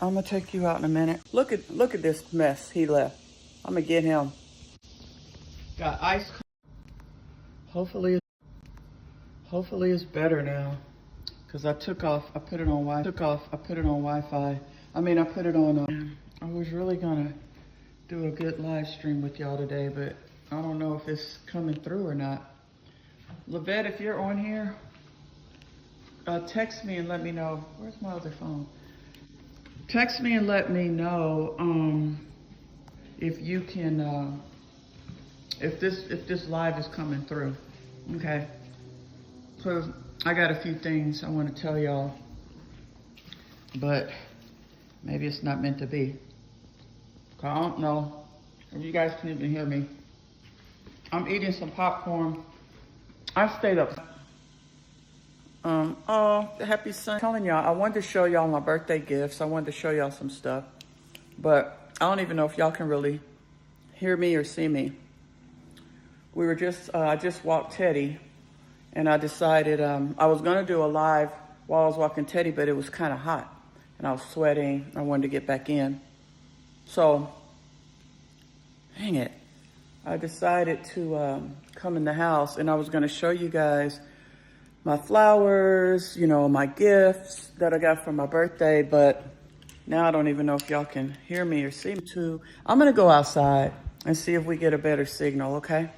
I'm gonna take you out in a minute. Look at this mess he left. I'm gonna get him. Got ice cream. Hopefully it's better now. Cause I put it on Wi-Fi. I mean, I put it on. I was really gonna do a good live stream with y'all today, but I don't know if it's coming through or not. Lavette, if you're on here, text me and let me know. Where's my other phone? Text me and let me know if you can, if this live is coming through. Okay. So I got a few things I want to tell y'all, but maybe it's not meant to be. I don't know if you guys can even hear me. I'm eating some popcorn. I stayed up. Oh, happy Sunday. I'm telling y'all, I wanted to show y'all my birthday gifts. I wanted to show y'all some stuff, but I don't even know if y'all can really hear me or see me. We were just, I just walked Teddy, and I decided I was gonna do a live while I was walking Teddy, but it was kind of hot, and I was sweating. I wanted to get back in. So, dang it. I decided to come in the house, and I was gonna show you guys my flowers, you know, my gifts that I got for my birthday, but now I don't even know if y'all can hear me or see me too. I'm gonna go outside and see if we get a better signal, okay?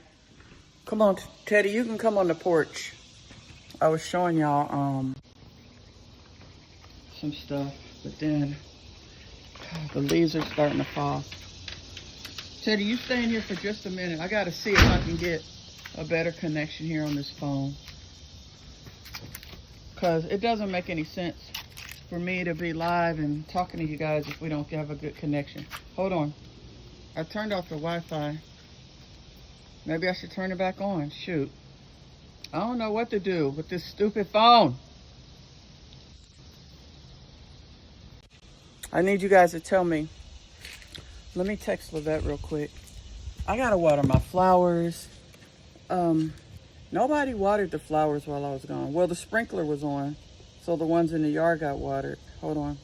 Come on, Teddy, you can come on the porch. I was showing y'all some stuff, but then the leaves are starting to fall. Teddy, you stay in here for just a minute. I gotta see if I can get a better connection here on this phone. Because it doesn't make any sense for me to be live and talking to you guys if we don't have a good connection. Hold on. I turned off the Wi-Fi. Maybe I should turn it back on. Shoot. I don't know what to do with this stupid phone. I need you guys to tell me. Let me text Lavette real quick. I gotta water my flowers. Nobody watered the flowers while I was gone. Well, the sprinkler was on, so the ones in the yard got watered. Hold on.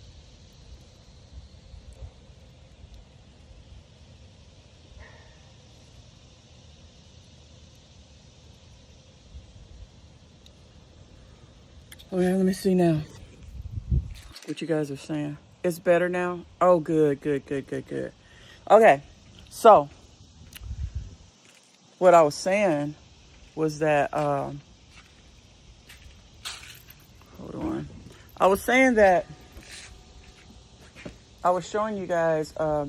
Okay, let me see now what you guys are saying. It's better now? Oh, good. Okay, so what I was saying was that, hold on. I was saying that I was showing you guys our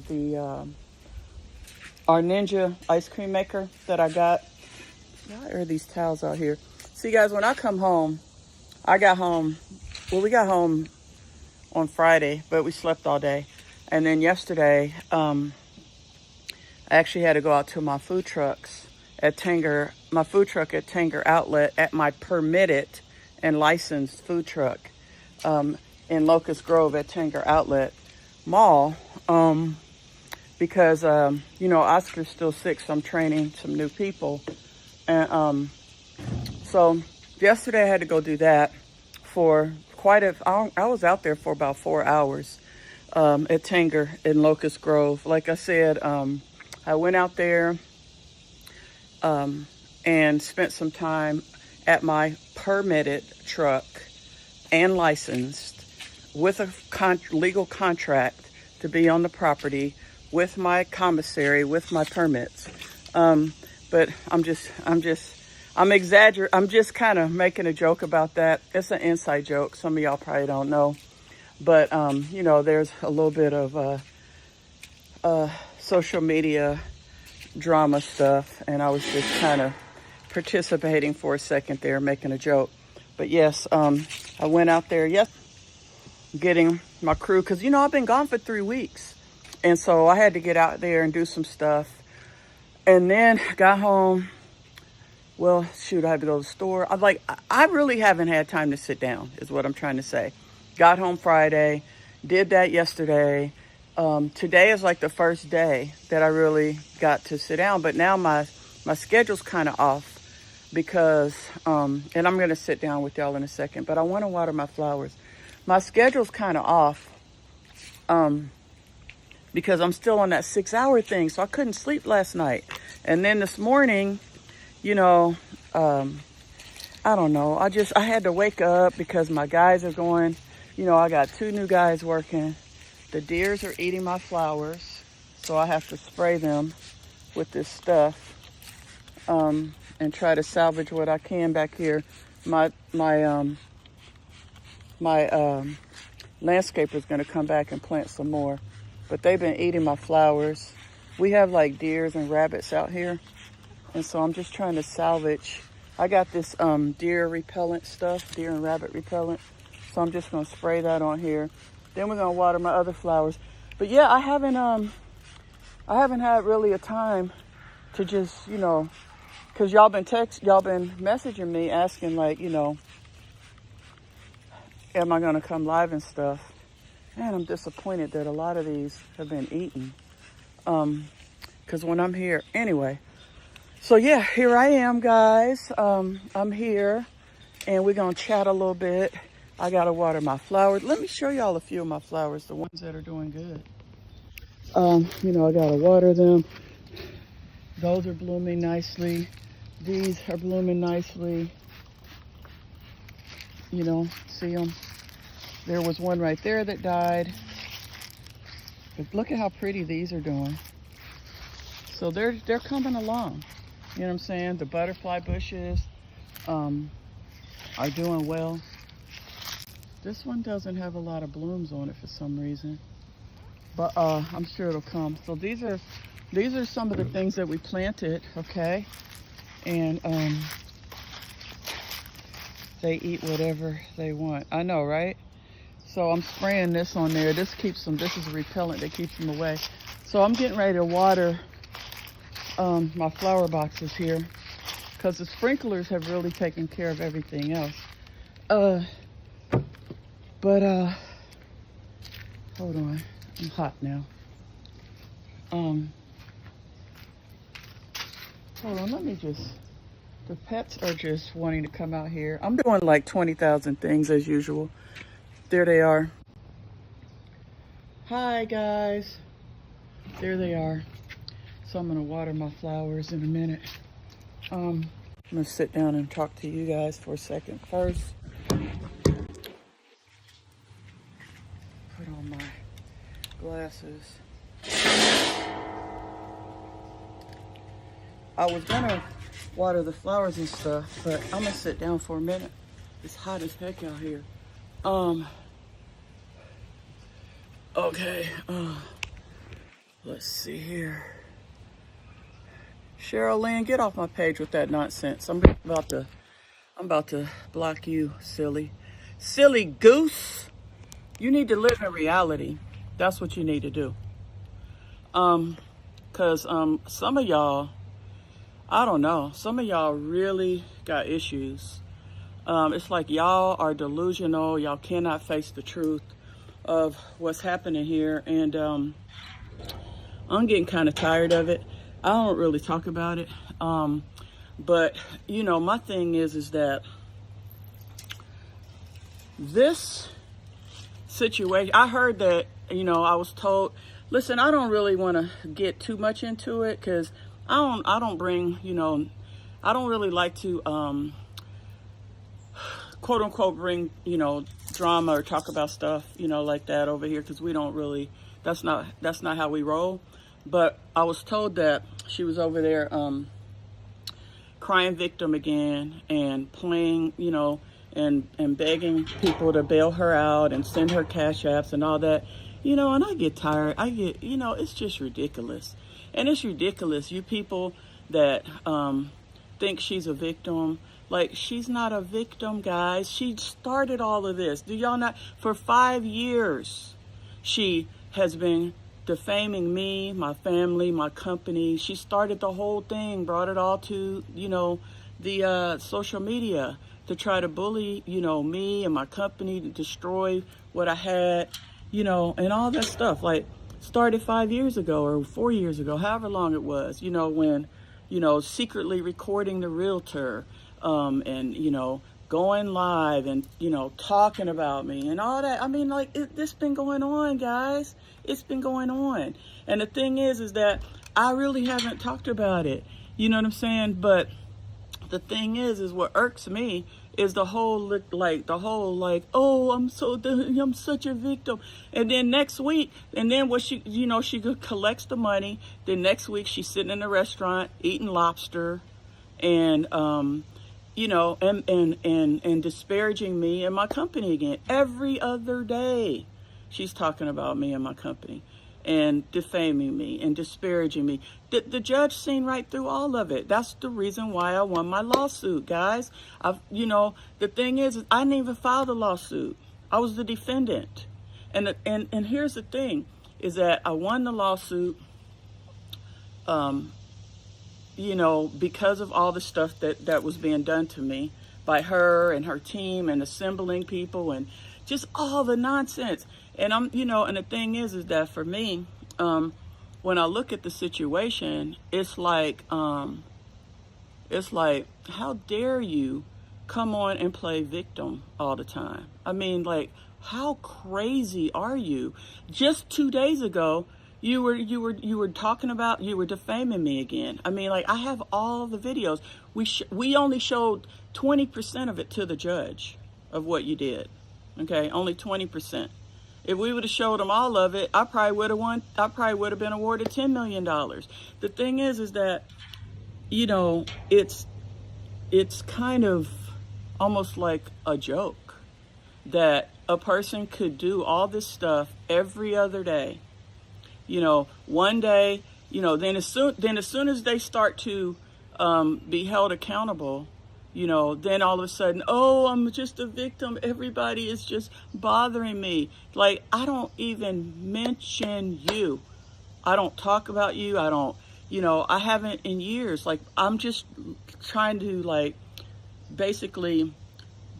Ninja ice cream maker that I got. Why are these towels out here? See, guys, when I come home, we got home on Friday, but we slept all day. And then yesterday, I actually had to go out to my food trucks at Tanger, my food truck at Tanger Outlet, at my permitted and licensed food truck in Locust Grove at Tanger Outlet Mall, because, you know, Oscar's still sick, so I'm training some new people. And so yesterday I had to go do that for I was out there for about 4 hours at Tanger in Locust Grove. Like I said, I went out there and spent some time at my permitted truck and licensed with a legal contract to be on the property with my commissary, with my permits. But I'm just kind of making a joke about that. It's an inside joke. Some of y'all probably don't know. But, you know, there's a little bit of social media drama stuff. And I was just kind of participating for a second there, making a joke. But yes, I went out there, getting my crew. Because, you know, I've been gone for 3 weeks. And so I had to get out there and do some stuff. And then got home. Well, shoot, I had to go to the store. I really haven't had time to sit down, is what I'm trying to say. Got home Friday, did that yesterday. Today is like the first day that I really got to sit down. But now my schedule's kind of off because, and I'm going to sit down with y'all in a second, but I want to water my flowers. My schedule's kind of off because I'm still on that 6-hour thing. So I couldn't sleep last night. And then this morning, you know, I don't know. I had to wake up because my guys are going, you know, I got 2 new guys working. The deers are eating my flowers. So I have to spray them with this stuff, and try to salvage what I can back here. My landscaper's gonna come back and plant some more, but they've been eating my flowers. We have like deers and rabbits out here, and so I'm just trying to salvage. I got this deer repellent stuff, deer and rabbit repellent, so I'm just gonna spray that on here. Then we're gonna water my other flowers. But yeah, I haven't had really a time to just, you know, because y'all been messaging me asking, like, you know, am I gonna come live and stuff? Man, I'm disappointed that a lot of these have been eaten. Because when I'm here, anyway. So yeah, here I am, guys. I'm here, and we're gonna chat a little bit. I gotta water my flowers. Let me show y'all a few of my flowers, the ones that are doing good. You know, I gotta water them. Those are blooming nicely. These are blooming nicely. You know, see them? There was one right there that died. But look at how pretty these are doing. So they're coming along. You know what I'm saying? The butterfly bushes are doing well. This one doesn't have a lot of blooms on it for some reason, but I'm sure it'll come. So these are some of the things that we planted, okay? And they eat whatever they want. I know, right? So I'm spraying this on there. This keeps them, this is a repellent that keeps them away. So I'm getting ready to water my flower boxes here, because the sprinklers have really taken care of everything else. But hold on, I'm hot now. Hold on, let me just, the pets are just wanting to come out here. I'm doing like 20,000 things as usual. There they are. Hi guys. There they are. So I'm gonna water my flowers in a minute. I'm gonna sit down and talk to you guys for a second first. Put on my glasses. I was gonna water the flowers and stuff, but I'm gonna sit down for a minute. It's hot as heck out here. Okay, let's see here. Cheryl Lynn, get off my page with that nonsense. I'm about to block you, silly goose. You need to live in reality. That's what you need to do. Cause some of y'all, I don't know, some of y'all really got issues. It's like y'all are delusional. Y'all cannot face the truth of what's happening here. And I'm getting kind of tired of it. I don't really talk about it. But, you know, my thing is that this situation, I heard that, you know, I was told, listen, I don't really want to get too much into it, because I don't bring, you know, I don't really like to, quote unquote, bring, you know, drama or talk about stuff, you know, like that over here, because we don't really, that's not how we roll. But I was told that she was over there crying victim again and playing, you know, and begging people to bail her out and send her cash apps and all that, you know. And I get tired. You know, it's just ridiculous. And it's ridiculous, you people that think she's a victim. Like, she's not a victim, guys. She started all of this. Do y'all not? For 5 years, she has been defaming me, my family, my company. She started the whole thing, brought it all to, you know, the social media to try to bully, you know, me and my company, to destroy what I had, you know, and all that stuff. Like, started 5 years ago or 4 years ago, however long it was, you know, when, you know, secretly recording the realtor, and, you know, going live and, talking about me and all that. I mean, like, this been going on, guys. It's been going on. And the thing is that I really haven't talked about it. You know what I'm saying? But the thing is what irks me is the whole oh, I'm such a victim. And then next week, and then what she collects the money. Then next week she's sitting in a restaurant eating lobster, and and disparaging me and my company again. Every other day she's talking about me and my company and defaming me and disparaging me. The judge seen right through all of it. That's the reason why I won my lawsuit, guys. The thing is I didn't even file the lawsuit. I was the defendant. And here's the thing, is that I won the lawsuit, because of all the stuff that was being done to me by her and her team and assembling people and just all the nonsense. And and the thing is that for me, when I look at the situation, it's like, how dare you come on and play victim all the time? I mean, like, how crazy are you? Just 2 days ago, you were talking about, you were defaming me again. I mean, like, I have all the videos. We only showed 20% of it to the judge of what you did. Okay, only 20%. If we would have showed them all of it, I probably would have won. I probably would have been awarded $10 million. The thing is that, it's kind of almost like a joke that a person could do all this stuff every other day. One day, then as soon as they start to be held accountable, then all of a sudden, oh, I'm just a victim. Everybody is just bothering me. Like, I don't even mention you. I don't talk about you. I don't, I haven't in years. Like, I'm just trying to, like, basically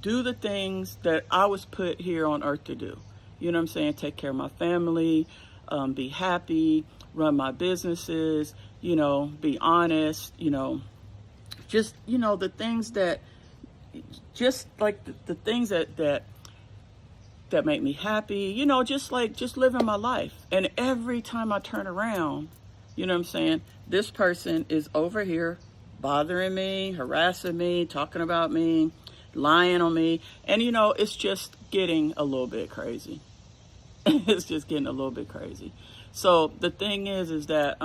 do the things that I was put here on earth to do. You know what I'm saying? Take care of my family, be happy, run my businesses, be honest, just, the things that, just like the things that make me happy, just living my life. And every time I turn around, you know what I'm saying, this person is over here bothering me, harassing me, talking about me, lying on me. And, it's just getting a little bit crazy. It's just getting a little bit crazy. So the thing is that,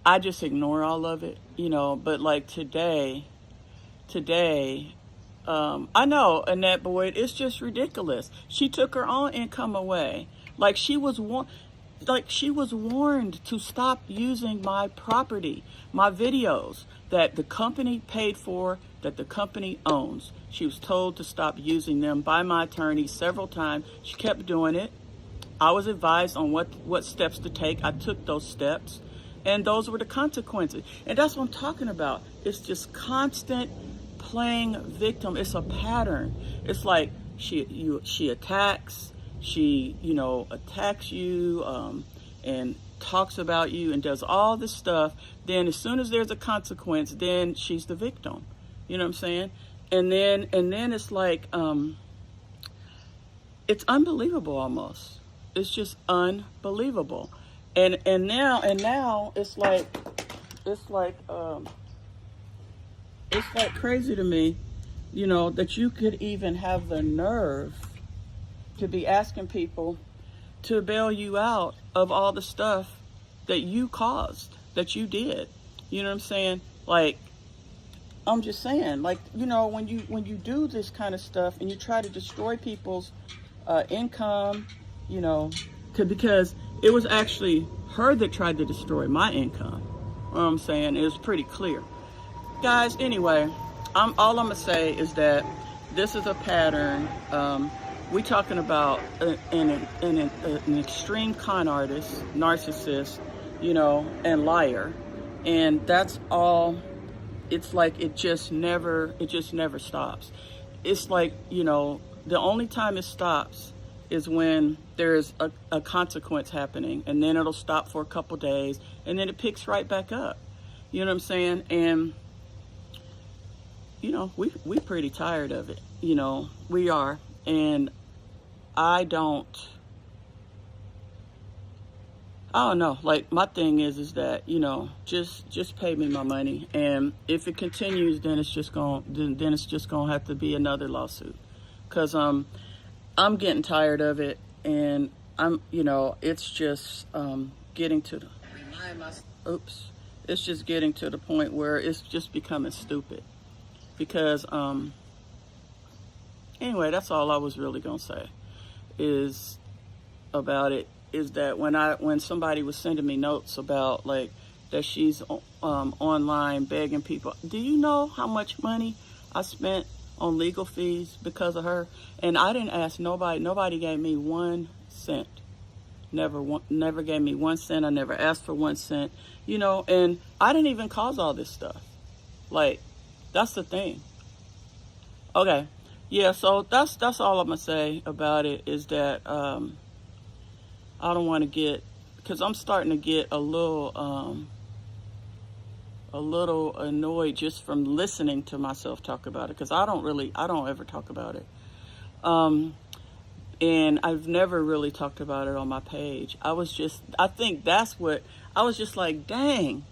I just ignore all of it, but like today, I know Annette Boyd, it's just ridiculous. She took her own income away. Like she was warned to stop using my property, my videos that the company paid for, that the company owns. She was told to stop using them by my attorney several times. She kept doing it. I was advised on what steps to take. I took those steps. And those were the consequences. And that's what I'm talking about. It's just constant playing victim. It's a pattern. It's like she attacks, attacks you, and talks about you and does all this stuff. Then as soon as there's a consequence, then she's the victim. You know what I'm saying? And then it's like, it's unbelievable almost. It's just unbelievable. And now it's like crazy to me, that you could even have the nerve to be asking people to bail you out of all the stuff that you caused, that you did. You know what I'm saying? Like, I'm just saying, like, when you do this kind of stuff and you try to destroy people's income, because it was actually her that tried to destroy my income. You know what I'm saying? It was pretty clear. Guys, anyway, all I'm going to say is that this is a pattern. We talking about an extreme con artist, narcissist, and liar. And that's all. It's like it just never stops. It's like, the only time it stops is when there's a consequence happening, and then it'll stop for a couple days, and then it picks right back up. You know what I'm saying? And we pretty tired of it. We are. And I don't know. Like, my thing is that, just pay me my money. And if it continues, then it's just gonna have to be another lawsuit. Cause I'm getting tired of it, and it's just getting to the it's just getting to the point where it's just becoming stupid. Because anyway, that's all I was really gonna say is about it. Is that when somebody was sending me notes about, like, that she's online begging people, do you know how much money I spent on legal fees because of her? And I didn't ask nobody. Nobody gave me 1 cent. Never gave me 1 cent. I never asked for 1 cent. And I didn't even cause all this stuff. Like, that's the thing. Okay. Yeah, so that's all I'm gonna say about it, is that I don't want to get, because I'm starting to get a little annoyed just from listening to myself talk about it, because I don't ever talk about it. And I've never really talked about it on my page. I think that's what, I was just like, dang,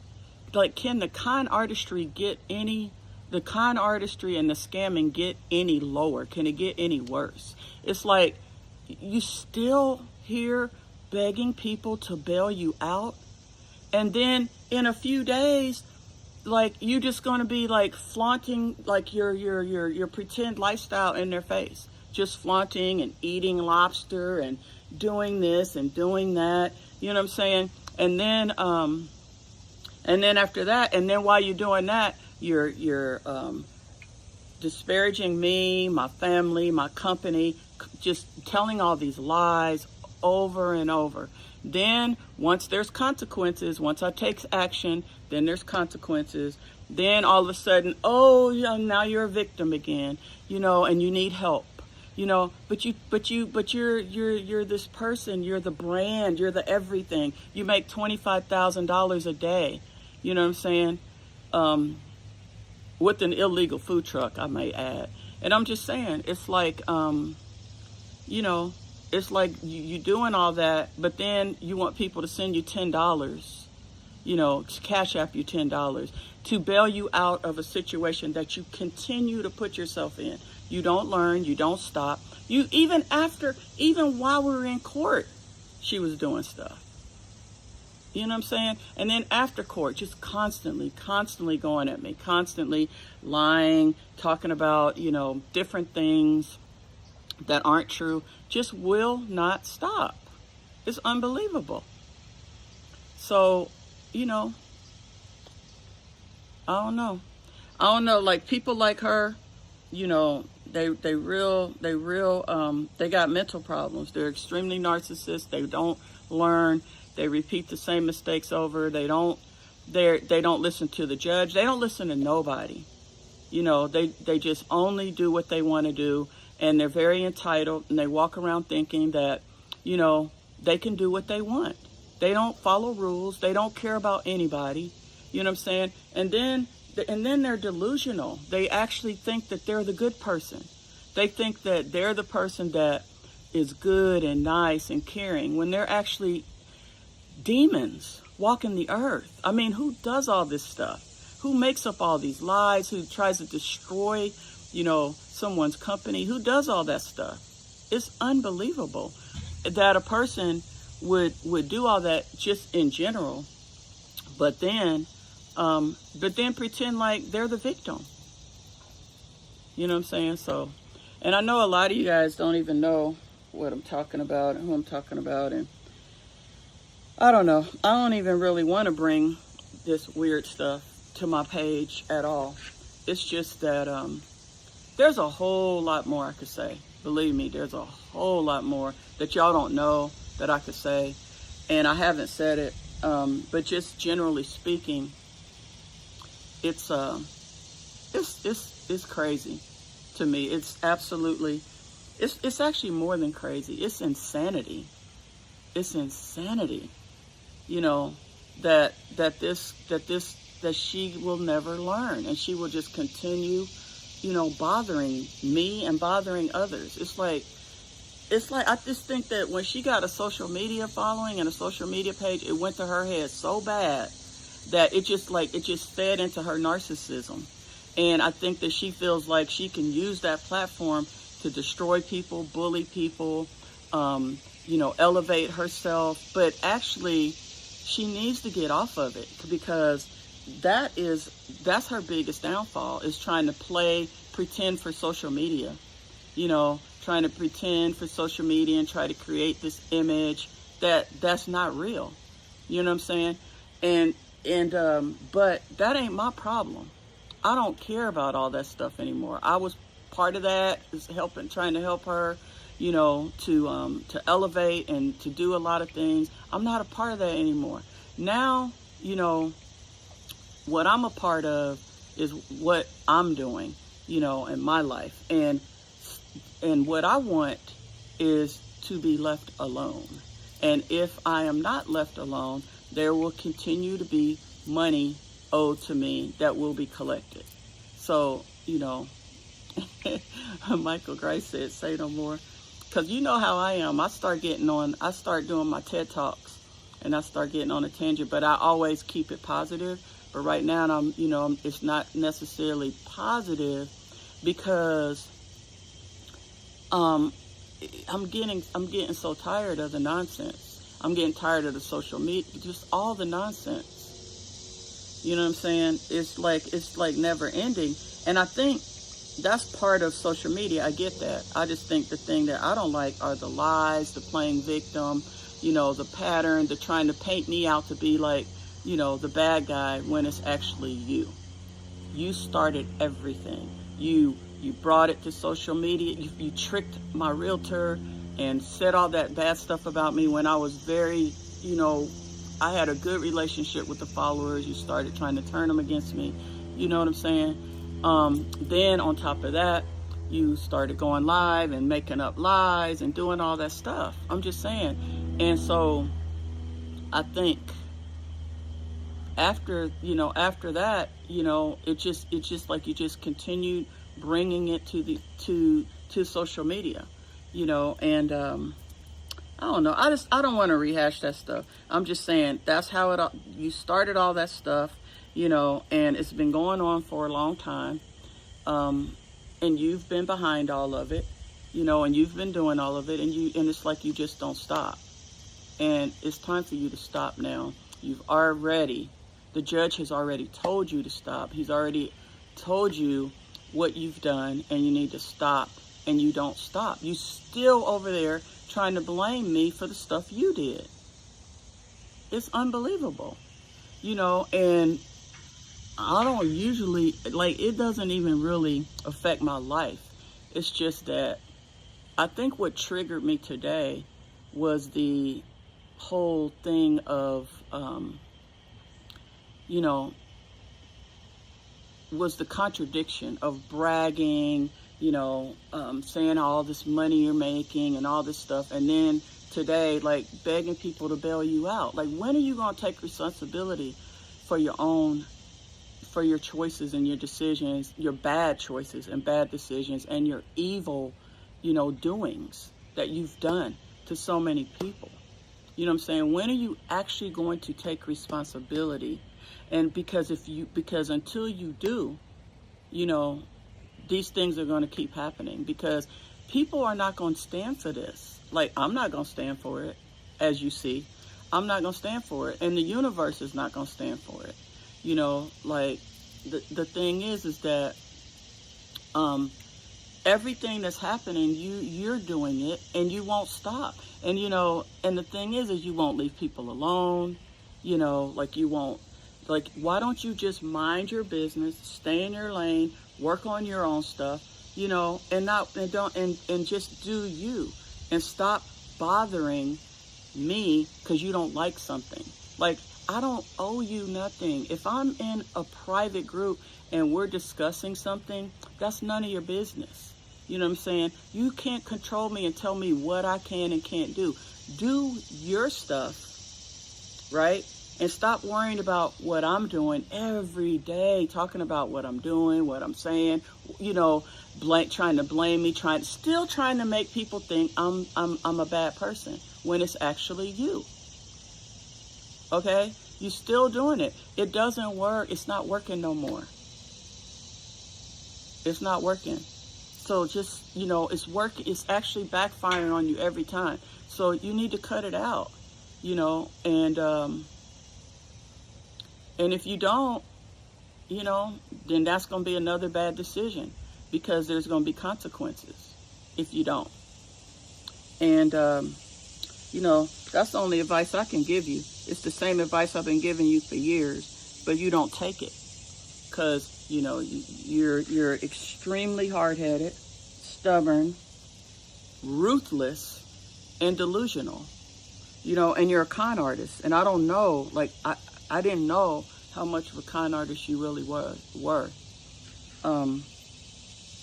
like, can the con artistry and the scamming get any lower? Can it get any worse? It's like, you still here begging people to bail you out, and then in a few days, like, you just gonna be like flaunting like your pretend lifestyle in their face, just flaunting and eating lobster and doing this and doing that. You know what I'm saying? And then after that, and then while you're doing that, you're disparaging me, my family, my company, just telling all these lies over and over. Then once there's consequences, once I take action, then there's consequences. Then all of a sudden, oh yeah, now you're a victim again, and you need help, but you're this person, you're the brand, you're the everything. You make $25,000 a day, you know what I'm saying? With an illegal food truck, I may add. And I'm just saying, it's like, it's like you doing all that, but then you want people to send you $10, cash app you $10 to bail you out of a situation that you continue to put yourself in. You don't learn, you don't stop. Even while we were in court, she was doing stuff. You know what I'm saying? And then after court, just constantly going at me, constantly lying, talking about, different things that aren't true, just will not stop. It's unbelievable. So, I don't know. Like, people like her, they got mental problems. They're extremely narcissists. They don't learn. They repeat the same mistakes over. They don't listen to the judge. They don't listen to nobody. They just only do what they want to do. And they're very entitled, and they walk around thinking that, they can do what they want. They don't follow rules. They don't care about anybody. You know what I'm saying? And then they're delusional. They actually think that they're the good person. They think that they're the person that is good and nice and caring, when they're actually demons walking the earth. I mean, who does all this stuff? Who makes up all these lies? Who tries to destroy, someone's company? Who does all that stuff? It's unbelievable that a person would do all that just in general, but then pretend like they're the victim. You know what I'm saying? So, and I know a lot of you guys don't even know what I'm talking about and who I'm talking about, and I don't know. I don't even really want to bring this weird stuff to my page at all. It's just that there's a whole lot more I could say. Believe me, there's a whole lot more that y'all don't know that I could say, and I haven't said it. But just generally speaking, it's crazy to me. It's absolutely, it's actually more than crazy. It's insanity. It's insanity. That she will never learn, and she will just continue bothering me and bothering others. It's like I just think that when she got a social media following and a social media page, it went to her head so bad that it just fed into her narcissism. And I think that she feels like she can use that platform to destroy people, bully people, elevate herself. But actually, she needs to get off of it, because that's her biggest downfall, is trying to pretend for social media, trying to pretend for social media and try to create this image that's not real. You know what I'm saying? But that ain't my problem. I don't care about all that stuff anymore. I was part of that, is trying to help her, to elevate and to do a lot of things. I'm not a part of that anymore. Now, what I'm a part of is what I'm doing, in my life. And what I want is to be left alone. And if I am not left alone, there will continue to be money owed to me that will be collected. So, Michael Grice said, say no more. Because you know how I am. I start doing my TED Talks, and I start getting on a tangent, but I always keep it positive. But right now, it's not necessarily positive, because I'm getting so tired of the nonsense. I'm getting tired of the social media, just all the nonsense. You know what I'm saying? It's like never ending. And I think that's part of social media. I get that. I just think the thing that I don't like are the lies, the playing victim, the pattern, the trying to paint me out to be like, the bad guy, when it's actually you. You started everything. You brought it to social media. You tricked my realtor and said all that bad stuff about me when I was very, I had a good relationship with the followers. You started trying to turn them against me. You know what I'm saying? Then on top of that, you started going live and making up lies and doing all that stuff. I'm just saying. And so I think after that, it's just like you just continued bringing it to social media, and I don't know. I don't want to rehash that stuff. I'm just saying that's how you started all that stuff, and it's been going on for a long time. And you've been behind all of it, and you've been doing all of it, and it's like you just don't stop. And it's time for you to stop now. The judge has already told you to stop. He's already told you what you've done, and you need to stop, and you don't stop. You still over there trying to blame me for the stuff you did. It's unbelievable, and I don't usually, it doesn't even really affect my life. It's just that I think what triggered me today was the whole thing of, was the contradiction of bragging, saying all this money you're making and all this stuff. And then today, begging people to bail you out. When are you going to take responsibility for your choices and your decisions, your bad choices and bad decisions, and your evil, doings that you've done to so many people? You know what I'm saying? When are you actually going to take responsibility? And because until you do, these things are going to keep happening, because people are not going to stand for this. I'm not going to stand for it, as you see. I'm not going to stand for it. And the universe is not going to stand for it. The thing is that everything that's happening, you're doing it, and you won't stop. And and the thing is you won't leave people alone. You won't, why don't you just mind your business, stay in your lane, work on your own stuff, and just do you, and stop bothering me because you don't like something. I don't owe you nothing. If I'm in a private group and we're discussing something, that's none of your business. You know what I'm saying? You can't control me and tell me what I can and can't do. Do your stuff, right? And stop worrying about what I'm doing every day, talking about what I'm doing, what I'm saying, trying to blame me, still trying to make people think I'm a bad person when it's actually you. Okay? You're still doing it. It doesn't work. It's not working no more. It's not working. So just, it's actually backfiring on you every time. So you need to cut it out, and if you don't, then that's going to be another bad decision, because there's going to be consequences if you don't. And, that's the only advice I can give you. It's the same advice I've been giving you for years, but you don't take it because, you're extremely hard-headed, stubborn, ruthless, and delusional, and you're a con artist. And I don't know, I didn't know how much of a con artist you really were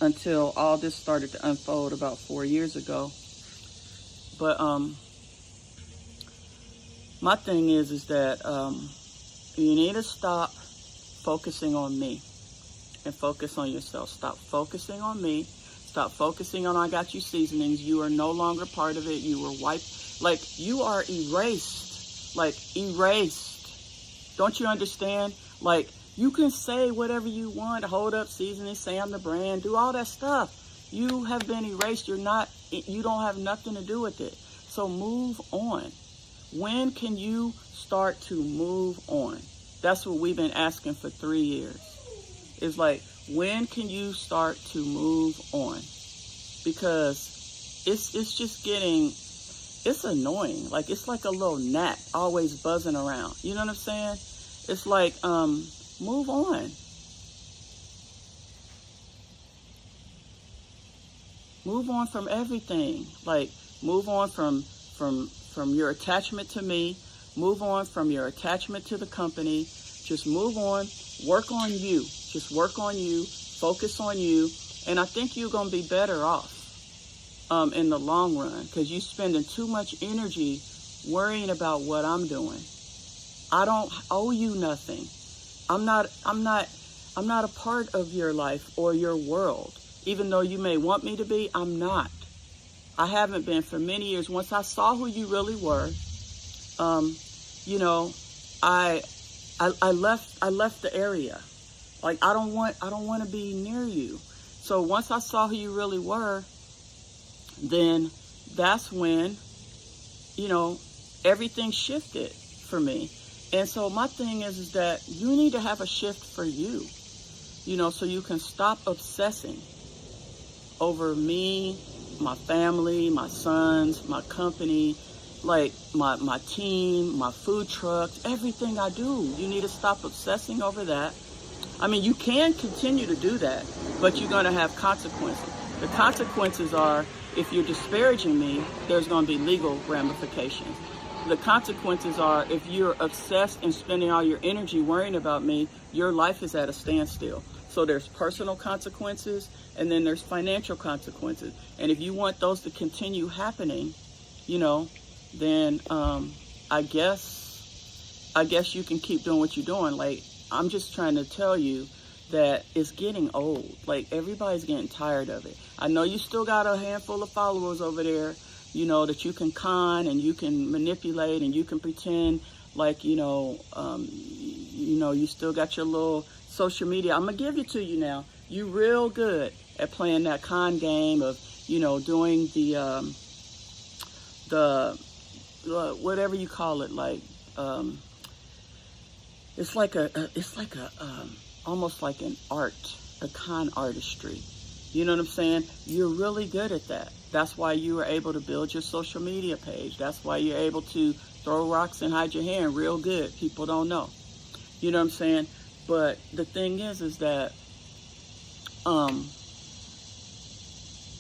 until all this started to unfold about 4 years ago. But my thing is that you need to stop focusing on me and focus on yourself. Stop focusing on me. Stop focusing on I got you seasonings. You are no longer part of it. You were wiped. You are erased. Erased. Don't you understand? You can say whatever you want, hold up seasoning, say I'm the brand, do all that stuff. You have been erased. You don't have nothing to do with it. So move on. When can you start to move on? That's what we've been asking for 3 years. It's when can you start to move on? Because it's just getting, it's annoying. It's like a little gnat always buzzing around. You know what I'm saying? It's move on. Move on from everything. Move on from your attachment to me. Move on from your attachment to the company. Just move on. Work on you. Just work on you. Focus on you. And I think you're going to be better off in the long run, because you're spending too much energy worrying about what I'm doing. I don't owe you nothing. I'm not a part of your life or your world. Even though you may want me to be, I'm not. I haven't been for many years. Once I saw who you really were, I left the area. I don't want to be near you. So once I saw who you really were, then that's when, everything shifted for me. And so my thing is that you need to have a shift for you, so you can stop obsessing over me, my family, my sons, my company, my team, my food trucks, everything I do. You need to stop obsessing over that. I mean, you can continue to do that, but you're going to have consequences. The consequences are, if you're disparaging me, there's going to be legal ramifications. The consequences are, if you're obsessed and spending all your energy worrying about me, your life is at a standstill. So there's personal consequences, and then there's financial consequences. And if you want those to continue happening, then I guess you can keep doing what you're doing. I'm just trying to tell you that it's getting old. Everybody's getting tired of it. I know you still got a handful of followers over there, that you can con and you can manipulate and you can pretend you still got your little social media. I'm going to give it to you now. You real good at playing that con game of, doing the whatever you call it, it's almost like an art, a con artistry. You know what I'm saying? You're really good at that. That's why you were able to build your social media page. That's why you're able to throw rocks and hide your hand real good. People don't know. You know what I'm saying? But the thing is that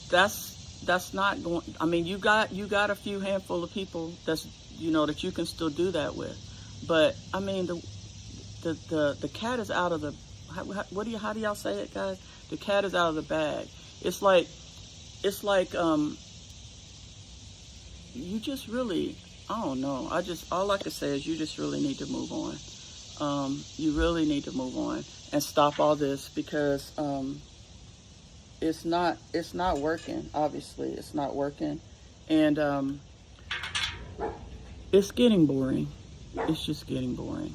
that's not going. I mean, you got a few handful of people that you can still do that with. But I mean, the cat is out of the. How do y'all say it, guys? The cat is out of the bag. It's like you just really I don't know. All I can say is you just really need to move on. You really need to move on and stop all this, because it's not working. Obviously, it's not working, and it's getting boring. It's just getting boring.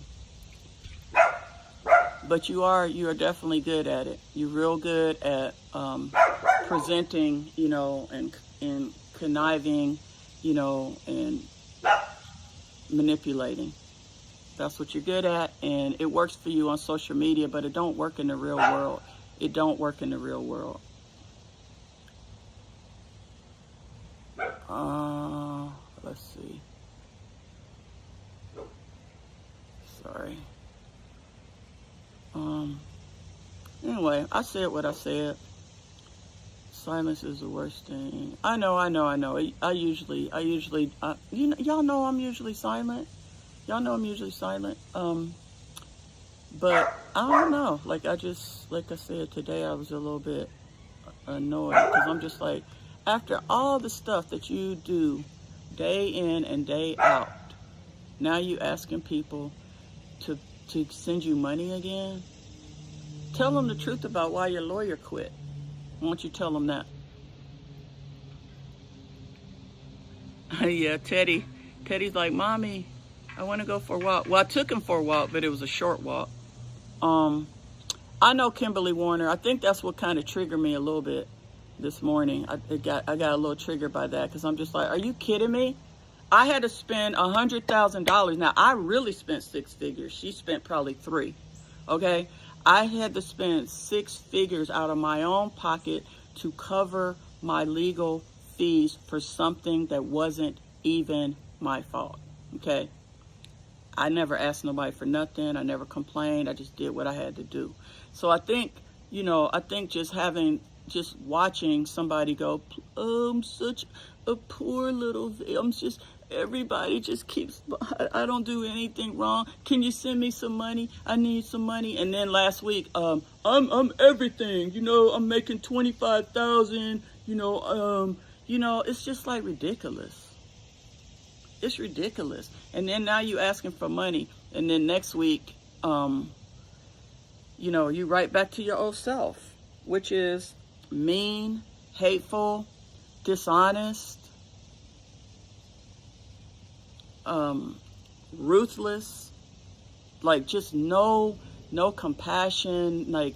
But you are definitely good at it. You're real good at presenting, and conniving, and manipulating. That's what you're good at, and it works for you on social media, but it don't work in the real world. It don't work in the real world. Let's see. Sorry. Anyway, I said what I said. Silence is the worst thing. I know. I usually, y'all know I'm usually silent. Y'all know I'm usually silent. But I don't know. Like I said today, I was a little bit annoyed, because I'm just like, after all the stuff that you do day in and day out, now you asking people to send you money again? Tell them the truth about why your lawyer quit. Why don't you tell them that? Yeah, Teddy's like, Mommy, I want to go for a walk. Well, I took him for a walk, but it was a short walk. I know Kimberly Warner. I think that's what kind of triggered me a little bit this morning. I got a little triggered by that, because I'm just like, are you kidding me? I had to spend $100,000. Now, I really spent 6 figures. She spent probably 3. Okay? I had to spend 6 figures out of my own pocket to cover my legal fees for something that wasn't even my fault. Okay? I never asked nobody for nothing. I never complained. I just did what I had to do. So I think, just watching somebody go, I'm such a poor little, everybody just keeps, I don't do anything wrong. Can you send me some money? I need some money. And then last week, I'm everything, I'm making 25,000, it's just like ridiculous. It's ridiculous. And then now you asking for money. And then next week, you right back to your old self, which is mean, hateful, dishonest, ruthless, like just no compassion, like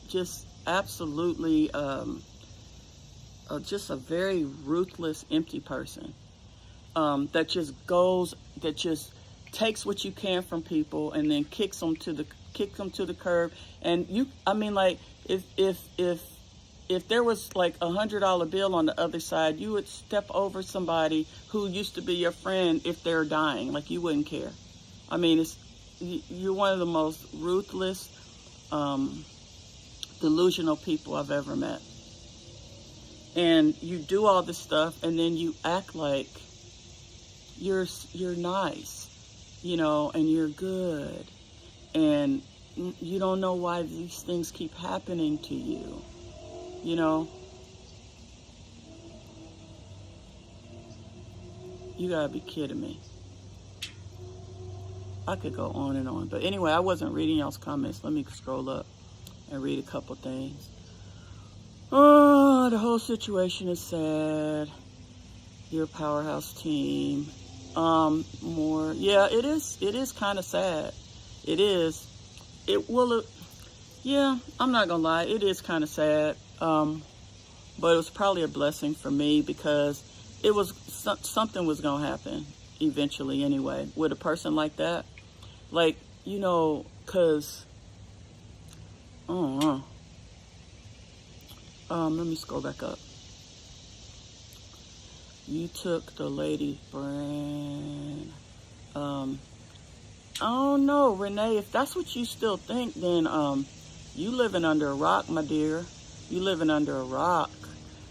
just absolutely, just a very ruthless, empty person. That just takes what you can from people and then kicks them to the curb. And if there was like $100 bill on the other side, you would step over somebody who used to be your friend if they're dying. Like you wouldn't care. You're one of the most ruthless, delusional people I've ever met. And you do all this stuff, and then you act like you're nice, and you're good, and you don't know why these things keep happening to you. You gotta be kidding me. I could go on and on. But anyway, I wasn't reading y'all's comments. Let me scroll up and read a couple things. Oh, the whole situation is sad. Your powerhouse team. More. Yeah, it is kind of sad. It is. Yeah, I'm not gonna lie. It is kind of sad. But it was probably a blessing for me, because it was something was gonna happen eventually anyway with a person like that. Like, cause I don't know. Let me scroll back up. You took the lady's brand. I don't know, Renee. If that's what you still think, then you living under a rock, my dear. You living under a rock.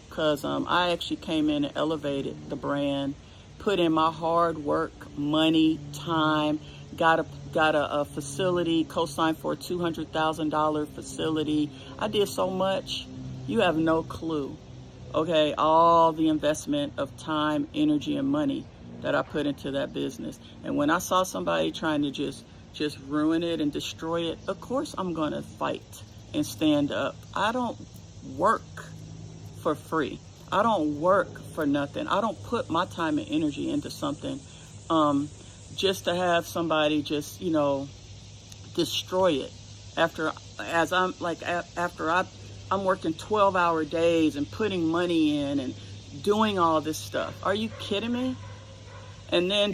Because I actually came in and elevated the brand, put in my hard work, money, time, got a facility, co-signed for a $200,000 facility. I did so much. You have no clue. Okay, all the investment of time, energy, and money that I put into that business. And when I saw somebody trying to just ruin it and destroy it, of course I'm going to fight and stand up. I don't work for free. I don't work for nothing. I don't put my time and energy into something just to have somebody just, destroy it. After I'm working 12-hour days and putting money in and doing all this stuff. Are you kidding me? And then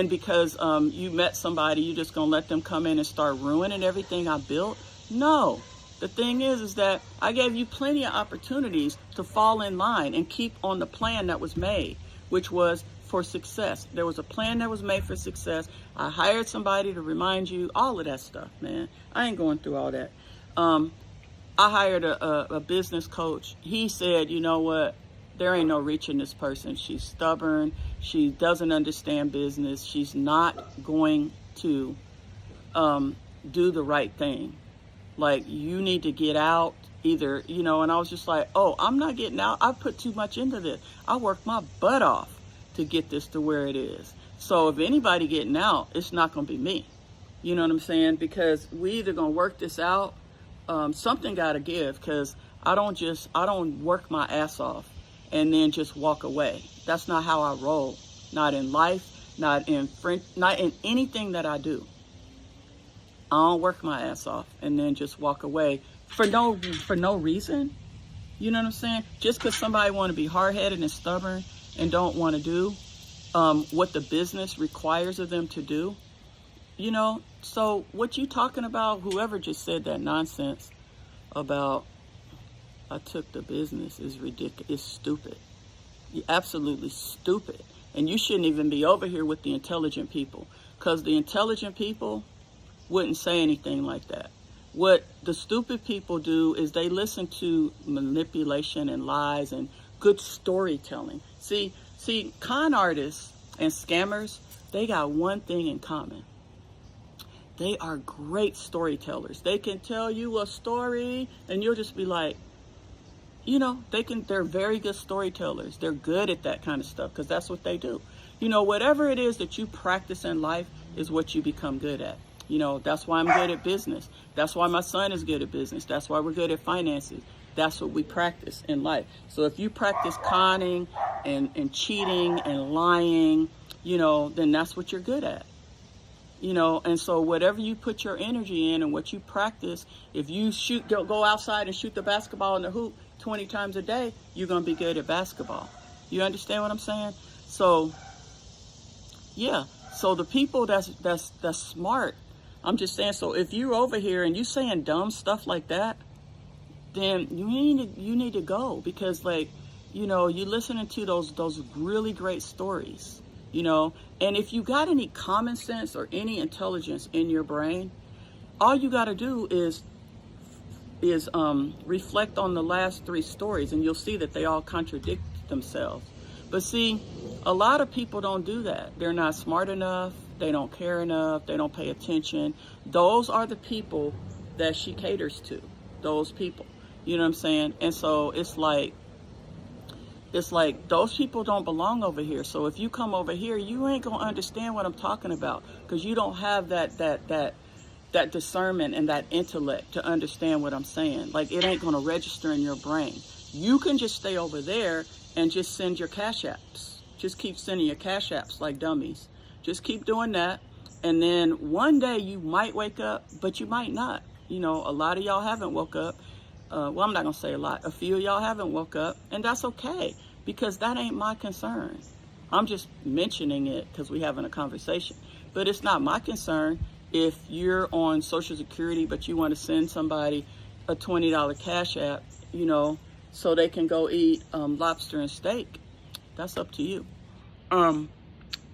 because you met somebody, you just gonna let them come in and start ruining everything I built? No. The thing is that I gave you plenty of opportunities to fall in line and keep on the plan that was made, which was for success. There was a plan that was made for success. I hired somebody to remind you, all of that stuff, man. I ain't going through all that. I hired a business coach. He said, you know what? There ain't no reaching this person. She's stubborn. She doesn't understand business. She's not going to do the right thing. Like, you need to get out either, and I was just like, oh, I'm not getting out. I put too much into this. I worked my butt off to get this to where it is. So if anybody getting out, it's not going to be me. You know what I'm saying? Because we either going to work this out. Something got to give, because I don't work my ass off and then just walk away. That's not how I roll. Not in life, not in anything that I do. I don't work my ass off and then just walk away for no reason. You know what I'm saying? Just because somebody want to be hard-headed and stubborn and don't want to do what the business requires of them to do. So what you talking about, whoever just said that nonsense about I took the business, is ridiculous. It's stupid. You're absolutely stupid. And you shouldn't even be over here with the intelligent people, because the intelligent people wouldn't say anything like that. What the stupid people do is they listen to manipulation and lies and good storytelling. See, con artists and scammers, they got one thing in common. They are great storytellers. They can tell you a story and you'll just be like, they're very good storytellers. They're good at that kind of stuff because that's what they do. Whatever it is that you practice in life is what you become good at. That's why I'm good at business. That's why my son is good at business. That's why we're good at finances. That's what we practice in life. So if you practice conning and cheating and lying, then that's what you're good at. And so whatever you put your energy in and what you practice, if you go outside and shoot the basketball in the hoop 20 times a day, you're going to be good at basketball. You understand what I'm saying? So, yeah. So the people that's smart, I'm just saying, so if you're over here and you saying dumb stuff like that, then you need to go, because you're listening to those really great stories, and if you got any common sense or any intelligence in your brain, all you got to do is reflect on the last 3 stories, and you'll see that they all contradict themselves. But see, a lot of people don't do that. They're not smart enough. They don't care enough. They don't pay attention. Those are the people that she caters to. Those people. You know what I'm saying? And so it's like those people don't belong over here. So if you come over here, you ain't gonna understand what I'm talking about, because you don't have that discernment and that intellect to understand what I'm saying. Like, it ain't gonna register in your brain. You can just stay over there and just send your cash apps. Just keep sending your cash apps like dummies. Just keep doing that. And then one day you might wake up, but you might not. A lot of y'all haven't woke up. Well, I'm not going to say a lot. A few of y'all haven't woke up, and that's okay, because that ain't my concern. I'm just mentioning it because we're having a conversation. But it's not my concern if you're on Social Security, but you want to send somebody a $20 cash app, so they can go eat lobster and steak. That's up to you.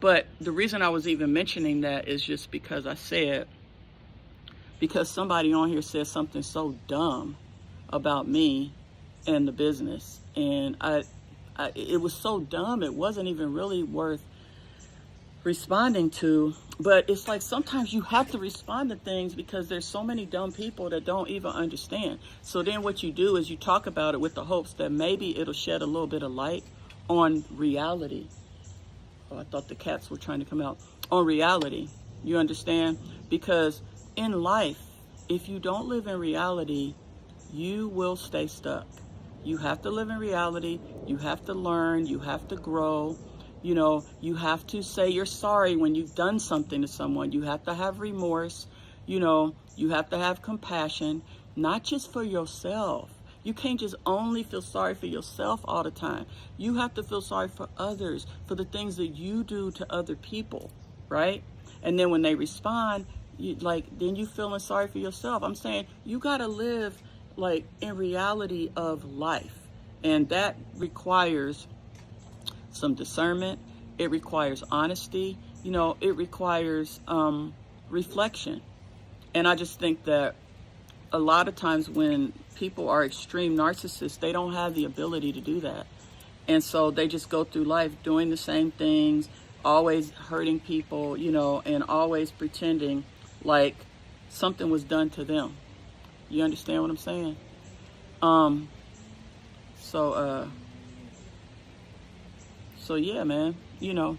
But the reason I was even mentioning that is just because because somebody on here said something so dumb about me and the business, and it was so dumb it wasn't even really worth responding to. But it's like sometimes you have to respond to things because there's so many dumb people that don't even understand. So then what you do is you talk about it with the hopes that maybe it'll shed a little bit of light on reality. Oh, I thought the cats were trying to come out. On reality, you understand? Because in life, if you don't live in reality, you will stay stuck. You have to live in reality. You have to learn. You have to grow. You know, you have to say you're sorry when you've done something to someone. You have to have remorse. You know, you have to have compassion, not just for yourself. You can't just only feel sorry for yourself all the time. You have to feel sorry for others, for the things that you do to other people, right? And then when they respond, then you feeling sorry for yourself. I'm saying you got to live like in reality of life. And that requires some discernment. It requires honesty. You know, it requires reflection. And I just think that a lot of times when people are extreme narcissists, they don't have the ability to do that. And so they just go through life doing the same things, always hurting people, you know, and always pretending like something was done to them. You understand what I'm saying? So yeah, man, you know,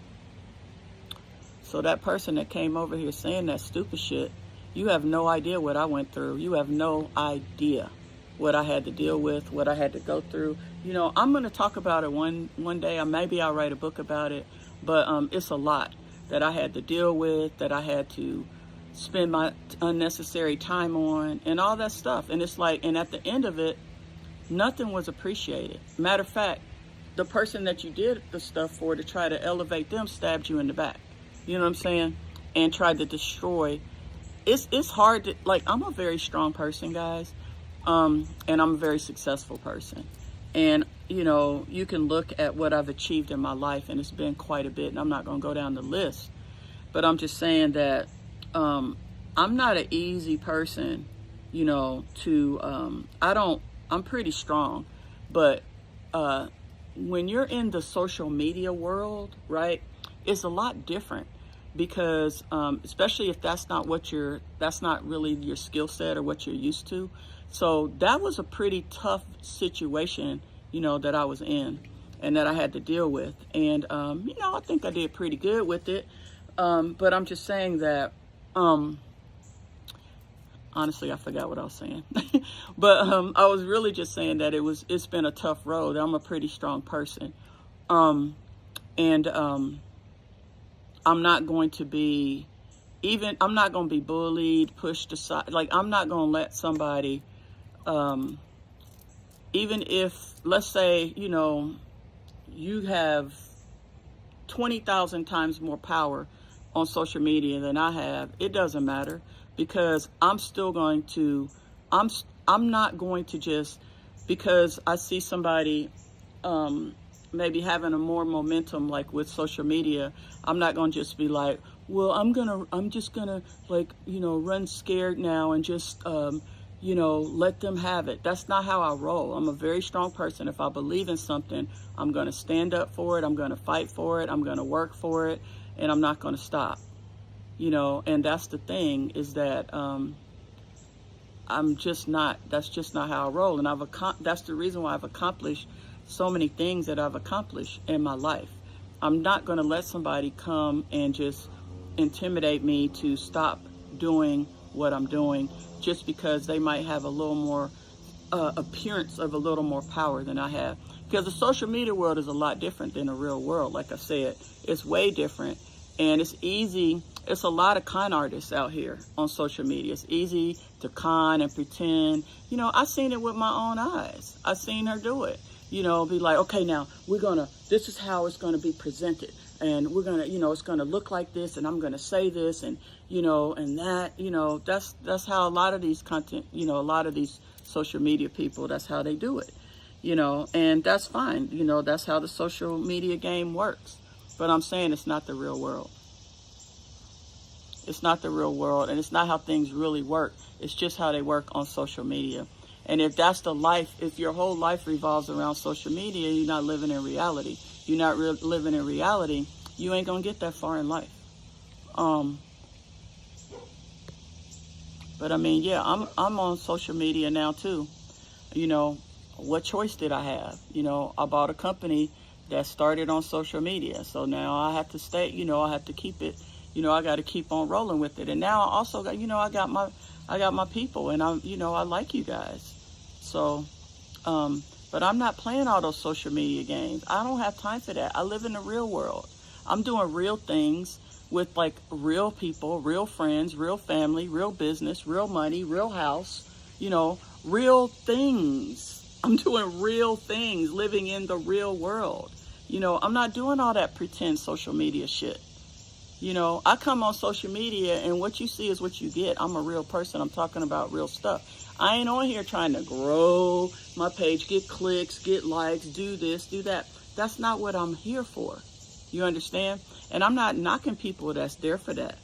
so that person that came over here saying that stupid shit, you have no idea what I went through. You have no idea what I had to deal with, what I had to go through. You know, I'm going to talk about it one day, or maybe I'll write a book about it, but it's a lot that I had to deal with, that I had to spend my unnecessary time on, and all that stuff. And it's like, and at the end of it, nothing was appreciated. Matter of fact, the person that you did the stuff for to try to elevate them stabbed you in the back. You know what I'm saying? And tried to destroy. It's hard to, like, I'm a very strong person, guys. And I'm a very successful person. And, you know, you can look at what I've achieved in my life, and it's been quite a bit, and I'm not going to go down the list. But I'm just saying that I'm not an easy person, you know, I'm pretty strong. But when you're in the social media world, right, it's a lot different. Because especially if that's not really your skill set or what you're used to. So that was a pretty tough situation, you know, that I was in and that I had to deal with. And, you know, I think I did pretty good with it. But I'm just saying that, honestly, I forgot what I was saying. But I was really just saying that it's been a tough road. I'm a pretty strong person. I'm not going to be bullied, pushed aside. Like, I'm not going to let somebody, even if, let's say, you know, you have 20,000 times more power on social media than I have, it doesn't matter, because I'm not going to just, because I see somebody, maybe having a more momentum, like with social media, I'm not going to just be like, well, I'm just gonna like, you know, run scared now and just, you know, let them have it. That's not how I roll. I'm a very strong person. If I believe in something, I'm going to stand up for it. I'm going to fight for it. I'm going to work for it, and I'm not going to stop, you know. And that's the thing, is that, that's just not how I roll. And that's the reason why I've accomplished so many things that I've accomplished in my life. I'm not going to let somebody come and just intimidate me to stop doing what I'm doing just because they might have a little more appearance of a little more power than I have. Because the social media world is a lot different than the real world. Like I said, it's way different, and it's easy. It's a lot of con artists out here on social media. It's easy to con and pretend. You know, I seen it with my own eyes. I seen her do it. You know, be like, okay, now this is how it's going to be presented. And we're going to, you know, it's going to look like this, and I'm going to say this, and, you know, and that, you know, that's how a lot of these content, you know, a lot of these social media people, that's how they do it, you know, and that's fine. You know, that's how the social media game works. But I'm saying it's not the real world. It's not the real world, and it's not how things really work. It's just how they work on social media. And if that's the life, if your whole life revolves around social media, you're not living in reality. You're not living in reality, you ain't gonna get that far in life. But I mean, yeah, I'm on social media now too. You know, what choice did I have? You know, I bought a company that started on social media. So now I have to stay, I have to keep it, I got to keep on rolling with it. And now I also got, I got my people, and I like you guys. So, but I'm not playing all those social media games. I don't have time for that. I live in the real world. I'm doing real things with like real people, real friends, real family, real business, real money, real house, real things. I'm doing real things, living in the real world. I'm not doing all that pretend social media shit. I come on social media and what you see is what you get. I'm a real person. I'm talking about real stuff. I ain't on here trying to grow my page, get clicks, get likes, do this, do that. That's not what I'm here for. You understand? And I'm not knocking people that's there for that.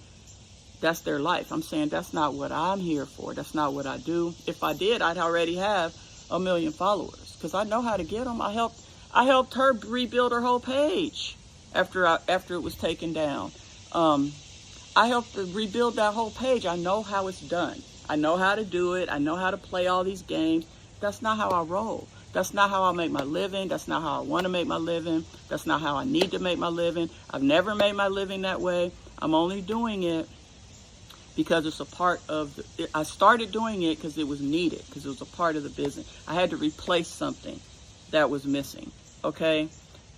That's their life. I'm saying that's not what I'm here for. That's not what I do. If I did, I'd already have 1 million followers because I know how to get them. I helped her rebuild her whole page after it was taken down. I helped to rebuild that whole page. I know how it's done. I know how to do it. I know how to play all these games. That's not how I roll. That's not how I make my living. That's not how I want to make my living. That's not how I need to make my living. I've never made my living that way. I'm only doing it because it's a part of I started doing it because it was needed, because it was a part of the business. I had to replace something that was missing, okay?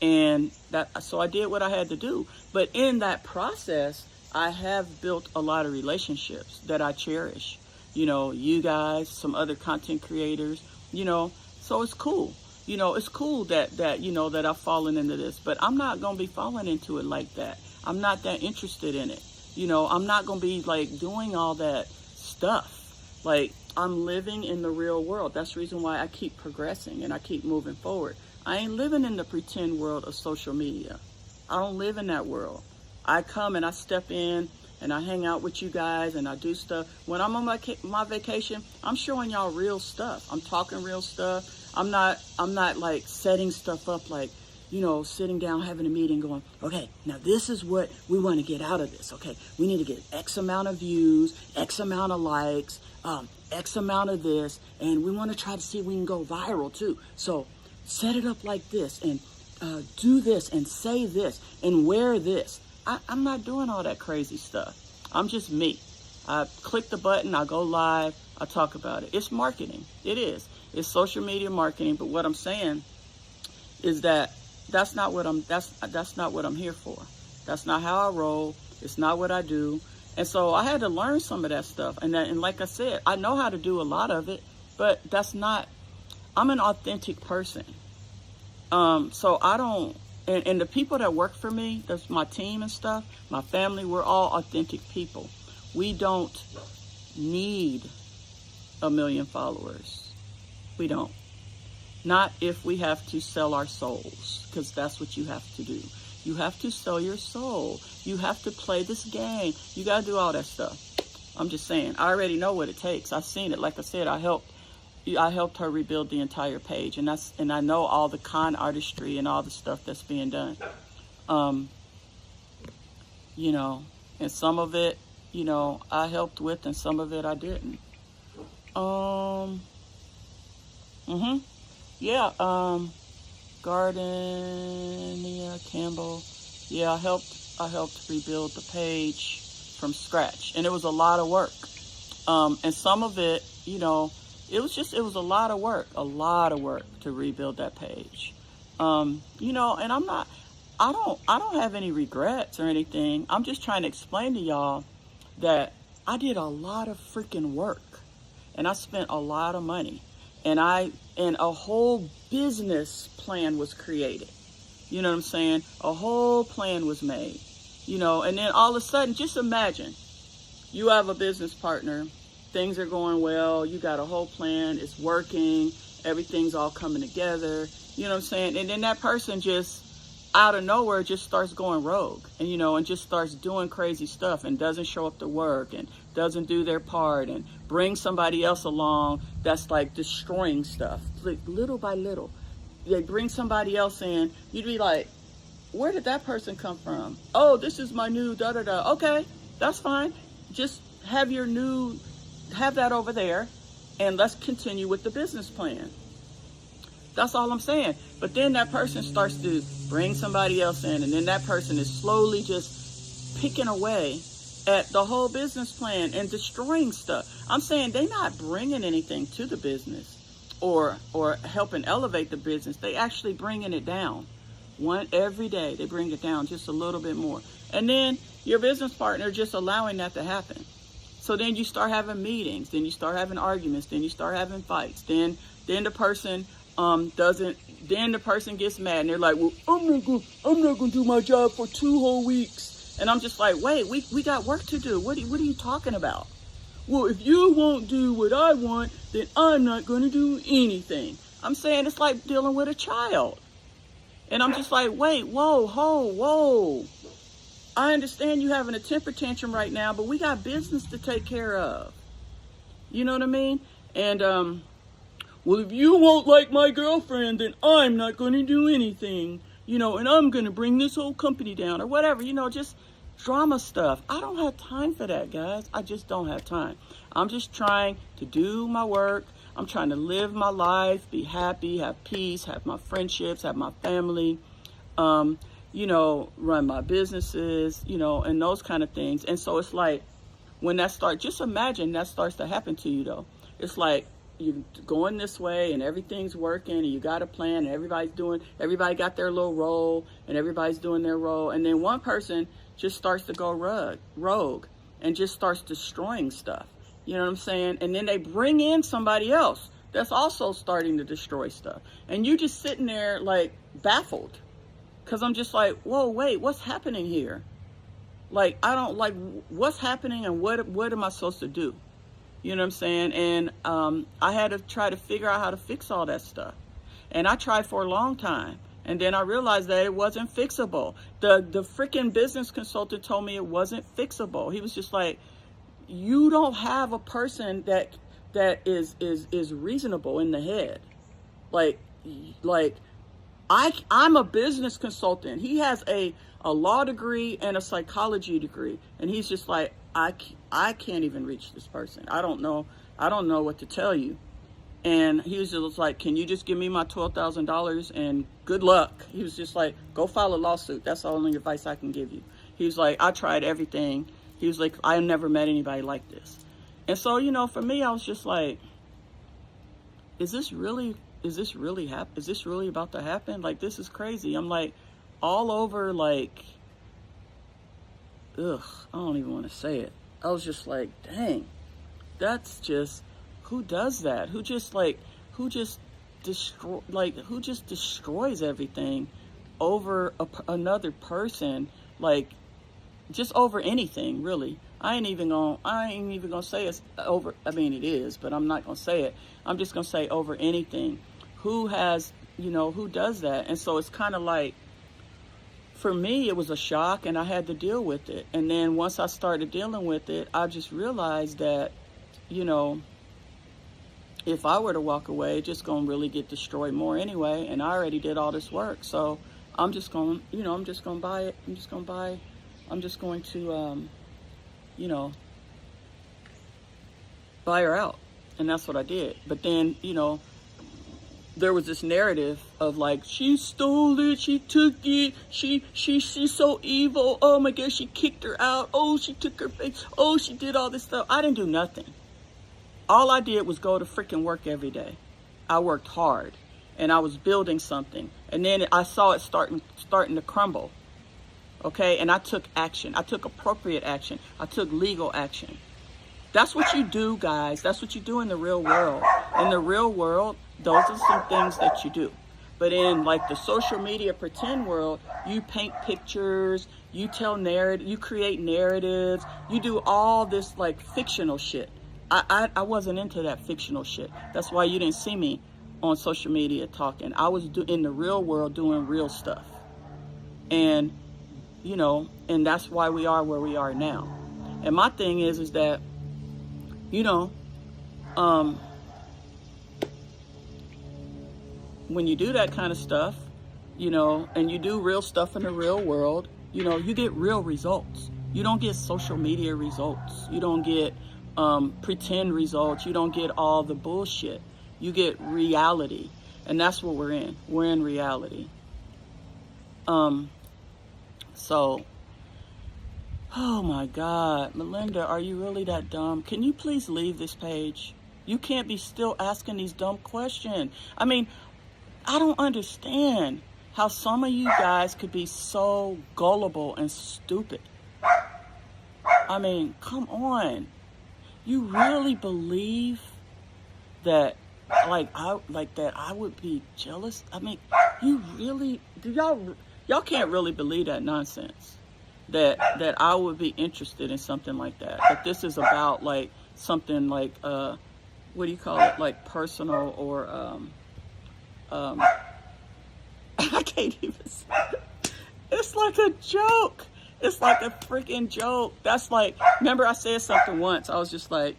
And so I did what I had to do. But in that process, I have built a lot of relationships that I cherish. You guys, some other content creators, so it's cool. It's cool that I've fallen into this, but I'm not going to be falling into it like that. I'm not that interested in it. I'm not going to be like doing all that stuff. Like, I'm living in the real world. That's the reason why I keep progressing and I keep moving forward. I ain't living in the pretend world of social media. I don't live in that world. I come and I step in and I hang out with you guys and I do stuff. When I'm on my vacation, I'm showing y'all real stuff. I'm talking real stuff. I'm not like setting stuff up like, sitting down, having a meeting going, okay, now this is what we want to get out of this. Okay, we need to get X amount of views, X amount of likes, X amount of this, and we want to try to see if we can go viral too. So set it up like this and do this and say this and wear this. I'm not doing all that crazy stuff. I'm just me. I click the button, I go live, I talk about it. It's marketing. It is. It's social media marketing. But what I'm saying is that's not what I'm here for. That's not how I roll. It's not what I do. And so I had to learn some of that stuff. And like I said, I know how to do a lot of it, but I'm an authentic person. So I don't, and the people that work for me, that's my team and stuff, my family, we're all authentic people. We don't need 1 million followers. We don't. Not if we have to sell our souls, because that's what you have to do. You have to sell your soul. You have to play this game. You got to do all that stuff. I'm just saying, I already know what it takes. I've seen it. Like I said, I helped her rebuild the entire page, and I know all the con artistry and all the stuff that's being done. And some of it, I helped with, and some of it I didn't. Gardenia Campbell. Yeah, I helped rebuild the page from scratch, and it was a lot of work. And some of it, it was a lot of work to rebuild that page. And I don't have any regrets or anything. I'm just trying to explain to y'all that I did a lot of freaking work and I spent a lot of money and a whole business plan was created. You know what I'm saying? A whole plan was made, and then all of a sudden, just imagine you have a business partner. Things are going well. You got a whole plan. It's working. Everything's all coming together. You know what I'm saying? And then that person just out of nowhere just starts going rogue and, and just starts doing crazy stuff and doesn't show up to work and doesn't do their part and brings somebody else along that's like destroying stuff like little by little. They bring somebody else in. You'd be like, where did that person come from? Oh, this is my new da-da-da. Okay, that's fine. Just have that over there and let's continue with the business plan. That's all I'm saying. But then that person starts to bring somebody else in, and then that person is slowly just picking away at the whole business plan and destroying stuff. I'm saying they're not bringing anything to the business or helping elevate the business. They actually bringing it down. Every day they bring it down just a little bit more. And then your business partner just allowing that to happen. So then you start having meetings, then you start having arguments, then you start having fights. Then the person then the person gets mad and they're like, well, I'm not gonna do my job for 2 whole weeks. And I'm just like, wait, we got work to do. What are you talking about? Well, if you won't do what I want, then I'm not going to do anything. I'm saying it's like dealing with a child. And I'm just like, wait, whoa. I understand you having a temper tantrum right now, but we got business to take care of. You know what I mean? And, well, if you won't like my girlfriend, then I'm not going to do anything. And I'm going to bring this whole company down or whatever, just drama stuff. I don't have time for that, guys. I just don't have time. I'm just trying to do my work. I'm trying to live my life, be happy, have peace, have my friendships, have my family, run my businesses, and those kind of things. And so it's like when that starts, just imagine that starts to happen to you, though. It's like, you're going this way and everything's working and you got a plan and everybody got their little role and everybody's doing their role. And then one person just starts to go rogue and just starts destroying stuff. You know what I'm saying? And then they bring in somebody else that's also starting to destroy stuff. And you just sitting there like baffled. Cause I'm just like, whoa, wait, what's happening here? Like, I don't like what's happening and what am I supposed to do? You know what I'm saying? And I had to try to figure out how to fix all that stuff. And I tried for a long time. And then I realized that it wasn't fixable. The freaking business consultant told me it wasn't fixable. He was just like, you don't have a person that is reasonable in the head. Like I'm a business consultant. He has a law degree and a psychology degree. And he's just like, I can't even reach this person. I don't know what to tell you. And he was just like, can you just give me my $12,000 and good luck? He was just like, go file a lawsuit. That's the only advice I can give you. He was like, I tried everything. He was like, I never met anybody like this. And so, for me, I was just like, is this really about to happen? Like, this is crazy. I'm like all over, like, I don't even want to say it. I was just like, dang, that's just, who does that? Who just destroys everything over another person, like just over anything, really. I ain't even gonna say it's over. I mean, it is, but I'm not gonna say it. I'm just gonna say over anything. Who does that? And so it's kind of like, for me, it was a shock and I had to deal with it. And then once I started dealing with it, I just realized that, if I were to walk away, it's just going to really get destroyed more anyway. And I already did all this work. So I'm just going, I'm just going to buy it. I'm just going to, buy her out. And that's what I did. But then, there was this narrative of like, she stole it, she took it, she's so evil, oh my gosh, she kicked her out, oh, she took her face, oh, she did all this stuff. I didn't do nothing. All I did was go to freaking work every day. I worked hard and I was building something, and then I saw it starting to crumble. Okay, and I took action. I took appropriate action. I took legal action. That's what you do, guys. That's what you do in the real world. In the real world, those are some things that you do. But in like the social media pretend world, you paint pictures, you tell narrative, you create narratives, you do all this like fictional shit. I wasn't into that fictional shit. That's why you didn't see me on social media talking. I was in the real world doing real stuff. And, and that's why we are where we are now. And my thing is that, when you do that kind of stuff, and you do real stuff in the real world, you get real results. You don't get social media results. You don't get pretend results. You don't get all the bullshit. You get reality. And that's what we're in. We're in reality. So, oh my God, Melinda, are you really that dumb? Can you please leave this page? You can't be still asking these dumb questions. I mean, I don't understand how some of you guys could be so gullible and stupid. I mean, come on. You really believe that that I would be jealous? I mean, you really y'all can't really believe that nonsense. That I would be interested in something like that. That this is about like something like what do you call it? Like personal or I can't even say it. It's like a joke. It's like a freaking joke. That's like, remember I said something once. I was just like,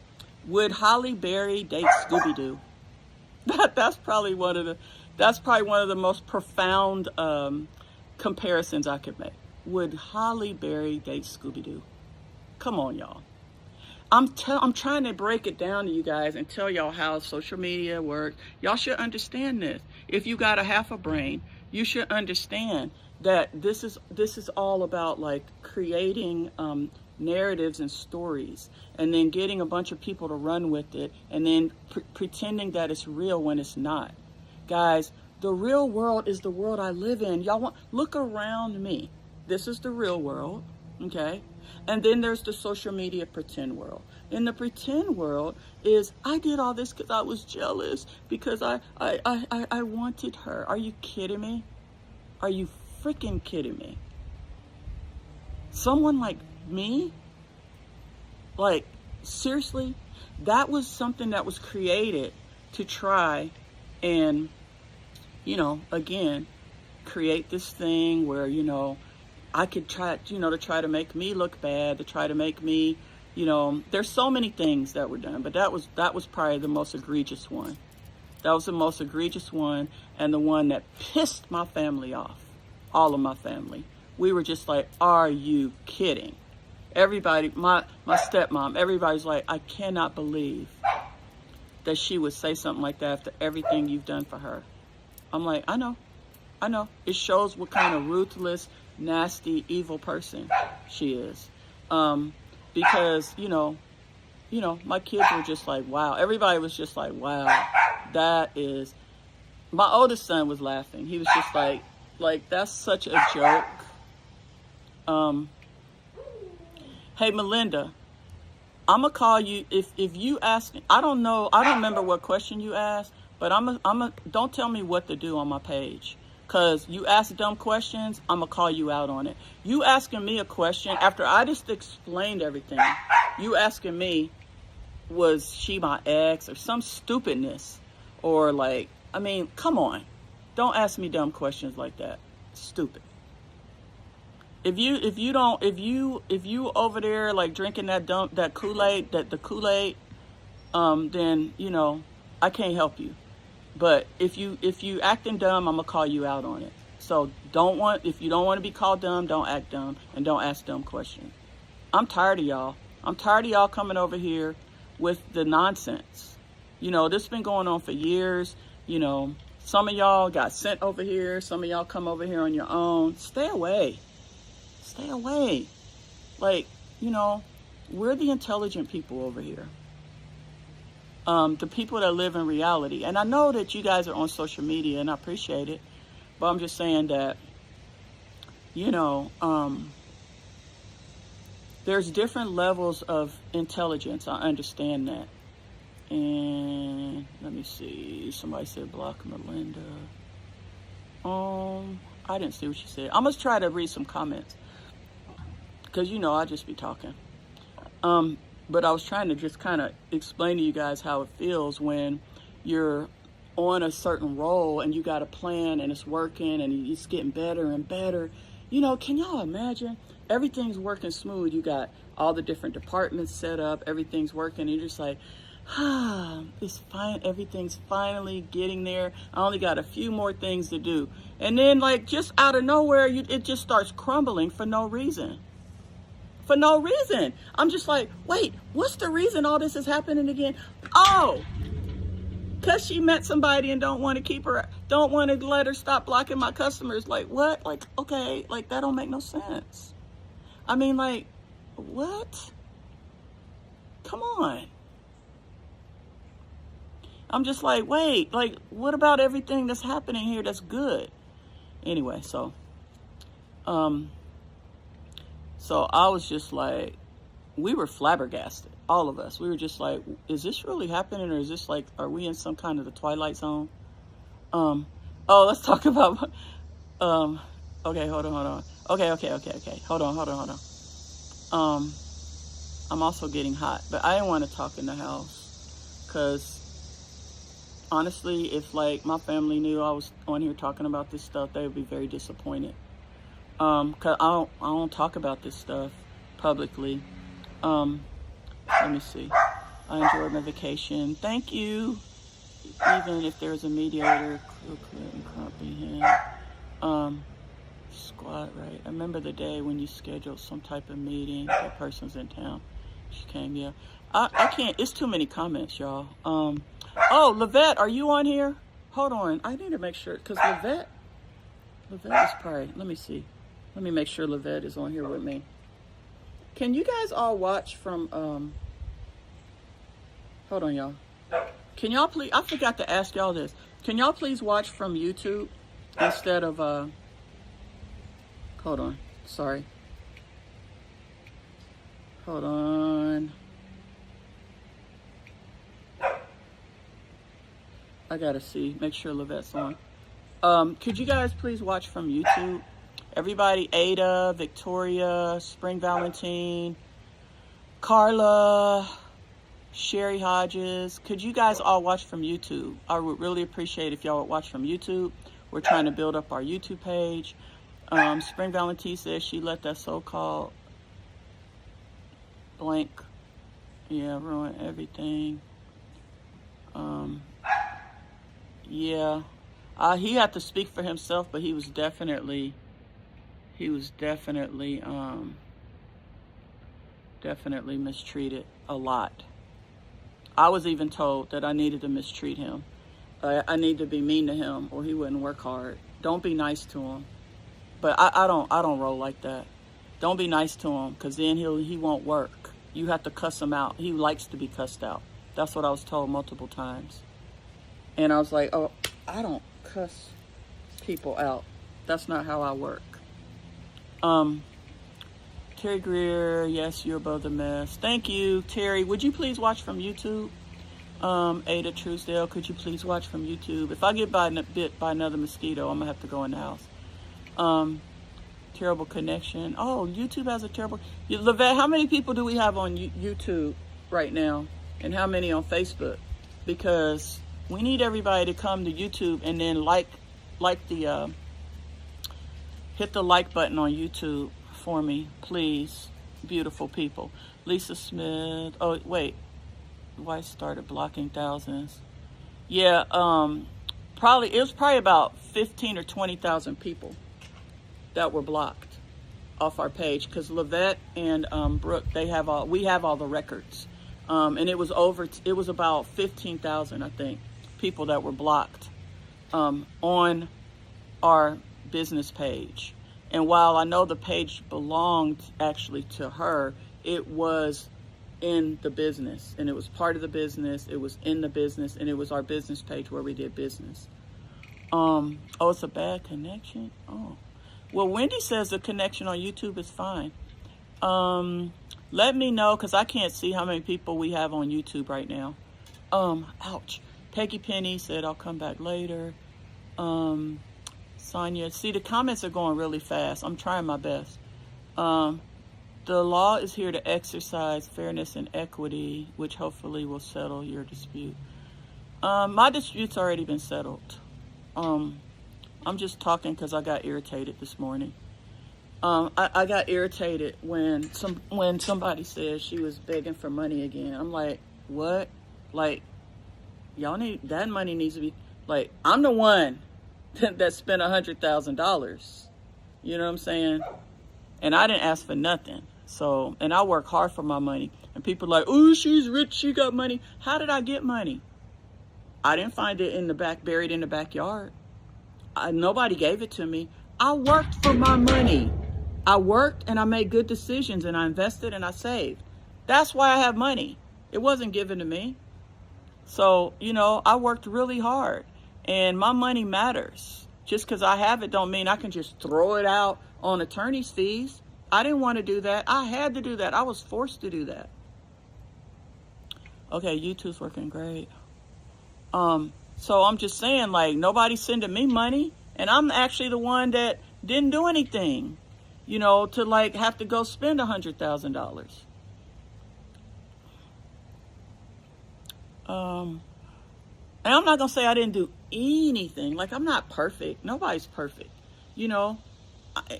would Holly Berry date Scooby-Doo? That's probably one of the most profound comparisons I could make. Would Holly Berry date Scooby-Doo? Come on, y'all. I'm trying to break it down to you guys and tell y'all how social media works. Y'all should understand this. If you got a half a brain, you should understand that this is all about like creating narratives and stories, and then getting a bunch of people to run with it, and then pretending that it's real when it's not. Guys, the real world is the world I live in. Y'all look around me. This is the real world, okay? And then there's the social media pretend world. In the pretend world is, I did all this because I was jealous, because I wanted her. Are you kidding me? Are you freaking kidding me? Someone like me? Like, seriously? That was something that was created to try and, again, create this thing where, I could try, to try to make me look bad, to try to make me, there's so many things that were done, but that was probably the most egregious one. That was the most egregious one, and the one that pissed my family off, all of my family. We were just like, are you kidding? Everybody, my stepmom, everybody's like, I cannot believe that she would say something like that after everything you've done for her. I'm like, I know. It shows what kind of ruthless, nasty, evil person she is. Because, my kids were just like, wow. Everybody was just like, wow, that is... My oldest son was laughing. He was just like, that's such a joke. Hey, Melinda, I'm going to call you. If you ask me, I don't remember what question you asked, but don't tell me what to do on my page. Because you ask dumb questions, I'm going to call you out on it. You asking me a question after I just explained everything. You asking me, was she my ex or some stupidness? Or like, I mean, come on. Don't ask me dumb questions like that. Stupid. If you over there like drinking that Kool-Aid, the Kool-Aid, then, I can't help you. But if you acting dumb, I'm gonna call you out on it. So if you don't want to be called dumb, don't act dumb and don't ask dumb questions. I'm tired of y'all. I'm tired of y'all coming over here with the nonsense. This has been going on for years. Some of y'all got sent over here. Some of y'all come over here on your own. Stay away. Stay away. Like, we're the intelligent people over here. The people that live in reality. And I know that you guys are on social media, and I appreciate it. But I'm just saying that, there's different levels of intelligence. I understand that. And let me see. Somebody said block Melinda. I didn't see what she said. I'm going to try to read some comments. Because, I just be talking. But I was trying to just kind of explain to you guys how it feels when you're on a certain role and you got a plan and it's working and it's getting better and better. Can y'all imagine? Everything's working smooth. You got all the different departments set up. Everything's working. And you're just like, it's fine. Everything's finally getting there. I only got a few more things to do. And then like just out of nowhere, it just starts crumbling for no reason. For no reason. I'm just like, wait, what's the reason all this is happening again? Oh, Because she met somebody and don't want to keep her, don't want to let her stop blocking my customers. Like, what? Like, okay, like, that don't make no sense. I mean, like, what? Come on. I'm just like, wait, like, what about everything that's happening here that's good? Anyway, so I was just like, we were flabbergasted, all of us. We were just like, is this really happening, or is this like, are we in some kind of the Twilight Zone? Oh, let's talk about, okay, hold on. Okay. Hold on. I'm also getting hot, but I didn't want to talk in the house, because honestly, if like my family knew I was on here talking about this stuff, they would be very disappointed. Cause I don't talk about this stuff publicly. Let me see. I enjoyed my vacation. Thank you. Even if there's a mediator who couldn't comprehend. Squad, right? I remember the day when you scheduled some type of meeting. That person's in town. She came, yeah. I can't, it's too many comments, y'all. Oh, Lavette, are you on here? Hold on. I need to make sure, because Lavette is probably, let me see. Let me make sure Lavette is on here with me. Can you guys all watch from, hold on, y'all. Can y'all please, I forgot to ask y'all this. Can y'all please watch from YouTube instead of, hold on, sorry. Hold on. I gotta see, make sure Lavette's on. Could you guys please watch from YouTube? Everybody, Ada, Victoria, Spring Valentine, Carla, Sherry Hodges. Could you guys all watch from YouTube? I would really appreciate if y'all would watch from YouTube. We're trying to build up our YouTube page. Spring Valentine says she let that so-called blank, yeah, ruin everything. Yeah, he had to speak for himself, but he was definitely mistreated a lot. I was even told that I needed to mistreat him. I need to be mean to him, or he wouldn't work hard. Don't be nice to him. But I don't roll like that. Don't be nice to him, because then he won't work. You have to cuss him out. He likes to be cussed out. That's what I was told multiple times. And I was like, oh, I don't cuss people out. That's not how I work. Terry Greer, yes, you're above the mess. Thank you, Terry. Would you please watch from YouTube? Ada Truesdale, could you please watch from YouTube? If I get bit by another mosquito, I'm gonna have to go in the house. Terrible connection. Oh, YouTube has a terrible. Lavette, how many people do we have on YouTube right now, and how many on Facebook? Because we need everybody to come to YouTube and then hit the like button on YouTube for me, please, beautiful people. Lisa Smith. Oh wait, why started blocking thousands? Yeah, it was probably about 15 or 20,000 people that were blocked off our page, because Lavette and Brooke, we have all the records, and it was about 15,000, I think, people that were blocked on our business page. And while I know the page belonged actually to her, it was in the business, and it was part of the business, it was in the business, and it was our business page where we did business. Oh, it's a bad connection? Oh. Well, Wendy says the connection on YouTube is fine. Let me know, because I can't see how many people we have on YouTube right now. Ouch. Peggy Penny said, I'll come back later. Sonia, see, the comments are going really fast. I'm trying my best. The law is here to exercise fairness and equity, which hopefully will settle your dispute. My dispute's already been settled. I'm just talking because I got irritated this morning. I got irritated when somebody said she was begging for money again. I'm like, what? Like, that money needs to be, like, I'm the one that spent $100,000. You know what I'm saying? And I didn't ask for nothing. So, and I work hard for my money. And people are like, oh, she's rich, she got money. How did I get money? I didn't find it in the back, buried in the backyard. Nobody gave it to me. I worked for my money. I worked and I made good decisions and I invested and I saved. That's why I have money. It wasn't given to me. So, I worked really hard and my money matters. Just because I have it don't mean I can just throw it out on attorney's fees. I didn't want to do that. I had to do that. I was forced to do that. Okay, YouTube's working great. So I'm just saying, like, nobody's sending me money, and I'm actually the one that didn't do anything, to like have to go spend $100,000. And I'm not gonna say I didn't do anything. Like, I'm not perfect. Nobody's perfect.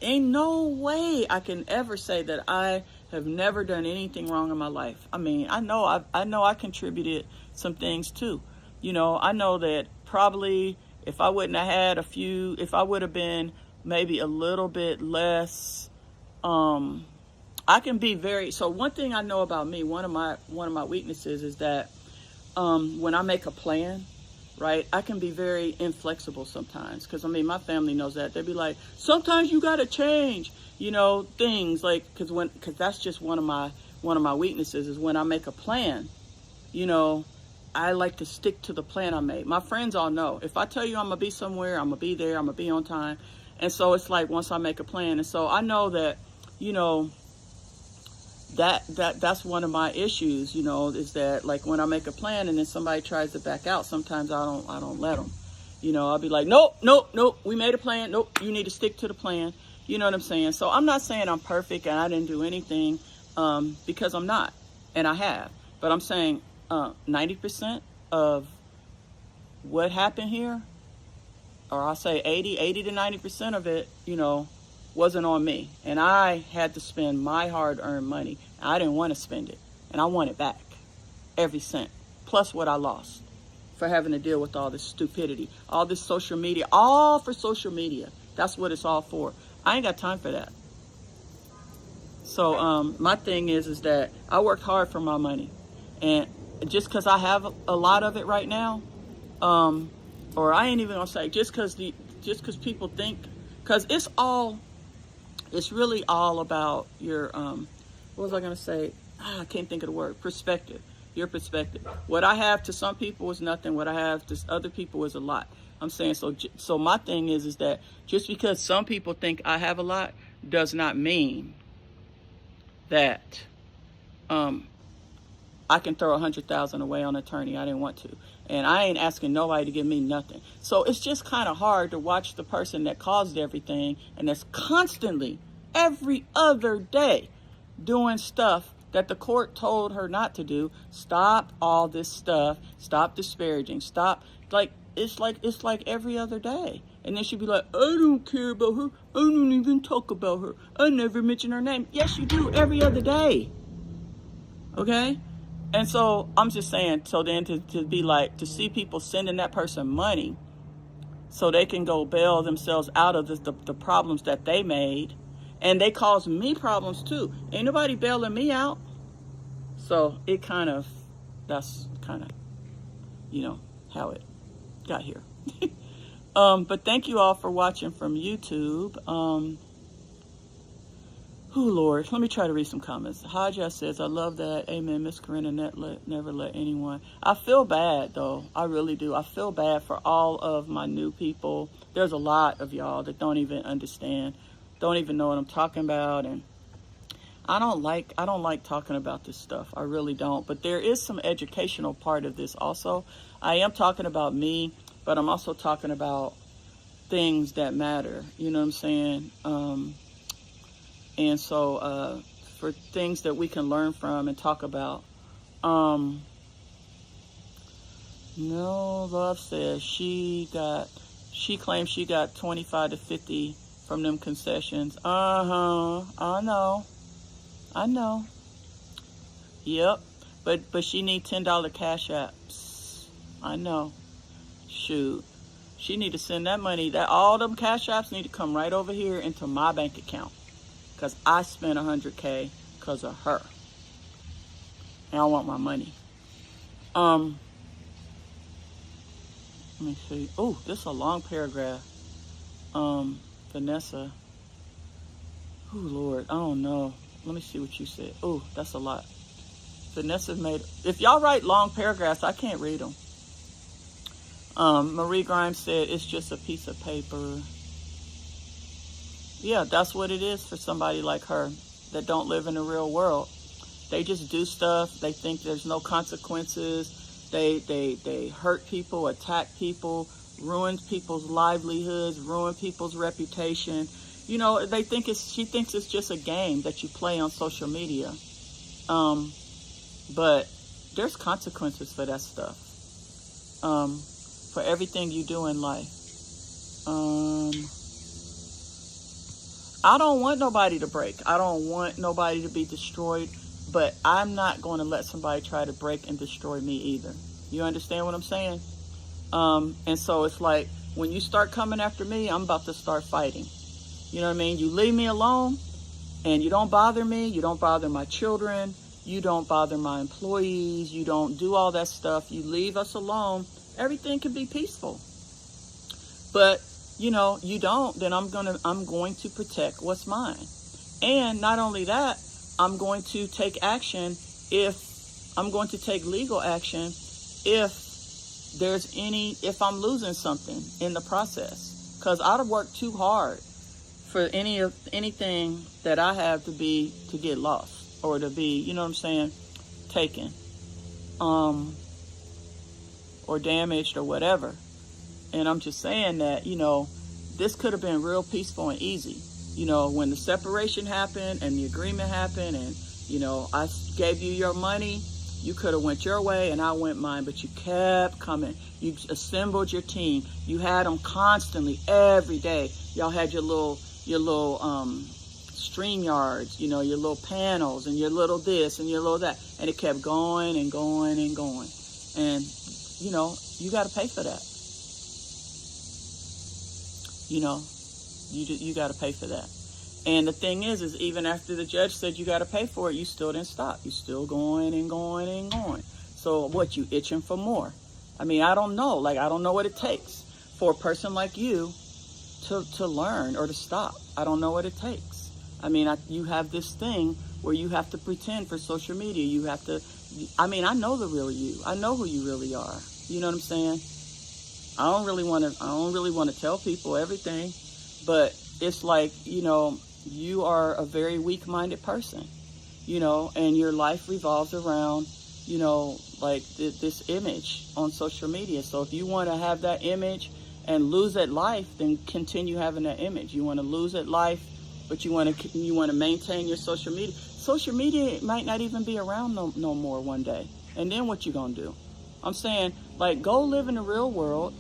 Ain't no way I can ever say that I have never done anything wrong in my life. I mean, I know I contributed some things too. I know that probably if I wouldn't have had if I would have been maybe a little bit less, I can be so one thing I know about me, one of my weaknesses is that, when I make a plan, right, I can be very inflexible sometimes. Cause my family knows that. They'd be like, sometimes you got to change, things like, cause that's just one of my weaknesses is when I make a plan, I like to stick to the plan I made. My friends all know. If I tell you I'm going to be somewhere, I'm going to be there, I'm going to be on time. And so it's like once I make a plan. And so I know that, that's one of my issues, is that like when I make a plan and then somebody tries to back out, sometimes I don't let them. I'll be like, nope, we made a plan. Nope, you need to stick to the plan. You know what I'm saying? So I'm not saying I'm perfect and I didn't do anything, because I'm not, and I have. But I'm saying 90% of what happened here, or I'll say 80 to 90% of it, wasn't on me. And I had to spend my hard-earned money. I didn't want to spend it. And I want it back. Every cent. Plus what I lost for having to deal with all this stupidity. All this social media. All for social media. That's what it's all for. I ain't got time for that. So my thing is that I worked hard for my money. And just because I have a lot of it right now, or I ain't even going to say, just because people think, because it's really all about your, what was I going to say? I can't think of the word. Perspective. Your perspective. What I have to some people is nothing. What I have to other people is a lot. I'm saying, so my thing is that just because some people think I have a lot does not mean that I can throw $100,000 away on an attorney. I didn't want to. And I ain't asking nobody to give me nothing. So it's just kind of hard to watch the person that caused everything and that's constantly, every other day, doing stuff that the court told her not to do. Stop all this stuff. Stop disparaging. Stop. It's like every other day. And then she'd be like, I don't care about her. I don't even talk about her. I never mention her name. Yes, you do every other day. Okay? And so I'm just saying, so then to be like, to see people sending that person money so they can go bail themselves out of the problems that they made. And they cause me problems too. Ain't nobody bailing me out. So that's kind of, how it got here. But thank you all for watching from YouTube. Oh, Lord, let me try to read some comments. Haja says, I love that. Amen. Miss Corinna, never let anyone. I feel bad, though. I really do. I feel bad for all of my new people. There's a lot of y'all that don't even understand, don't even know what I'm talking about. And I don't like talking about this stuff. I really don't. But there is some educational part of this also. I am talking about me, but I'm also talking about things that matter. You know what I'm saying? And so for things that we can learn from and talk about. No Love says she claims she got 25 to 50 from them concessions. I know. Yep. But she need $10 cash apps. I know. Shoot. She need to send that money. That all them cash apps need to come right over here into my bank account. Because I spent $100K because of her. And I want my money. Let me see. Oh, this is a long paragraph. Vanessa. Oh, Lord, I don't know. Let me see what you said. Oh, that's a lot. Vanessa made... If y'all write long paragraphs, I can't read them. Marie Grimes said, it's just a piece of paper. Yeah, that's what it is for somebody like her that don't live in the real world. They just do stuff. They think there's no consequences. They hurt people, attack people, ruin people's livelihoods, ruin people's reputation. You know, she thinks it's just a game that you play on social media. But there's consequences for that stuff. For everything you do in life. I don't want nobody to break. I don't want nobody to be destroyed. But I'm not going to let somebody try to break and destroy me either. You understand what I'm saying? And so it's like, when you start coming after me, I'm about to start fighting. You know what I mean? You leave me alone and you don't bother me. You don't bother my children. You don't bother my employees. You don't do all that stuff. You leave us alone. Everything can be peaceful. But, you know, you don't, then I'm going to protect what's mine. And not only that, I'm going to take legal action if I'm losing something in the process. Because I'd have worked too hard for anything that I have to get lost or to be, you know what I'm saying, taken, or damaged or whatever. And I'm just saying that, you know, this could have been real peaceful and easy. You know, when the separation happened and the agreement happened and, you know, I gave you your money, you could have went your way and I went mine, but you kept coming. You assembled your team. You had them constantly every day. Y'all had your little stream yards, you know, your little panels and your little this and your little that. And it kept going and going and going. And, you know, you got to pay for that. You know, you got to pay for that. And the thing is even after the judge said you got to pay for it, you still didn't stop. You still going and going and going. So what, you itching for more? I mean, I don't know. Like, I don't know what it takes for a person like you to learn or to stop. I don't know what it takes. I mean, you have this thing where you have to pretend for social media. You have to, I mean, I know the real you. I know who you really are. You know what I'm saying? I don't really want to tell people everything, but it's like, you know, you are a very weak-minded person, you know, and your life revolves around, you know, like this image on social media. So if you want to have that image and lose at life, then continue having that image. You want to lose at life, but you want to maintain your social media. Social media might not even be around no more one day. And then what you gonna do? I'm saying, like, go live in the real world,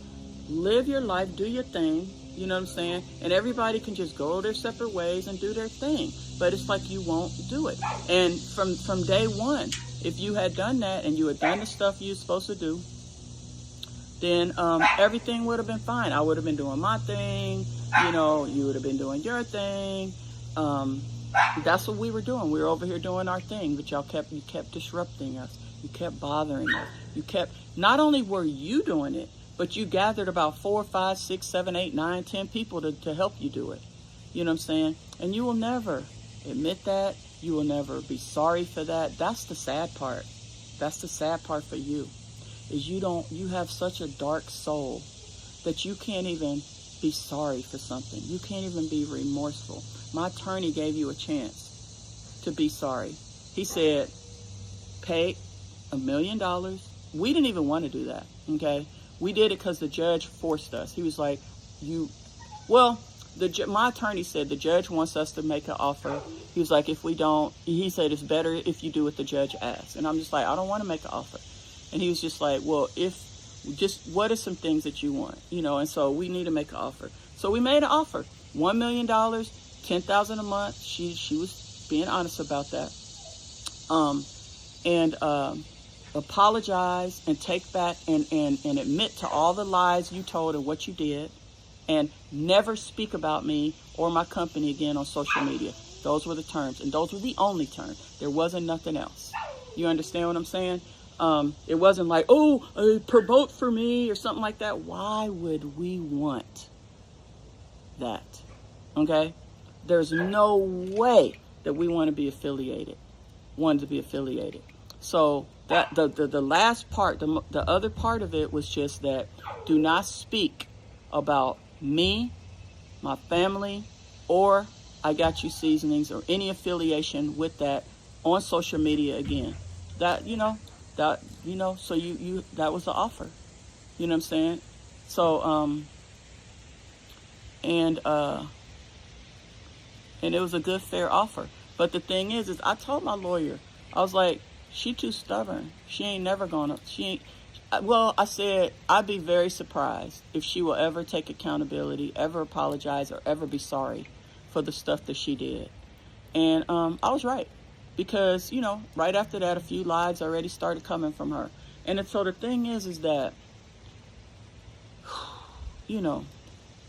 live your life, do your thing. You know what I'm saying? And everybody can just go their separate ways and do their thing. But it's like you won't do it. And from day one, if you had done that and you had done the stuff you were supposed to do, then everything would have been fine. I would have been doing my thing. You know, you would have been doing your thing. That's what we were doing. We were over here doing our thing. But you kept disrupting us. You kept bothering us. Not only were you doing it, but you gathered about 4, 5, 6, 7, 8, 9, 10 people to help you do it. You know what I'm saying? And you will never admit that. You will never be sorry for that. That's the sad part. That's the sad part for you, is you have such a dark soul that you can't even be sorry for something. You can't even be remorseful. My attorney gave you a chance to be sorry. He said, pay $1 million. We didn't even want to do that, okay? We did it because the judge forced us. He was like, my attorney said the judge wants us to make an offer. He was like, if we don't, he said it's better if you do what the judge asks. And I'm just like, I don't want to make an offer. And he was just like, well, what are some things that you want? You know, and so we need to make an offer. So we made an offer, $1 million, $10,000 a month. She was being honest about that. Apologize and take back and admit to all the lies you told and what you did, and never speak about me or my company again on social media. Those were the terms, and those were the only terms. There wasn't nothing else. You understand what I'm saying? It wasn't like, oh, promote for me or something like that. Why would we want that? Okay? There's no way that we want to be affiliated, So that the last part, the other part of it was just that do not speak about me, my family, or I Got You Seasonings or any affiliation with that on social media again. That, so you that was the offer. You know what I'm saying? So, and it was a good, fair offer. But the thing is I told my lawyer, I was like, she too stubborn. She ain't never gonna, I said, I'd be very surprised if she will ever take accountability, ever apologize, or ever be sorry for the stuff that she did. And I was right. Because, right after that, a few lives already started coming from her. And so the thing is that,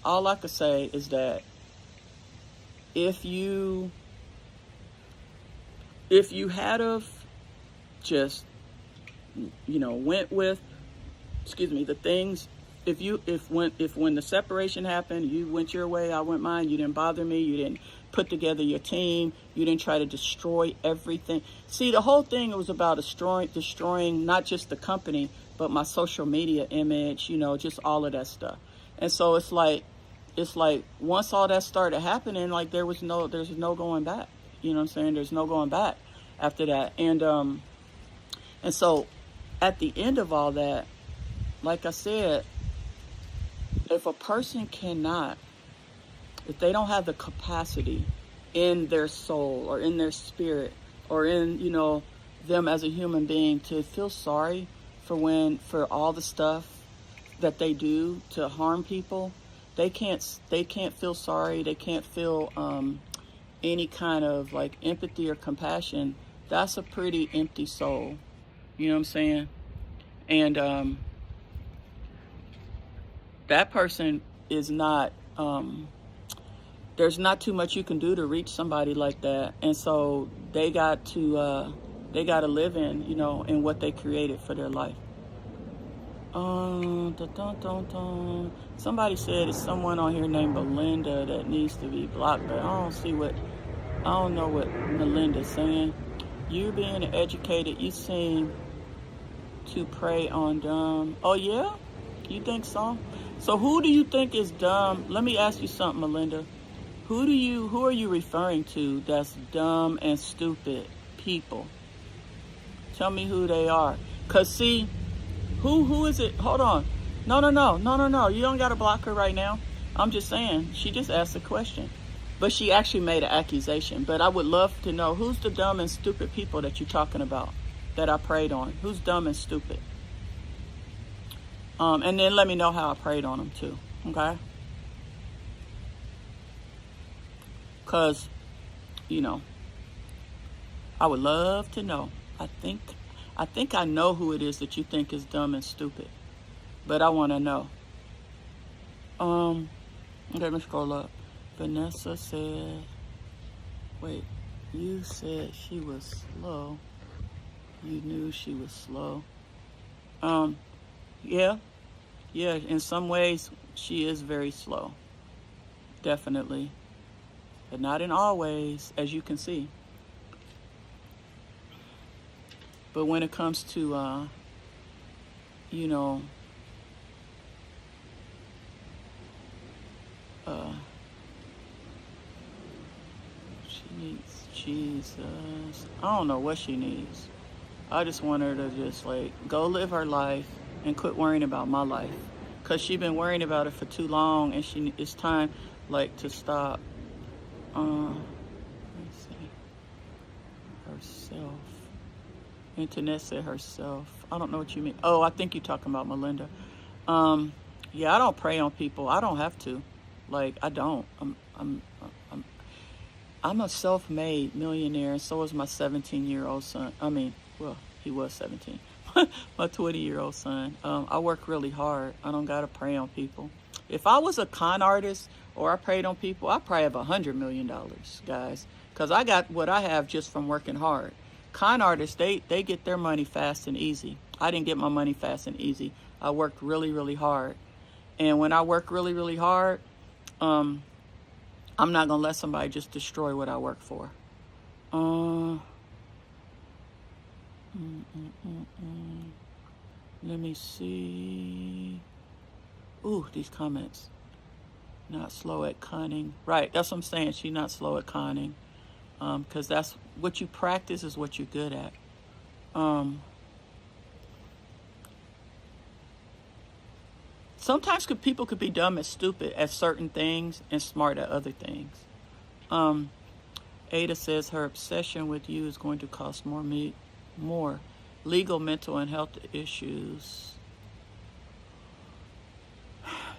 all I could say is that if you had of just, went with, the things, if when the separation happened, you went your way, I went mine, you didn't bother me, you didn't put together your team, you didn't try to destroy everything. See, the whole thing was about destroying not just the company, but my social media image, just all of that stuff. And so it's like once all that started happening, like there's no going back. You know what I'm saying? There's no going back after that. And so at the end of all that, like I said, if a person if they don't have the capacity in their soul or in their spirit or in, them as a human being to feel sorry for all the stuff that they do to harm people, they can't feel sorry. They can't feel any kind of like empathy or compassion. That's a pretty empty soul. You know what I'm saying? And that person is not, there's not too much you can do to reach somebody like that. And so they got to live in what they created for their life. Somebody said it's someone on here named Belinda that needs to be blocked, but I don't know what Melinda's saying. You being educated, you seem to prey on dumb. Oh yeah? You think so? So who do you think is dumb? Let me ask you something, Melinda. Who are you referring to that's dumb and stupid people? Tell me who they are. Cause see, who is it? Hold on. No. You don't gotta block her right now. I'm just saying, she just asked a question. But she actually made an accusation. But I would love to know who's the dumb and stupid people that you're talking about that I prayed on. Who's dumb and stupid? And then let me know how I prayed on them too. Okay? Because, I would love to know. I think I know who it is that you think is dumb and stupid. But I want to know. Okay, let me scroll up. Vanessa said, wait, you said she was slow. You knew she was slow. Yeah, in some ways, she is very slow. Definitely. But not in all ways, as you can see. But when it comes to, she needs Jesus. I don't know what she needs. I just want her to just go live her life and quit worrying about my life. Because she's been worrying about it for too long and it's time to stop. Let me see. Herself. Internet said herself. I don't know what you mean. Oh, I think you're talking about Melinda. Yeah, I don't prey on people. I don't have to. I don't. I'm a self-made millionaire, and so is my 17-year-old son. He was 17. My 20-year-old son. I work really hard. I don't gotta prey on people. If I was a con artist or I preyed on people, I'd probably have $100 million, guys. Because I got what I have just from working hard. Con artists, they get their money fast and easy. I didn't get my money fast and easy. I worked really, really hard. And when I work really, really hard, I'm not going to let somebody just destroy what I work for. Let me see. Ooh, these comments. Not slow at conning. Right, that's what I'm saying. She's not slow at conning. Because that's what you practice is what you're good at. Sometimes people could be dumb and stupid at certain things and smart at other things. Ada says her obsession with you is going to cost more legal, mental, and health issues.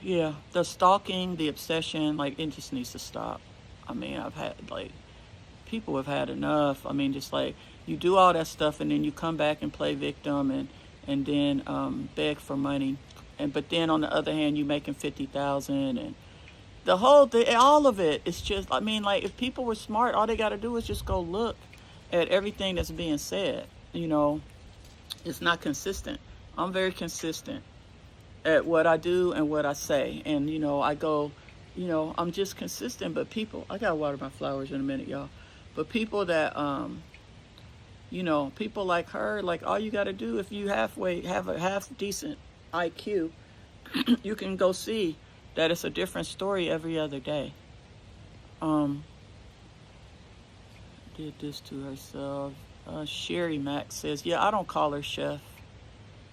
Yeah, the stalking, the obsession, like, it just needs to stop. I mean, I've had, like, people have had enough. I mean, just like, you do all that stuff and then you come back and play victim and then beg for money. But then on the other hand, you making 50,000 and the whole thing, all of it. It's just, I mean, like, if people were smart, all they got to do is just go look at everything that's being said. You know, it's not consistent. I'm very consistent at what I do and what I say. And, you know, I go, you know, I'm just consistent. But people, I got to water my flowers in a minute, y'all. But people that, you know, people like her, like, all you got to do, if you have a half decent IQ, you can go see that it's a different story every other day. Did this to herself. Sherry Max says, yeah, I don't call her chef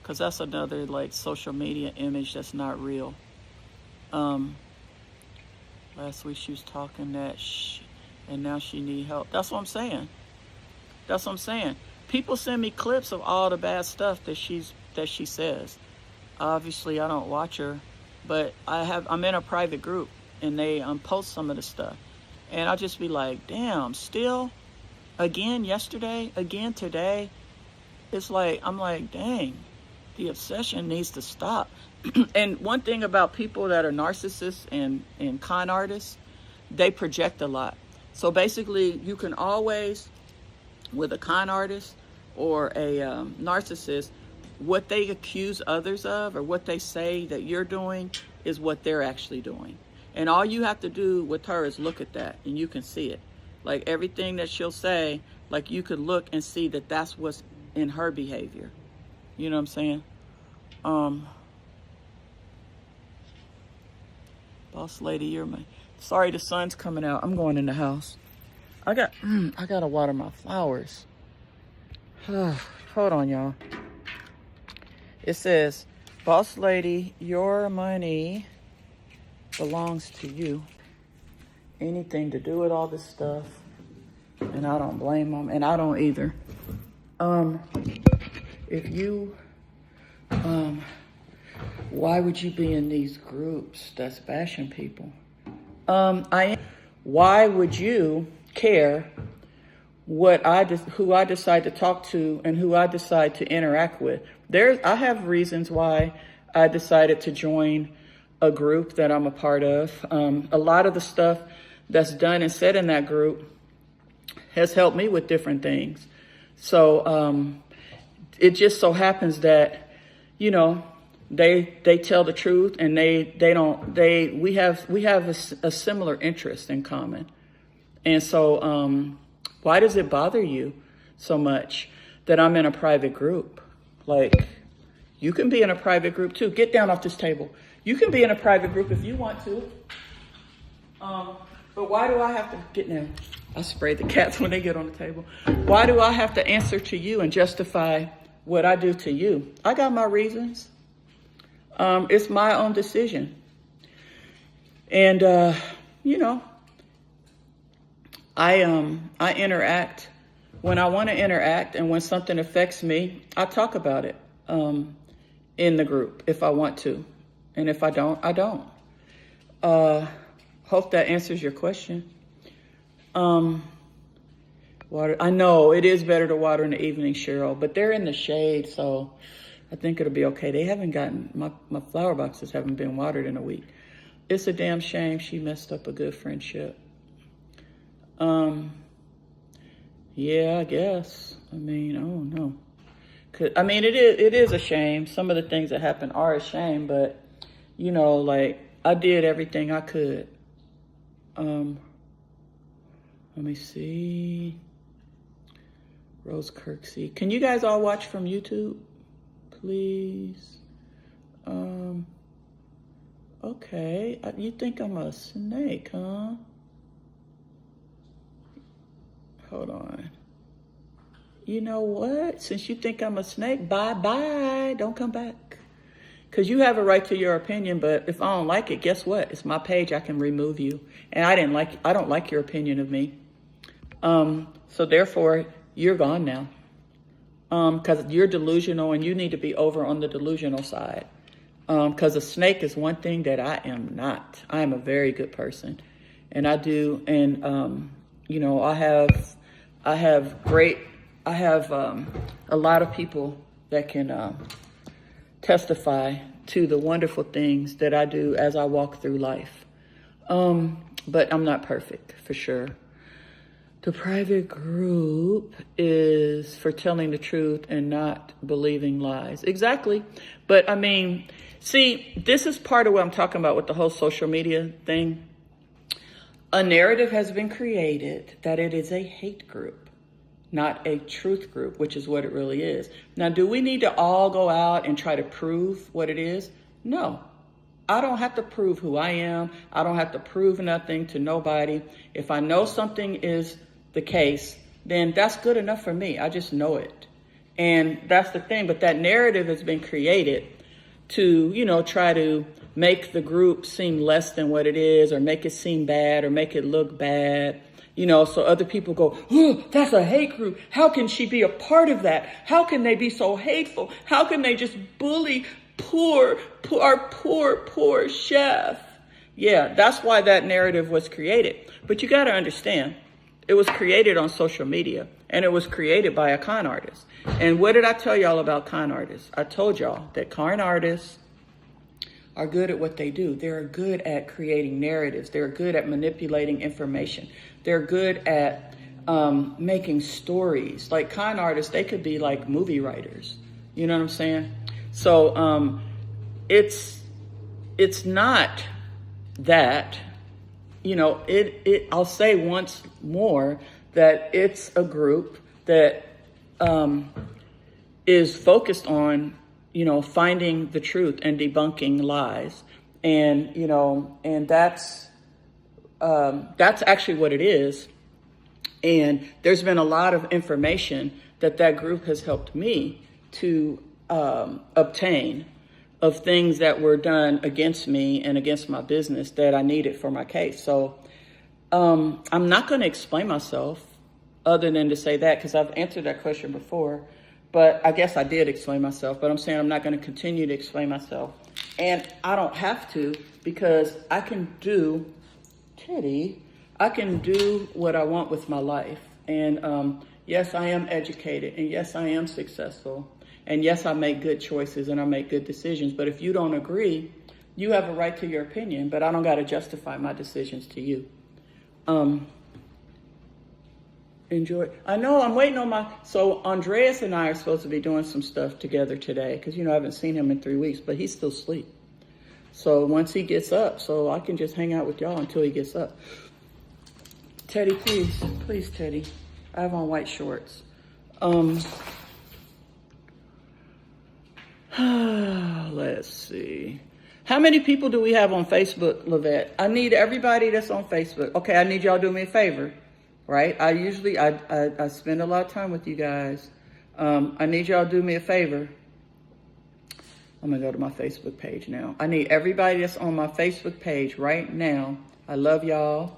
because that's another, like, social media image that's not real. Last week she was talking that and now she need help. That's what I'm saying. That's what I'm saying. People send me clips of all the bad stuff that she says. Obviously, I don't watch her, but I'm in a private group and they post some of the stuff, and I'll just be like, damn, still, again yesterday, again today. It's like, I'm like, dang, the obsession needs to stop. And one thing about people that are narcissists and con artists, they project a lot. So basically, you can always, with a con artist or a narcissist, what they accuse others of or what they say that you're doing is what they're actually doing. And all you have to do with her is look at that and you can see it. Like, everything that she'll say, like, you could look and see that that's what's in her behavior. You know what I'm saying? Boss lady, you're my... Sorry, the sun's coming out. I'm going in the house. I gotta water my flowers. Hold on, y'all. It says, boss lady, your money belongs to you. Anything to do with all this stuff. And I don't blame them. And I don't either. If you, why would you be in these groups that's bashing people? Why would you care who I decide to talk to and who I decide to interact with? I have reasons why I decided to join a group that I'm a part of. A lot of the stuff that's done and said in that group has helped me with different things. So it just so happens that, you know, they tell the truth and we have a similar interest in common. And so why does it bother you so much that I'm in a private group? Like, you can be in a private group too. Get down off this table. You can be in a private group if you want to. But why do I have to get now? I spray the cats when they get on the table. Why do I have to answer to you and justify what I do to you? I got my reasons. It's my own decision. And, you know, I interact when I want to interact, and when something affects me, I talk about it in the group if I want to. And if I don't, I don't. Hope that answers your question. Water. I know it is better to water in the evening, Cheryl, but they're in the shade, so I think it'll be okay. They haven't my flower boxes haven't been watered in a week. It's a damn shame she messed up a good friendship. Yeah, I guess. I mean, I don't know. I mean, it is a shame. Some of the things that happen are a shame, but, you know, like, I did everything I could. Let me see. Rose Kirksey. Can you guys all watch from YouTube, please? Okay. You think I'm a snake, huh? Hold on. You know what? Since you think I'm a snake, bye-bye. Don't come back. Because you have a right to your opinion, but if I don't like it, guess what? It's my page. I can remove you. And I don't like your opinion of me. So therefore, you're gone now. Because you're delusional and you need to be over on the delusional side. Because a snake is one thing that I am not. I am a very good person. And I do, and, you know, I have a lot of people that can testify to the wonderful things that I do as I walk through life. But I'm not perfect, for sure. The private group is for telling the truth and not believing lies. Exactly. But I mean, see, this is part of what I'm talking about with the whole social media thing. A narrative has been created that it is a hate group, not a truth group, which is what it really is. Now, do we need to all go out and try to prove what it is? No. I don't have to prove who I am. I don't have to prove nothing to nobody. If I know something is the case, then that's good enough for me. I just know it. And that's the thing. But that narrative has been created to, you know, try to make the group seem less than what it is, or make it seem bad, or make it look bad. You know, so other people go, oh, that's a hate group. How can she be a part of that? How can they be so hateful? How can they just bully our poor chef? Yeah, that's why that narrative was created. But you got to understand, it was created on social media, and it was created by a con artist. And what did I tell y'all about con artists? I told y'all that con artists are good at what they do. They're good at creating narratives. They're good at manipulating information. They're good at making stories. Like con artists, they could be like movie writers. You know what I'm saying? So it's not that, you know, I'll say once more that it's a group that is focused on, you know, finding the truth and debunking lies. And, you know, and that's actually what it is. And there's been a lot of information that group has helped me to obtain of things that were done against me and against my business that I needed for my case. So I'm not going to explain myself other than to say that, because I've answered that question before. But I guess I did explain myself, but I'm saying I'm not going to continue to explain myself. And I don't have to, because I can do, Teddy, I can do what I want with my life. And yes, I am educated, and yes, I am successful. And yes, I make good choices and I make good decisions. But if you don't agree, you have a right to your opinion, but I don't got to justify my decisions to you. Enjoy. I know I'm waiting on so Andreas and I are supposed to be doing some stuff together today, because, you know, I haven't seen him in 3 weeks, but he's still asleep. So once he gets up, so I can just hang out with y'all until he gets up. Teddy, please, Teddy. I have on white shorts. Let's see. How many people do we have on Facebook, Lavette? I need everybody that's on Facebook. Okay, I need y'all to do me a favor, right? I spend a lot of time with you guys. I need y'all to do me a favor. I'm going to go to my Facebook page now. I need everybody that's on my Facebook page right now. I love y'all.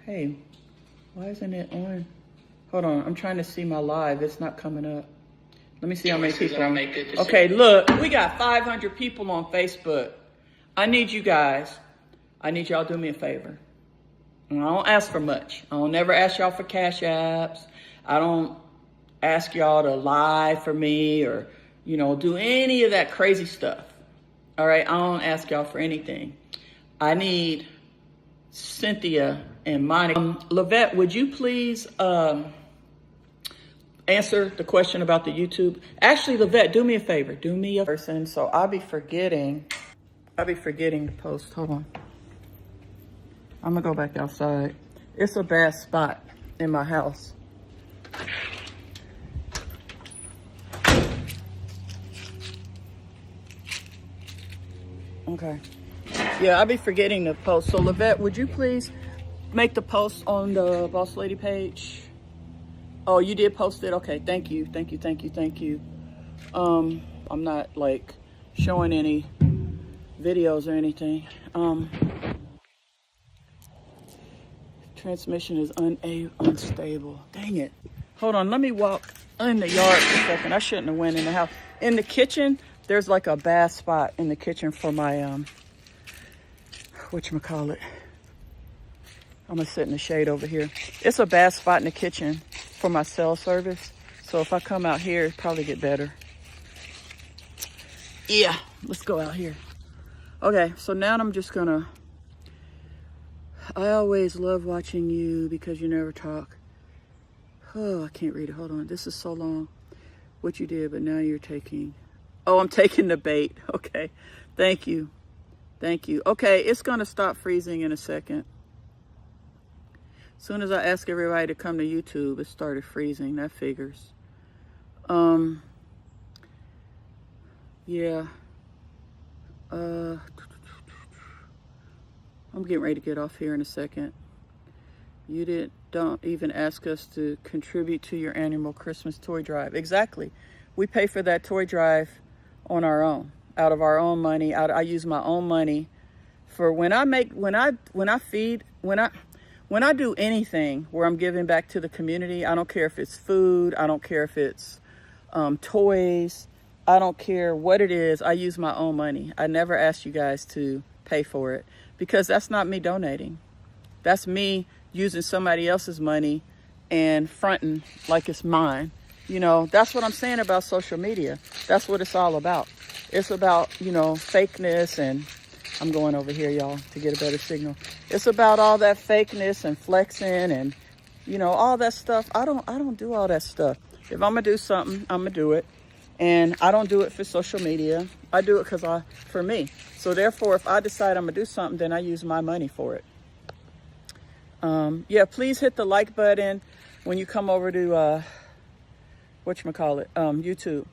Hey, why isn't it on? Hold on. I'm trying to see my live. It's not coming up. Let me see how many people. Okay, look, we got 500 people on Facebook. I need you guys. I need y'all to do me a favor. And I don't ask for much. I don't never ask y'all for cash apps. I don't ask y'all to lie for me or, you know, do any of that crazy stuff. All right, I don't ask y'all for anything. I need Cynthia and Monica. Lavette, would you please answer the question about the YouTube. Actually, Lavette, do me a favor. Do me a person. So I'll be forgetting to post. Hold on. I'm gonna go back outside. It's a bad spot in my house. Okay. Yeah, I'll be forgetting to post. So Lavette, would you please make the post on the Boss Lady page? Oh, you did post it? Okay, thank you. Thank you, thank you, thank you. I'm not like showing any videos or anything. Transmission is unstable. Dang it. Hold on, let me walk in the yard for a second. I shouldn't have went in the house. In the kitchen, there's like a bad spot in the kitchen for my, whatchamacallit. I'm gonna sit in the shade over here. It's a bad spot in the kitchen for my cell service. So if I come out here, it'll probably get better. Yeah, let's go out here. Okay, so now I'm just gonna, I always love watching you because you never talk. Oh, I can't read it. Hold on. This is so long. What you did, but now you're taking. Oh, I'm taking the bait. Okay. Thank you. Thank you. Okay, it's going to stop freezing in a second. As soon as I ask everybody to come to YouTube, it started freezing. That figures. Yeah. I'm getting ready to get off here in a second. You don't even ask us to contribute to your annual Christmas toy drive. Exactly. We pay for that toy drive on our own, out of our own money. I use my own money for when I do anything where I'm giving back to the community. I don't care if it's food. I don't care if it's toys. I don't care what it is. I use my own money. I never ask you guys to pay for it because that's not me donating. That's me using somebody else's money and fronting like it's mine. You know, that's what I'm saying about social media. That's what it's all about. It's about, you know, fakeness, and I'm going over here, y'all, to get a better signal. It's about all that fakeness and flexing and, you know, all that stuff. I don't do all that stuff. If I'm gonna do something, I'm gonna do it. And I don't do it for social media. I do it for me. So therefore, if I decide I'm gonna do something, then I use my money for it. Yeah, please hit the like button when you come over to, YouTube.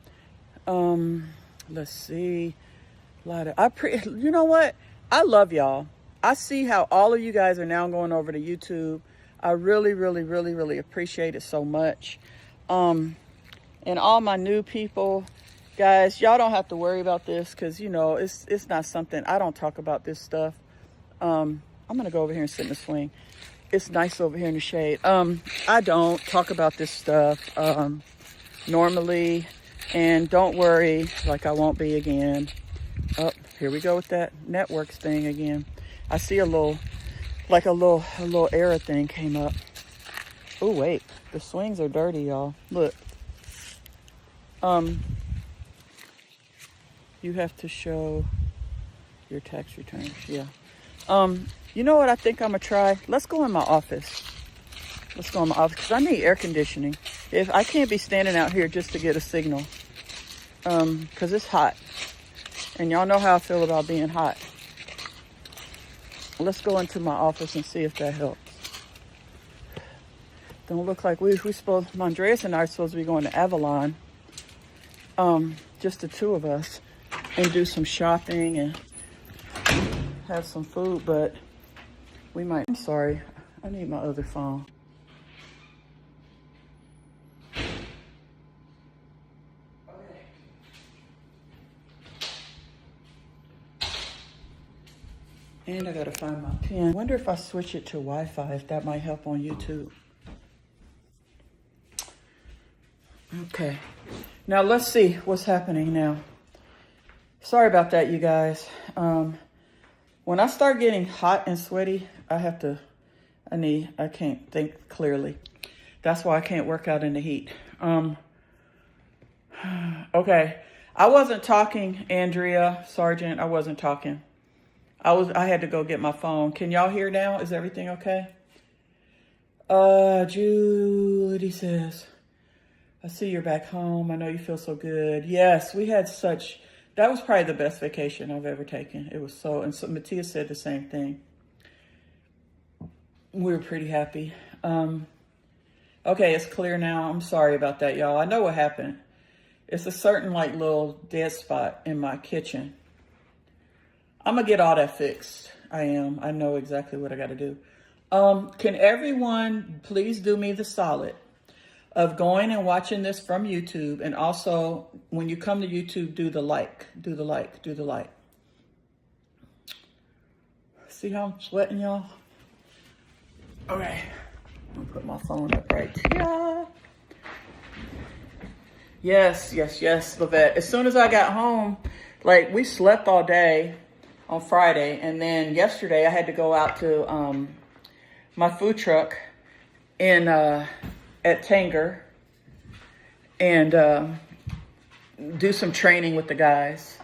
Let's see. You know what? I love y'all. I see how all of you guys are now going over to YouTube. I really, really, really, really appreciate it so much. And all my new people, guys, y'all don't have to worry about this because, you know, it's not something, I don't talk about this stuff. I'm going to go over here and sit in the swing. It's nice over here in the shade. I don't talk about this stuff normally, and don't worry, like I won't be again. Oh, here we go with that networks thing again. I see a little error thing came up. Oh wait, the swings are dirty, y'all. Look. You have to show your tax returns. Yeah. You know what I think I'm gonna try? Let's go in my office. Let's go in my office because I need air conditioning. If I can't be standing out here just to get a signal, because it's hot, and y'all know how I feel about being hot. Let's go into my office and see if that helps. Don't look like Andreas and I are supposed to be going to Avalon. Just the two of us, and do some shopping and have some food, but we might. I'm sorry, I need my other phone. And I gotta find my pen. I wonder if I switch it to Wi-Fi, if that might help on YouTube. Okay, now let's see what's happening now. Sorry about that, you guys. When I start getting hot and sweaty, I can't think clearly. That's why I can't work out in the heat. Okay, I wasn't talking, Andrea, Sergeant, I wasn't talking. I had to go get my phone. Can y'all hear now? Is everything okay? Judy says, I see you're back home. I know you feel so good. Yes, we had that was probably the best vacation I've ever taken. It was and so Mattia said the same thing. We were pretty happy. Okay, it's clear now. I'm sorry about that, y'all. I know what happened. It's a certain like little dead spot in my kitchen. I'm gonna get all that fixed. I know exactly what I gotta do. Can everyone please do me the solid of going and watching this from YouTube, and also when you come to YouTube, do the like. See how I'm sweating, y'all? Okay, I'm gonna put my phone up right here. Yes, Lavette. As soon as I got home, like we slept all day on Friday, and then yesterday I had to go out to my food truck in at Tanger and do some training with the guys.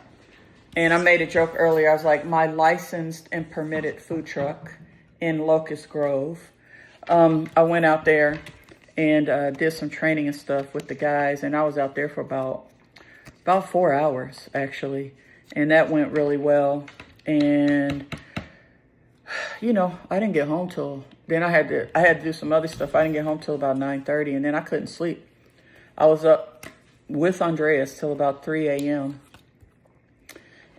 And I made a joke earlier. I was like, my licensed and permitted food truck in Locust Grove. I went out there and did some training and stuff with the guys, and I was out there for about 4 hours actually, and that went really well. And you know, I didn't get home till then. I had to do some other stuff. I didn't get home till about 9:30, and then I couldn't sleep. I was up with Andreas till about 3 a.m.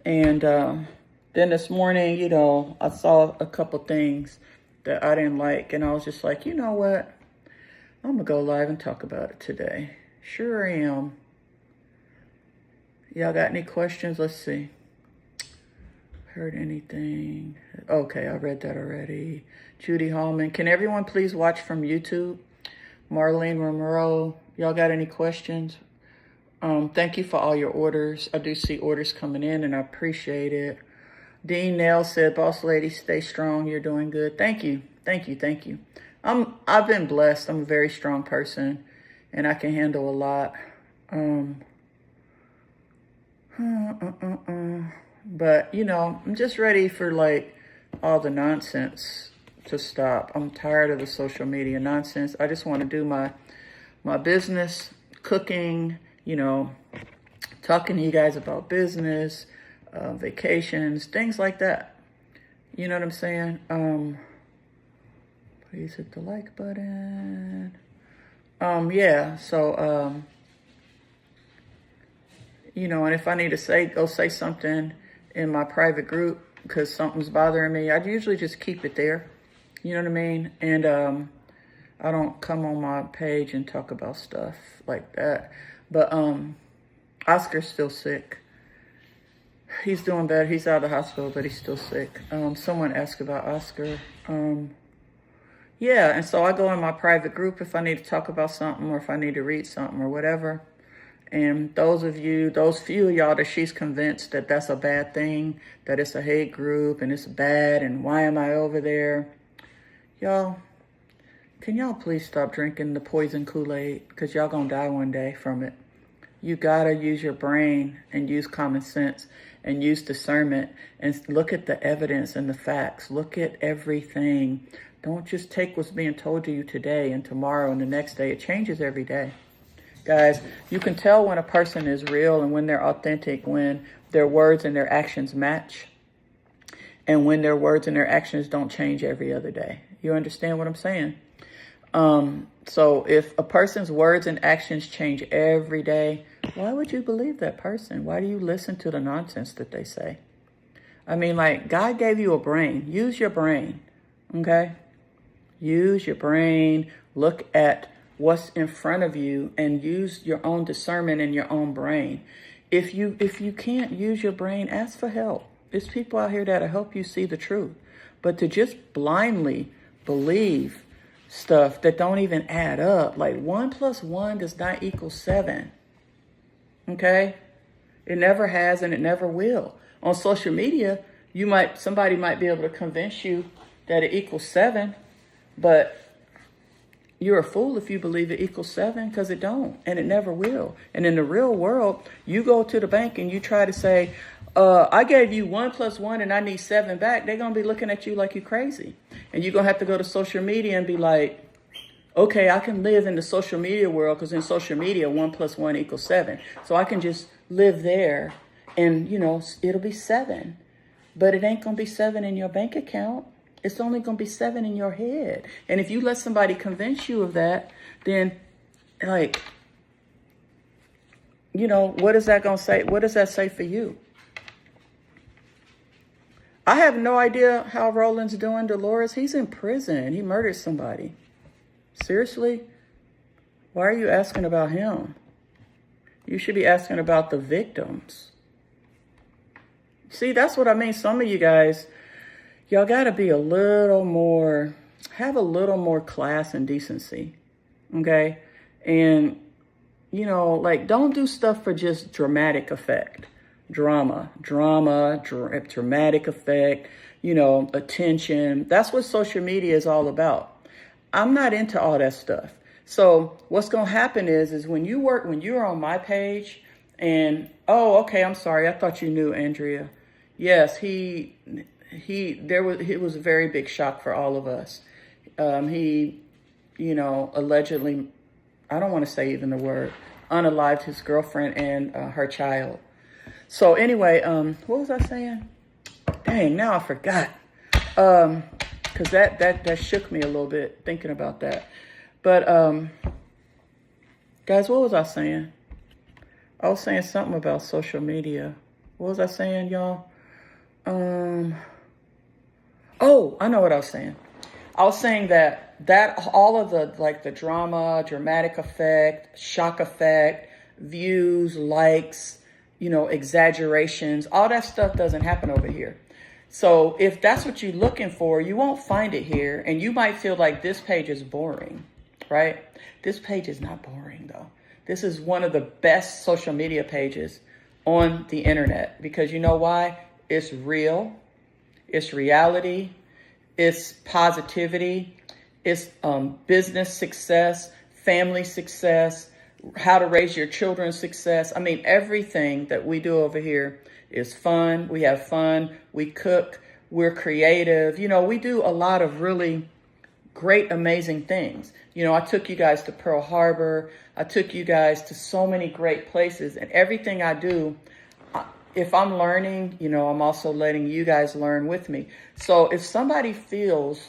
And then this morning, you know, I saw a couple things that I didn't like, and I was just like, you know what? I'm gonna go live and talk about it today. Sure am. Y'all got any questions? Let's see. Heard anything? Okay, I read that already. Judy Hallman. Can everyone please watch from YouTube? Marlene Romero. Y'all got any questions? Thank you for all your orders. I do see orders coming in, and I appreciate it. Dean Nail said, "Boss lady, stay strong. You're doing good." Thank you. I've been blessed. I'm a very strong person, and I can handle a lot. But you know, I'm just ready for like all the nonsense to stop. I'm tired of the social media nonsense. I just want to do my business, cooking, you know, talking to you guys about business, vacations, things like that. You know what I'm saying? Please hit the like button. Yeah, so, you know, and if I need to go say something in my private group because something's bothering me, I'd usually just keep it there. You know what I mean? And I don't come on my page and talk about stuff like that. But Oscar's still sick. He's doing better. He's out of the hospital, but he's still sick. Someone asked about Oscar. Yeah, and so I go in my private group if I need to talk about something or if I need to read something or whatever. And those few of y'all that she's convinced that that's a bad thing, that it's a hate group and it's bad and why am I over there? Y'all, can y'all please stop drinking the poison Kool-Aid? Because y'all gonna die one day from it. You gotta use your brain and use common sense and use discernment and look at the evidence and the facts. Look at everything. Don't just take what's being told to you today and tomorrow and the next day. It changes every day. Guys, you can tell when a person is real and when they're authentic, when their words and their actions match, and when their words and their actions don't change every other day. You understand what I'm saying? So if a person's words and actions change every day, why would you believe that person? Why do you listen to the nonsense that they say? I mean, like, God gave you a brain. Use your brain, okay? Use your brain. Look at what's in front of you and use your own discernment in your own brain. If you can't use your brain, ask for help. There's people out here that'll help you see the truth. But to just blindly believe stuff that don't even add up, like 1 + 1 does not equal 7. Okay? It never has and it never will. On social media, somebody might be able to convince you that it equals 7, but you're a fool if you believe it equals 7, because it don't, and it never will. And in the real world, you go to the bank and you try to say, I gave you 1 + 1 and I need 7 back. They're going to be looking at you like you're crazy. And you're going to have to go to social media and be like, Okay, I can live in the social media world because in social media, 1 + 1 = 7. So I can just live there and, it'll be 7. But it ain't going to be 7 in your bank account. It's only going to be 7 in your head. And if you let somebody convince you of that, then, like, what is that going to say? What does that say for you? I have no idea how Roland's doing, Dolores. He's in prison. He murdered somebody. Seriously? Why are you asking about him? You should be asking about the victims. See, that's what I mean. Some of you guys, y'all got to be have a little more class and decency. Okay? And, don't do stuff for just dramatic effect. Dramatic effect, attention. That's what social media is all about. I'm not into all that stuff. So what's going to happen is when you're on my page and, oh, okay, I'm sorry. I thought you knew, Andrea. Yes, it was a very big shock for all of us. He, allegedly, I don't want to say even the word, unalived his girlfriend and her child. So anyway, what was I saying? Dang, now I forgot. Because that shook me a little bit thinking about that. But guys, what was I saying? I was saying something about social media. What was I saying, y'all? Oh, I know what I was saying. I was saying that all of the drama, dramatic effect, shock effect, views, likes, exaggerations, all that stuff doesn't happen over here. So if that's what you're looking for, you won't find it here. And you might feel like this page is boring, right? This page is not boring, though. This is one of the best social media pages on the internet because you know why? It's real. It's reality. It's positivity. It's business success, family success, how to raise your children's success. I mean, everything that we do over here is fun. We have fun. We cook. We're creative. We do a lot of really great, amazing things. I took you guys to Pearl Harbor. I took you guys to so many great places. And everything I do, if I'm learning, I'm also letting you guys learn with me. So if somebody feels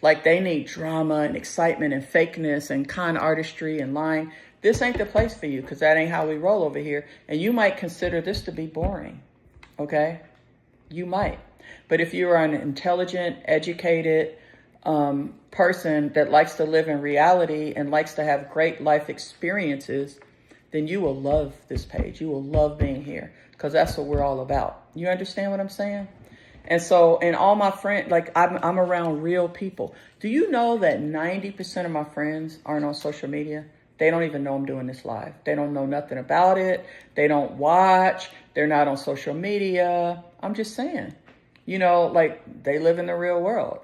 like they need drama and excitement and fakeness and con artistry and lying, this ain't the place for you because that ain't how we roll over here. And you might consider this to be boring, okay? You might. But if you are an intelligent, educated person that likes to live in reality and likes to have great life experiences, then you will love this page. You will love being here because that's what we're all about. You understand what I'm saying? And so, and all my friends, I'm around real people. Do you know that 90% of my friends aren't on social media? They don't even know I'm doing this live. They don't know nothing about it. They don't watch. They're not on social media. I'm just saying, they live in the real world.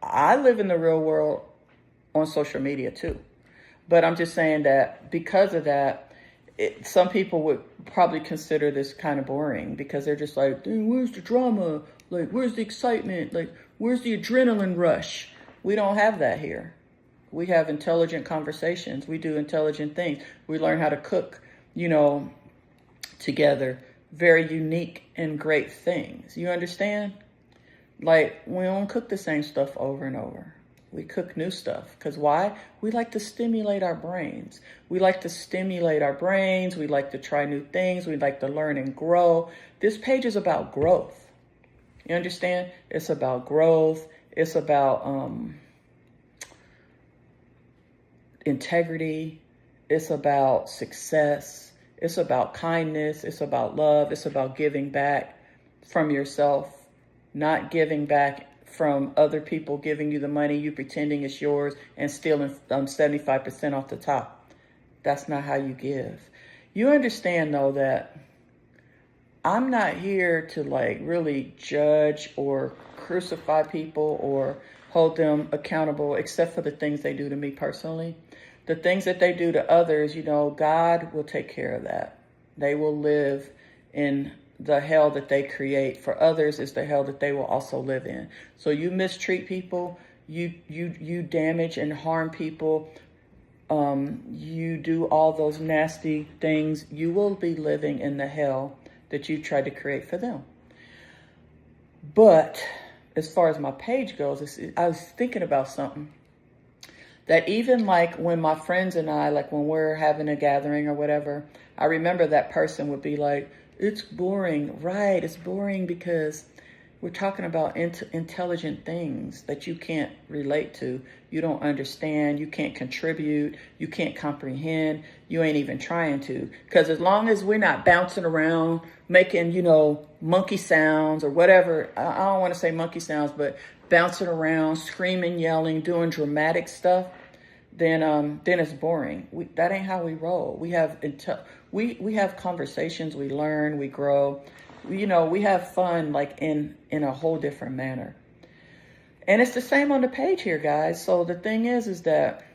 I live in the real world on social media too. But I'm just saying that because of that, some people would probably consider this kind of boring because they're just like, dude, where's the drama? Like, where's the excitement? Like, where's the adrenaline rush? We don't have that here. We have intelligent conversations. We do intelligent things. We learn how to cook, together. Very unique and great things. You understand? Like, we don't cook the same stuff over and over. We cook new stuff. Because why? We like to stimulate our brains. We like to try new things. We like to learn and grow. This page is about growth. You understand? It's about growth. It's about integrity. It's about success. It's about kindness. It's about love. It's about giving back from yourself, not giving back from other people giving you the money, you pretending it's yours and stealing 75% off the top. That's not how you give. You understand, though, that I'm not here to really judge or crucify people or hold them accountable, except for the things they do to me personally. The things that they do to others, God will take care of that. They will live in the hell that they create for others is the hell that they will also live in. So you mistreat people, you damage and harm people, you do all those nasty things, you will be living in the hell that you tried to create for them. But as far as my page goes, I was thinking about something that even like when my friends and I, like when we're having a gathering or whatever, I remember that person would be like, it's boring. Right, it's boring because we're talking about intelligent things that you can't relate to. You don't understand. You can't contribute. You can't comprehend. You ain't even trying to. Because as long as we're not bouncing around, making, monkey sounds or whatever. I don't want to say monkey sounds, but bouncing around, screaming, yelling, doing dramatic stuff, then it's boring. That ain't how we roll. We have conversations. We learn. We grow. We have fun like in a whole different manner. And it's the same on the page here, guys. So the thing is that,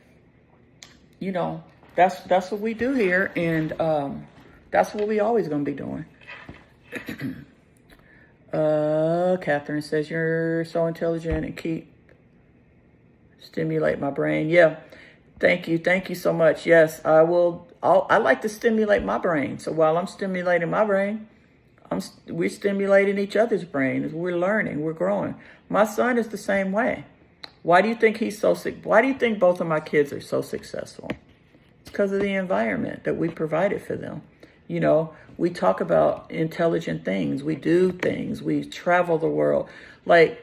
that's what we do here. And that's what we always going to be doing. Catherine says, you're so intelligent and stimulate my brain. Yeah. Thank you. Thank you so much. Yes, I will. I like to stimulate my brain. So while I'm stimulating my brain, we're stimulating each other's brain. We're learning, we're growing. My son is the same way. Why do you think he's so sick? Why do you think both of my kids are so successful? It's because of the environment that we provided for them. We talk about intelligent things. We do things. We travel the world. Like,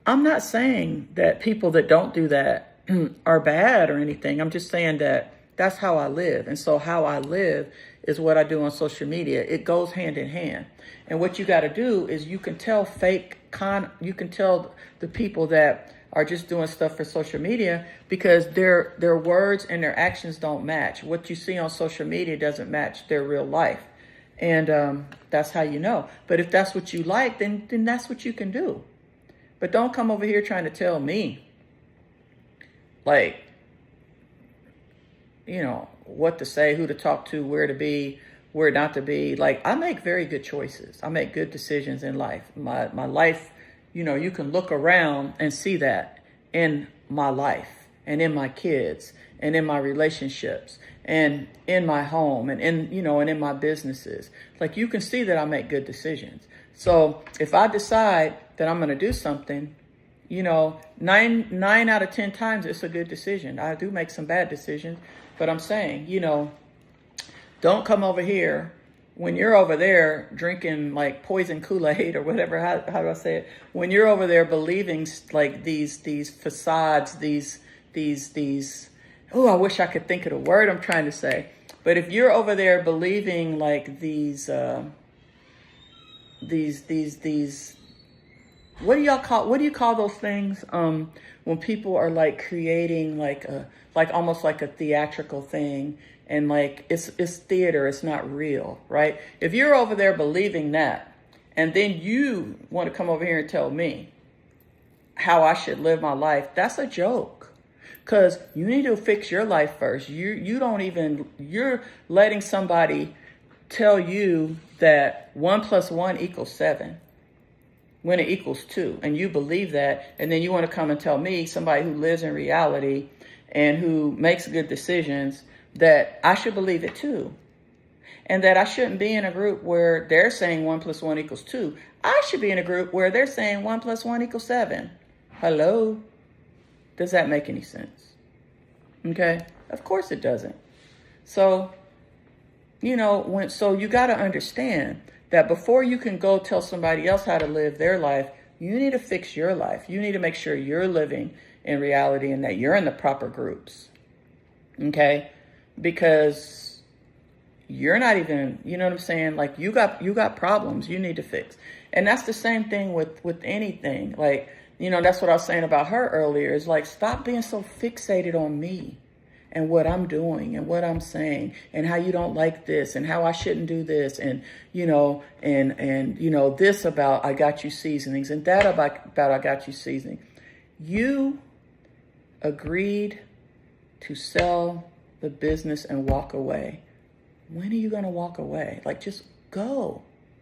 I'm not saying that people that don't do that are bad or anything. I'm just saying that that's how I live. And so how I live is what I do on social media. It goes hand in hand. And what you got to do is you can tell you can tell the people that are just doing stuff for social media because their words and their actions don't match. What you see on social media doesn't match their real life. And that's how you know. But if that's what you like, then that's what you can do. But don't come over here trying to tell me, like, what to say, who to talk to, where to be, where not to be. Like, I make very good choices. I make good decisions in life. My life, you can look around and see that in my life and in my kids and in my relationships and in my home and in my businesses. Like, you can see that I make good decisions. So if I decide that I'm going to do something, 9 out of 10 times it's a good decision. I do make some bad decisions, but I'm saying, don't come over here when you're over there drinking like poison Kool-Aid or whatever. How do I say it? When you're over there believing like these facades, these. Oh, I wish I could think of the word I'm trying to say. But if you're over there believing like these. What do you call those things? When people are like creating like almost like a theatrical thing, and like it's theater, it's not real, right? If you're over there believing that, and then you want to come over here and tell me how I should live my life, that's a joke. Because you need to fix your life first. You're letting somebody tell you that 1 + 1 = 7 when it equals 2, and you believe that, and then you want to come and tell me, somebody who lives in reality and who makes good decisions, that I should believe it too, and that I shouldn't be in a group where they're saying 1 + 1 = 2. I should be in a group where they're saying 1 + 1 = 7. Hello? Does that make any sense? Okay? Of course it doesn't. So, so you got to understand that before you can go tell somebody else how to live their life, you need to fix your life. You need to make sure you're living in reality and that you're in the proper groups. Okay? Because you're not even, you know what I'm saying? Like, you got problems you need to fix. And that's the same thing with anything. Like, that's what I was saying about her earlier. Is like, stop being so fixated on me and what I'm doing and what I'm saying and how you don't like this and how I shouldn't do this and, this about I got you seasonings and that about I got you seasoning. You agreed to sell the business and walk away. When are you going to walk away? Like, just go.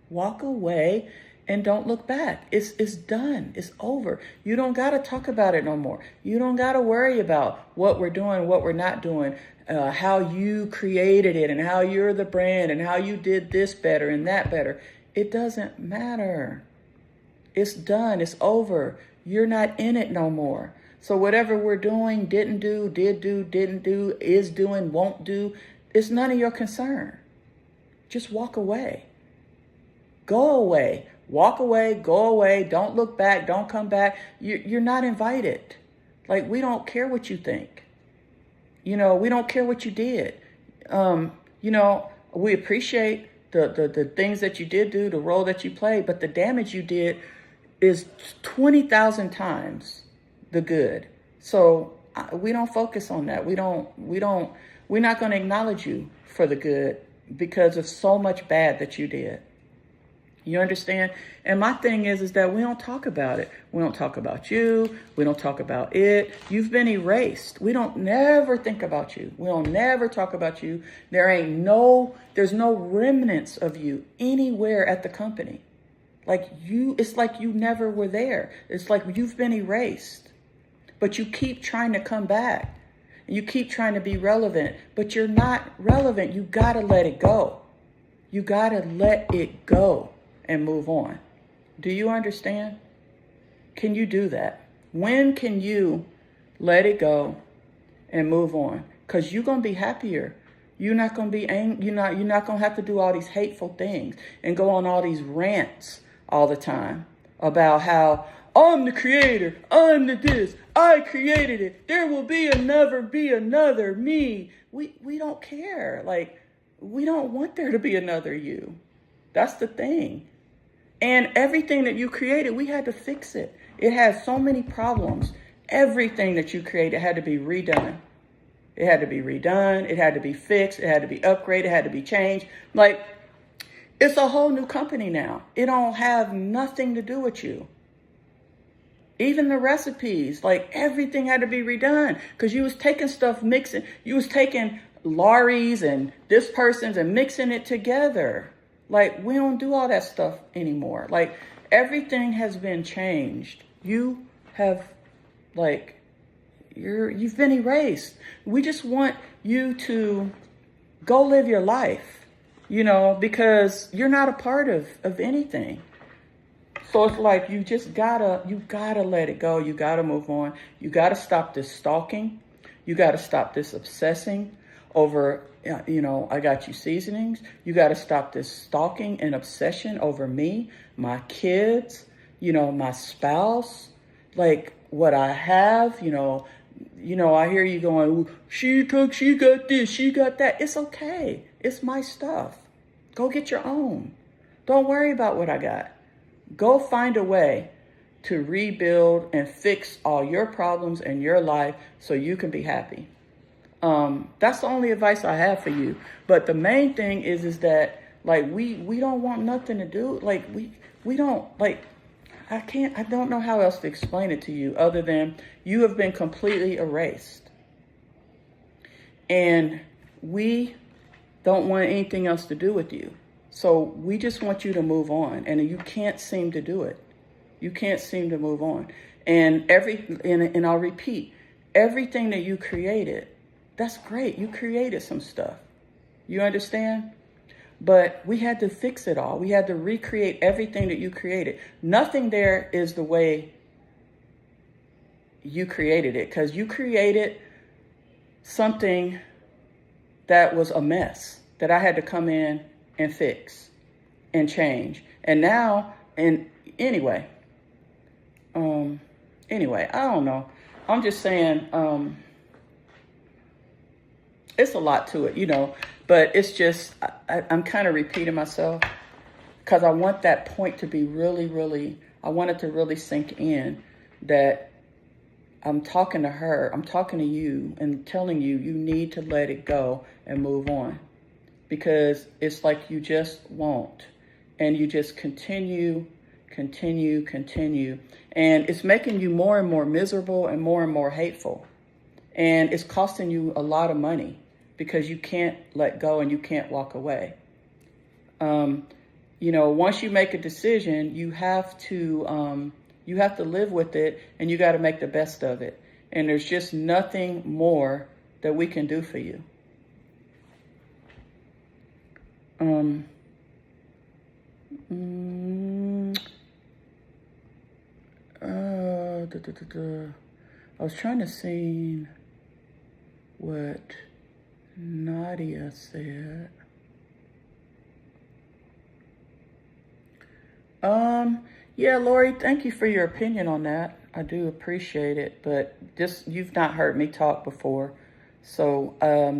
Walk away and don't look back. It's done. It's over. You don't got to talk about it no more. You don't got to worry about what we're doing, what we're not doing, how you created it and how you're the brand and how you did this better and that better. It doesn't matter. It's done. It's over. You're not in it no more. So whatever we're doing, didn't do, did do, didn't do, is doing, won't do, it's none of your concern. Just walk away. Go away. Walk away. Go away. Don't look back. Don't come back. You're not invited. Like, we don't care what you think. We don't care what you did. We appreciate the things that you did do, the role that you played, but the damage you did is 20,000 times the good. So we don't focus on that. We're not going to acknowledge you for the good because of so much bad that you did. You understand? And my thing is that we don't talk about it. We don't talk about you. We don't talk about it. You've been erased. We don't never think about you. We don't never talk about you. There's no remnants of you anywhere at the company. It's like you never were there. It's like you've been erased. But you keep trying to come back. You keep trying to be relevant, but you're not relevant. You got to let it go. You got to let it go and move on. Do you understand? Can you do that? When can you let it go and move on? Because you're going to be happier. You're not going to be angry. You're not going to have to do all these hateful things and go on all these rants all the time about how I'm the creator. I'm the this. I created it. There will be another me. We don't care. We don't want there to be another you. That's the thing. And everything that you created, we had to fix it. It had so many problems. Everything that you created had to be redone. It had to be redone. It had to be fixed. It had to be upgraded. It had to be changed. It's a whole new company now. It don't have nothing to do with you. Even the recipes, everything had to be redone because you was taking stuff, mixing. You was taking Laurie's and this person's and mixing it together. We don't do all that stuff anymore. Everything has been changed. You have, you've been erased. We just want you to go live your life, because you're not a part of anything. So it's you just gotta let it go. You gotta move on. You gotta stop this stalking. You gotta stop this obsessing over, I got you seasonings. You gotta stop this stalking and obsession over me, my kids, my spouse, what I have, I hear you going, she got this, she got that. It's okay. It's my stuff. Go get your own. Don't worry about what I got. Go find a way to rebuild and fix all your problems in your life so you can be happy. That's the only advice I have for you. But the main thing is that we don't want nothing to do. We don't I don't know how else to explain it to you other than you have been completely erased. And we don't want anything else to do with you. So we just want you to move on, and you can't seem to do it. You can't seem to move on. And I'll repeat, everything that you created, that's great. You created some stuff. You understand? But we had to fix it all. We had to recreate everything that you created. Nothing there is the way you created it, because you created something that was a mess that I had to come in and fix and change. And now, anyway, I don't know. I'm just saying, it's a lot to it, but it's just, I'm kind of repeating myself because I want that point to be really, really, I want it to really sink in that I'm talking to her, I'm talking to you and telling you, you need to let it go and move on. Because it's like you just won't. And you just continue. And it's making you more and more miserable and more hateful. And it's costing you a lot of money because you can't let go and you can't walk away. You know, once you make a decision, you have to live with it, and you got to make the best of it. And there's just nothing more that we can do for you. Um, mm, I was trying to see what Nadia said. Yeah, Lori, thank you for your opinion on that. I do appreciate it, but you've not heard me talk before. So, I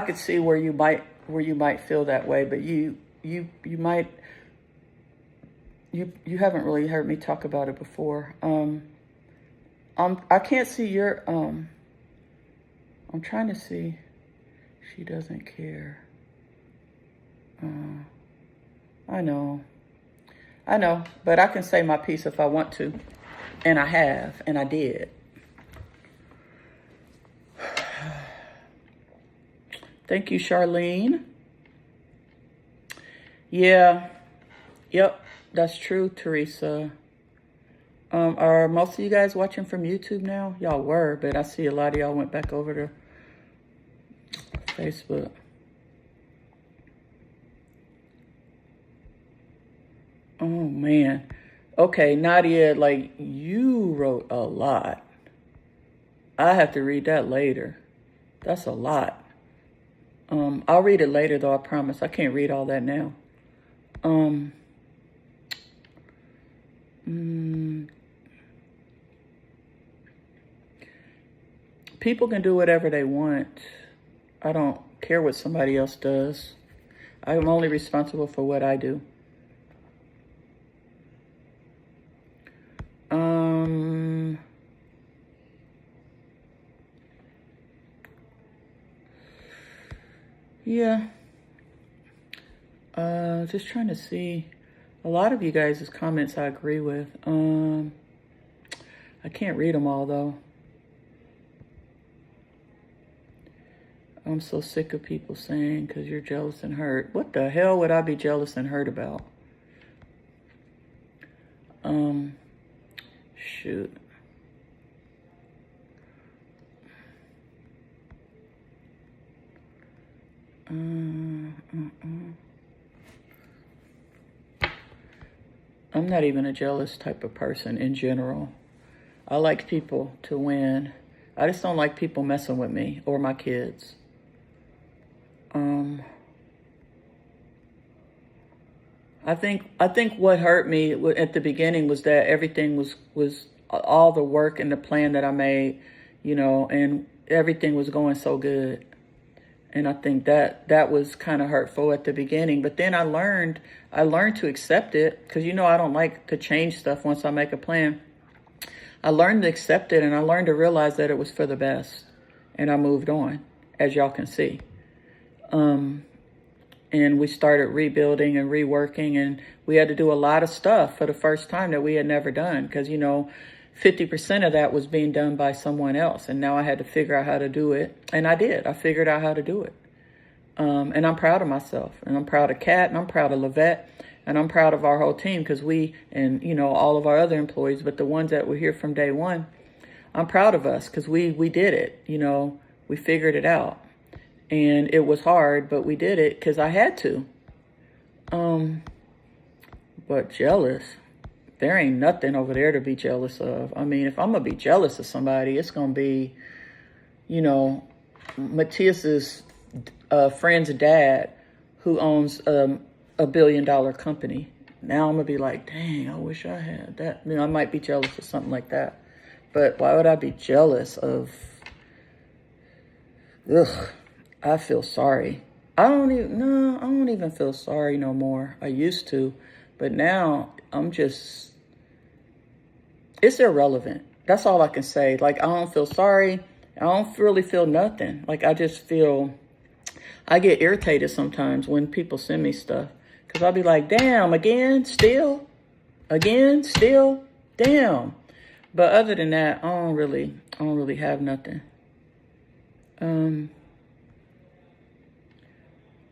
could see where you might feel that way, but you haven't really heard me talk about it before. I can't see your, I'm trying to see. She doesn't care. I know, but I can say my piece if I want to. And I have, and I did. Thank you, Charlene. Yeah, yep, that's true, Teresa. Are most of you guys watching from YouTube now? Y'all were, but I see a lot of y'all went back over to Facebook. Oh, man. Okay, Nadia, like, you wrote a lot. I have to read that later. That's a lot. I'll read it later, though, I promise. I can't read all that now. People can do whatever they want. I don't care what somebody else does. I'm only responsible for what I do. Yeah. Just trying to see. A lot of you guys' comments I agree with. I can't read them all, though. I'm so sick of people saying because you're jealous and hurt. What the hell would I be jealous and hurt about? Shoot. I'm not even a jealous type of person in general. I like people to win. I just don't like people messing with me or my kids. I think what hurt me at the beginning was that everything was all the work and the plan that I made, and everything was going so good. And I think that was kind of hurtful at the beginning. But then I learned to accept it because, I don't like to change stuff once I make a plan. I learned to accept it, and I learned to realize that it was for the best. And I moved on, as y'all can see. And we started rebuilding and reworking, and we had to do a lot of stuff for the first time that we had never done because, 50% of that was being done by someone else. And now I had to figure out how to do it. And I did. I figured out how to do it. And I'm proud of myself. And I'm proud of Kat. And I'm proud of Lavette. And I'm proud of our whole team because we and, all of our other employees, but the ones that were here from day one, I'm proud of us because we did it. We figured it out. And it was hard, but we did it because I had to. But jealous. There ain't nothing over there to be jealous of. I mean, if I'm going to be jealous of somebody, it's going to be, Matthias's friend's dad who owns a $1 billion company. Now I'm going to be like, dang, I wish I had that. I might be jealous of something like that. But why would I be jealous of... Ugh, I feel sorry. I don't even feel sorry no more. I used to. But now I'm just, it's irrelevant. That's all I can say. Like, I don't feel sorry. I don't really feel nothing. Like, I just feel, I get irritated sometimes when people send me stuff. Because I'll be like, damn, again, still, damn. But other than that, I don't really have nothing.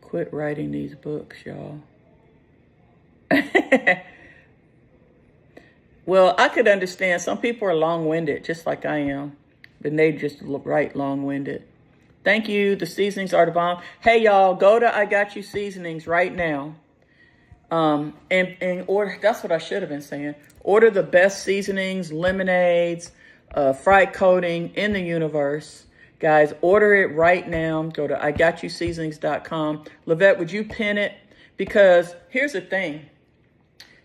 Quit writing these books, y'all. Well, I could understand. Some people are long-winded, just like I am. Then they just write long-winded. Thank you. The seasonings are the bomb. Hey, y'all, go to I Got You Seasonings right now. And order. That's what I should have been saying. Order the best seasonings, lemonades, fried coating in the universe. Guys, order it right now. Go to IGotYouSeasonings.com. Lavette, would you pin it? Because here's the thing.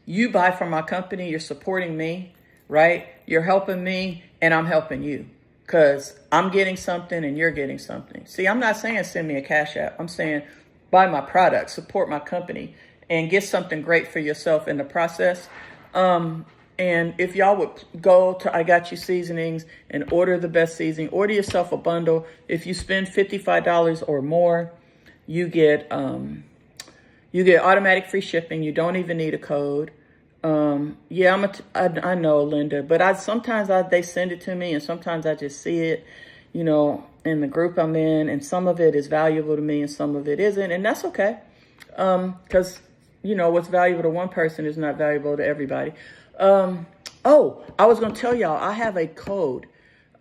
You buy from my company, you're supporting me, right? You're helping me, and I'm helping you. Because I'm getting something, and you're getting something. See, I'm not saying send me a Cash App. I'm saying buy my product, support my company, and get something great for yourself in the process. And if y'all would go to I Got You Seasonings and order the best seasoning, order yourself a bundle. If you spend $55 or more, you get automatic free shipping. You don't even need a code. Yeah, I know, Linda, but sometimes they send it to me, and sometimes I just see it, in the group I'm in, and some of it is valuable to me and some of it isn't, and that's okay. Because, what's valuable to one person is not valuable to everybody. I was going to tell y'all, I have a code,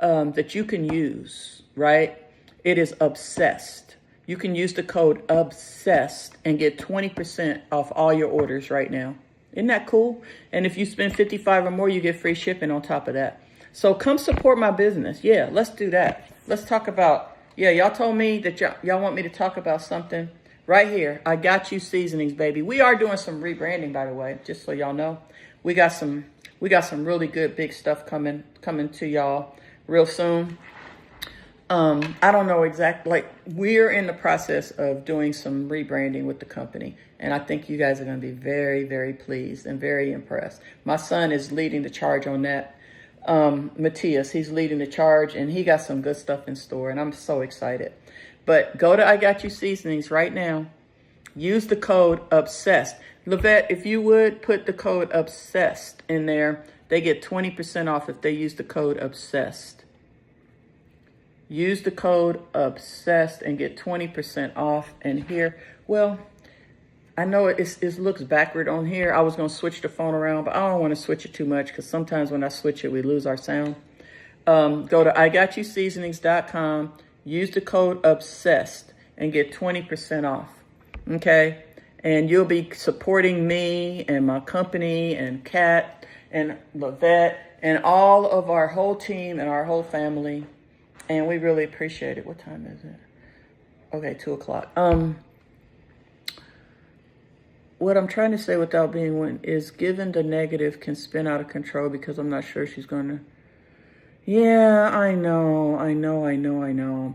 that you can use, right? It is obsessed. You can use the code obsessed and get 20% off all your orders right now. Isn't that cool? And if you spend $55 or more, you get free shipping on top of that. So come support my business. Yeah, let's do that. Let's talk about, y'all told me that y'all want me to talk about something right here. I Got You Seasonings, baby. We are doing some rebranding, by the way, just so y'all know. We got some really good big stuff coming to y'all real soon. I don't know exactly, we're in the process of doing some rebranding with the company. And I think you guys are going to be very, very pleased and very impressed. My son is leading the charge on that. Matthias, he's leading the charge, and he got some good stuff in store, and I'm so excited. But go to I Got You Seasonings right now. Use the code OBSESSED. Lavette, if you would put the code OBSESSED in there, they get 20% off if they use the code OBSESSED. Use the code OBSESSED and get 20% off. And here, well, I know it looks backward on here. I was going to switch the phone around, but I don't want to switch it too much because sometimes when I switch it, we lose our sound. Go to IGotYouSeasonings.com. Use the code OBSESSED and get 20% off. Okay? And you'll be supporting me and my company and Kat and Lavette and all of our whole team and our whole family. And we really appreciate it. What time is it? Okay, 2:00. What I'm trying to say without being one is given the negative can spin out of control because I'm not sure she's going to. Yeah, I know.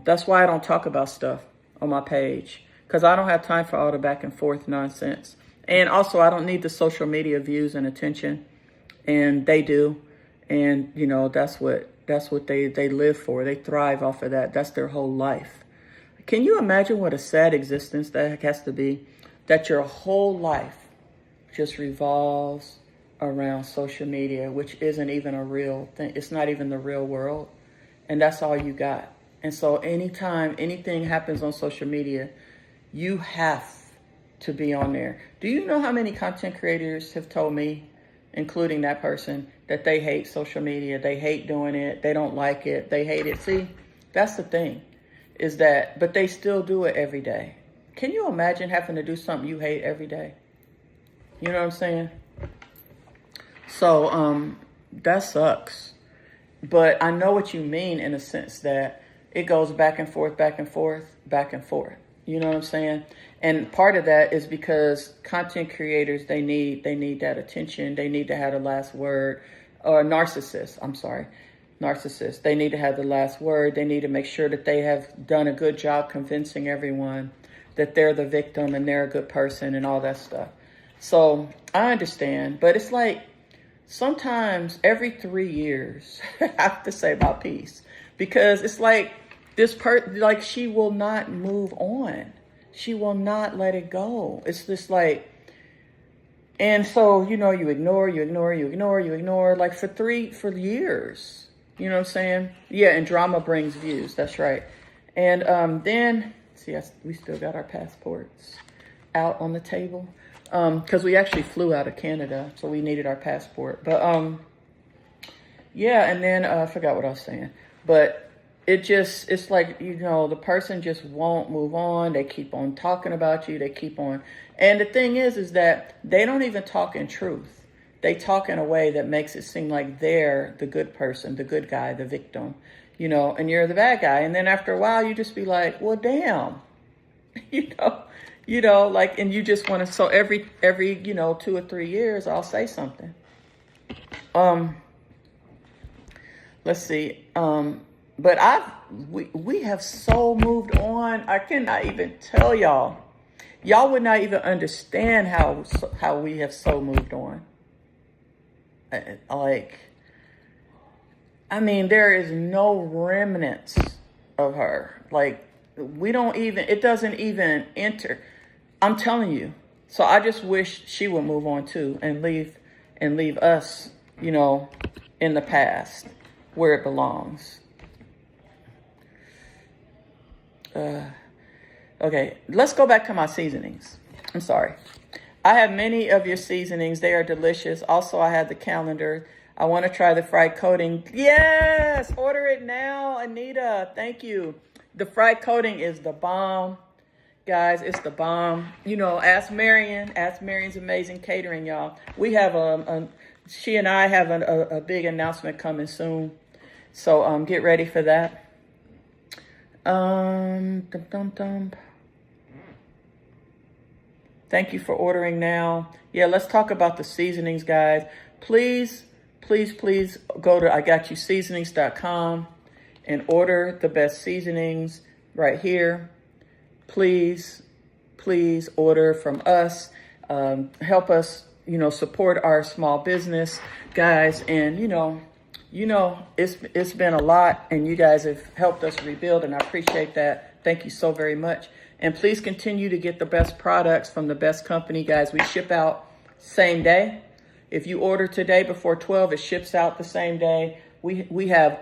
That's why I don't talk about stuff on my page because I don't have time for all the back and forth nonsense. And also, I don't need the social media views and attention. And they do. And, that's what they live for. They thrive off of that. That's their whole life. Can you imagine what a sad existence that has to be? That your whole life just revolves around social media, which isn't even a real thing. It's not even the real world. And that's all you got. And so anytime anything happens on social media, you have to be on there. Do you know how many content creators have told me, including that person, that they hate social media, they hate doing it, they don't like it, they hate it? See, that's the thing, is that, but they still do it every day. Can you imagine having to do something you hate every day? You know what I'm saying? So, that sucks. But I know what you mean in a sense that it goes back and forth, back and forth, back and forth. You know what I'm saying? And part of that is because content creators, they need that attention. They need to have the last word. Or narcissists, narcissists. They need to have the last word. They need to make sure that they have done a good job convincing everyone that they're the victim and they're a good person and all that stuff. So I understand, but it's like sometimes every 3 years, I have to say about peace, because it's like she will not move on. She will not let it go. It's just like, and so, you ignore, like for years. You know what I'm saying? Yeah, and drama brings views. That's right. And then See, we still got our passports out on the table. Because we actually flew out of Canada, so we needed our passport. But, yeah, and then I forgot what I was saying. But it's like, the person just won't move on. They keep on talking about you. They keep on. And the thing is that they don't even talk in truth. They talk in a way that makes it seem like they're the good person, the good guy, the victim, and you're the bad guy. And then after a while, you just be like, well, damn, like, and you just want to, so every 2 or 3 years, I'll say something. Let's see. But we have so moved on. I cannot even tell y'all. Y'all would not even understand how we have so moved on. There is no remnants of her. Like, it doesn't even enter. I'm telling you. So I just wish she would move on too and leave us, in the past where it belongs. Okay, let's go back to my seasonings. I'm sorry. I have many of your seasonings. They are delicious. Also, I have the calendar. I want to try the fried coating. Yes, order it now, Anita. Thank you. The fried coating is the bomb. Guys, it's the bomb. Ask Marion. Ask Marion's Amazing Catering, y'all. We have she and I have a big announcement coming soon. So get ready for that. Thank you for ordering now. Yeah, let's talk about the seasonings, guys. Please go to IGotYouSeasonings.com and order the best seasonings right here. Please order from us. Help us, support our small business, guys. And, it's been a lot, and you guys have helped us rebuild, and I appreciate that. Thank you so very much. And please continue to get the best products from the best company, guys. We ship out same day. If you order today before 12, it ships out the same day. We have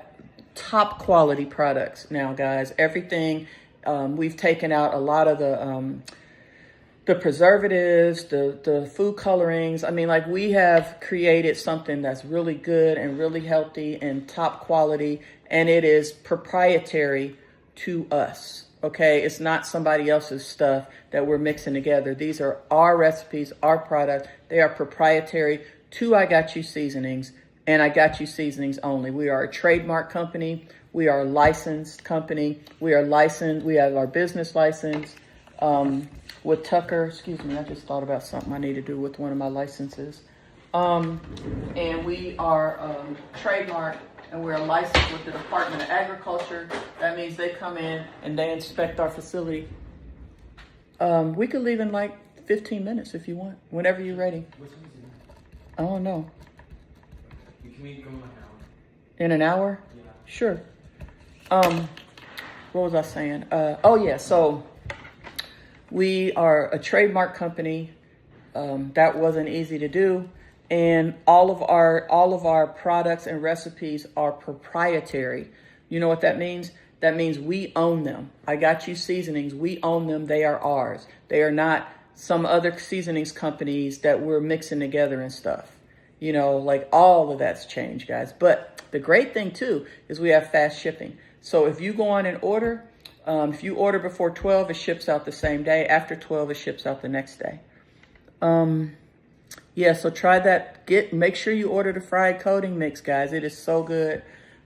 top quality products now, guys. Everything, we've taken out a lot of the preservatives, the food colorings. We have created something that's really good and really healthy and top quality, and it is proprietary to us. Okay, it's not somebody else's stuff that we're mixing together. These are our recipes, our product. They are proprietary to I Got You Seasonings and I Got You Seasonings only. We are a trademark company. We are a licensed company. We are licensed. We have our business license with Tucker. Excuse me, I just thought about something I need to do with one of my licenses. And we are trademark. And we're licensed with the Department of Agriculture. That means they come in and they inspect our facility. We could leave in like 15 minutes if you want, whenever you're ready. I don't know. Can we go in an hour? In an hour? Yeah. Sure. What was I saying? So we are a trademark company. That wasn't easy to do. And all of our products and recipes are proprietary. You know what that means? That means we own them. I Got You Seasonings. We own them. They are ours. They are not some other seasonings companies that we're mixing together and stuff. All of that's changed, guys. But the great thing too is we have fast shipping. So if you go on and order, if you order before 12, it ships out the same day. After 12, it ships out the next day. Yeah, so try that. Make sure you order the fried coating mix, guys. It is so good.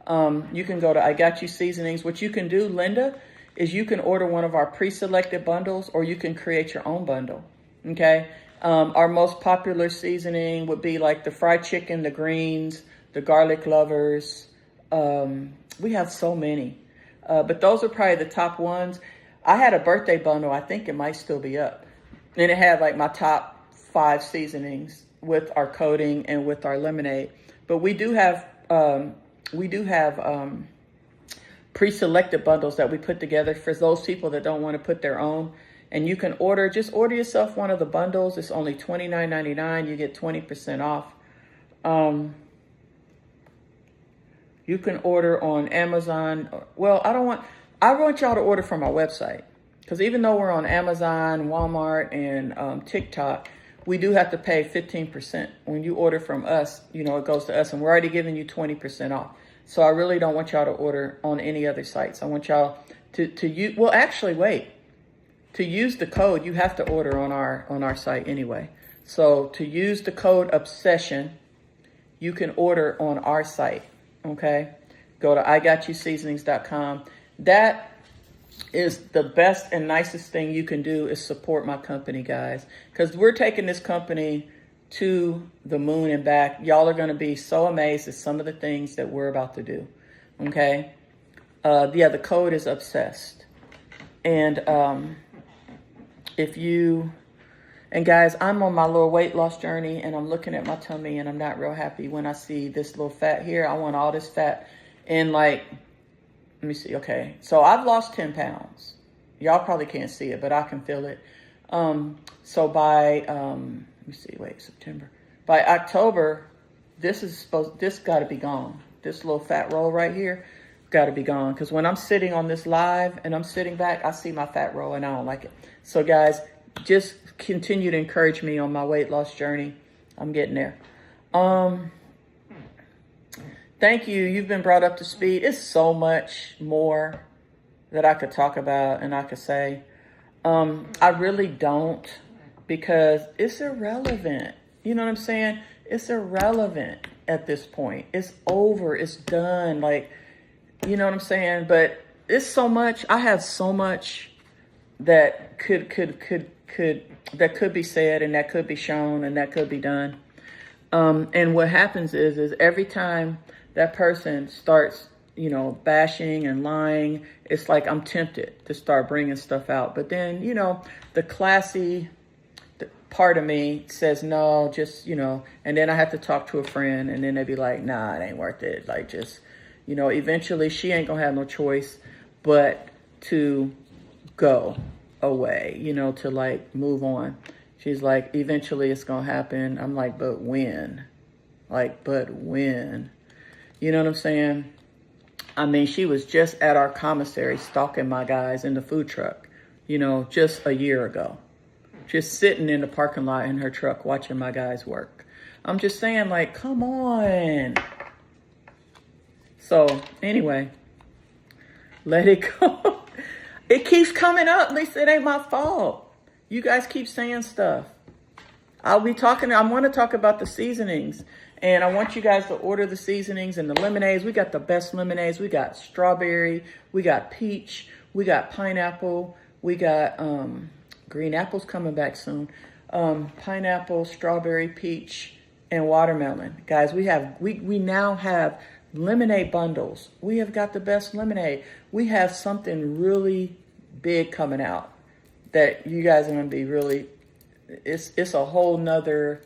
You can go to I Got You Seasonings. What you can do, Linda, is you can order one of our pre-selected bundles, or you can create your own bundle. Okay. Our most popular seasoning would be like the fried chicken, the greens, the garlic lovers. We have so many, but those are probably the top ones. I had a birthday bundle. I think it might still be up, and it had like my top 5 seasonings with our coating and with our lemonade. But we do have pre-selected bundles that we put together for those people that don't want to put their own. And you can order yourself one of the bundles. It's only $29.99. You get 20% off. You can order on Amazon. Well, I want y'all to order from our website. because even though we're on Amazon, Walmart, and TikTok, we do have to pay 15%. When you order from us, you know, it goes to us, and we're already giving you 20% off. So I really don't want y'all to order on any other sites. I want y'all to use, well, actually, wait. To use the code, you have to order on our site anyway. So to use the code obsession, you can order on our site, okay? Go to igotyousseasonings.com. That is the best and nicest thing you can do is support my company, guys. Because we're taking this company to the moon and back. Y'all are going to be so amazed at some of the things that we're about to do, okay? Yeah, the code is obsessed. And and guys, I'm on my little weight loss journey, and I'm looking at my tummy, and I'm not real happy when I see this little fat here. I want all this fat in, like, let me see. Okay, so I've lost 10 pounds. Y'all probably can't see it, but I can feel it. So by, let me see, wait, September. By October, this got to be gone. This little fat roll right here got to be gone. Because when I'm sitting on this live and I'm sitting back, I see my fat roll and I don't like it. So guys, just continue to encourage me on my weight loss journey. I'm getting there. Thank you. You've been brought up to speed. It's so much more that I could talk about and I could say. I really don't, because it's irrelevant. You know what I'm saying? It's irrelevant at this point. It's over. It's done. Like, you know what I'm saying? But it's so much. I have so much that could be said, and that could be shown, and that could be done. And what happens is every time that person starts, you know, bashing and lying, it's like I'm tempted to start bringing stuff out. But then, you know, the classy part of me says, no, just, you know, and then I have to talk to a friend, and then they be like, nah, it ain't worth it. Like, just, you know, eventually she ain't gonna have no choice but to go away, you know, to like move on. She's like, eventually it's gonna happen. I'm like, but when? Like, but when? You know what I'm saying? I mean, she was just at our commissary stalking my guys in the food truck, you know, just a year ago. Just sitting in the parking lot in her truck watching my guys work. I'm just saying, like, come on. So, anyway, let it go. It keeps coming up. At least it ain't my fault. You guys keep saying stuff. I want to talk about the seasonings. And I want you guys to order the seasonings and the lemonades. We got the best lemonades. We got strawberry. We got peach. We got pineapple. We got green apples coming back soon. Pineapple, strawberry, peach, and watermelon. Guys, we now have lemonade bundles. We have got the best lemonade. We have something really big coming out that you guys are going to be really, it's a whole nother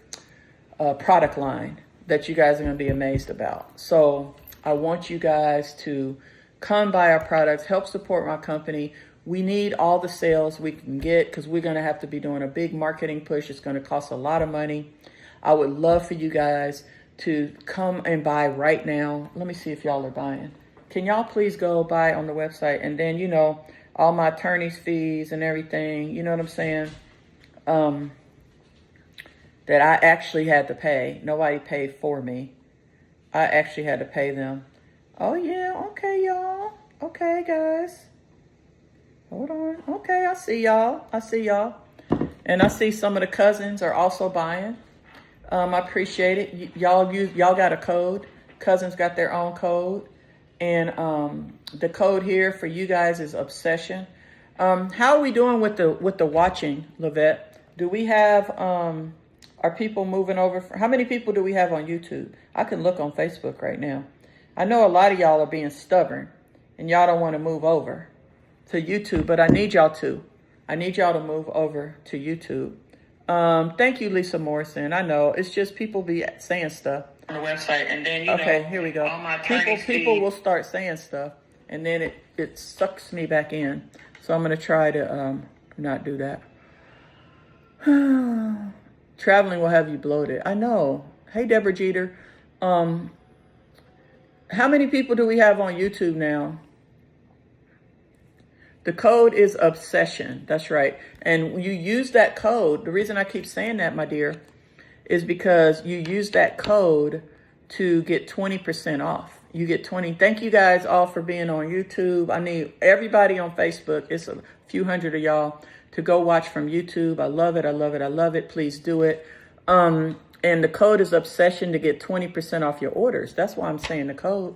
product line that you guys are going to be amazed about. So I want you guys to come buy our products, help support my company. We need all the sales we can get because we're going to have to be doing a big marketing push. It's going to cost a lot of money. I would love for you guys to come and buy right now. Let me see if y'all are buying. Can y'all please go buy on the website? And then, you know, all my attorney's fees and everything, you know what I'm saying? That I actually had to pay. Nobody paid for me. I actually had to pay them. Oh, yeah. Okay, y'all. Okay, guys. Hold on. Okay, I see y'all. And I see some of the cousins are also buying. I appreciate it. Y'all got a code. Cousins got their own code. And the code here for you guys is obsession. How are we doing with the watching, Lavette? Do we have are people moving over? How many people do we have on YouTube? I can look on Facebook right now. I know a lot of y'all are being stubborn and y'all don't want to move over to YouTube, but I need y'all to. I need y'all to move over to YouTube. Thank you, Lisa Morrison. I know it's just people be saying stuff on the website, and then okay, here we go. People will start saying stuff, and then it sucks me back in. So I'm gonna try to not do that. Traveling will have you bloated. I know. Hey, Deborah Jeter. How many people do we have on YouTube now? The code is obsession. That's right. And you use that code. The reason I keep saying that, my dear, is because you use that code to get 20% off. You get 20. Thank you guys all for being on YouTube. I need everybody on Facebook. It's a few hundred of y'all to go watch from YouTube. I love it. I love it. I love it. Please do it. And the code is obsession to get 20% off your orders. That's why I'm saying the code.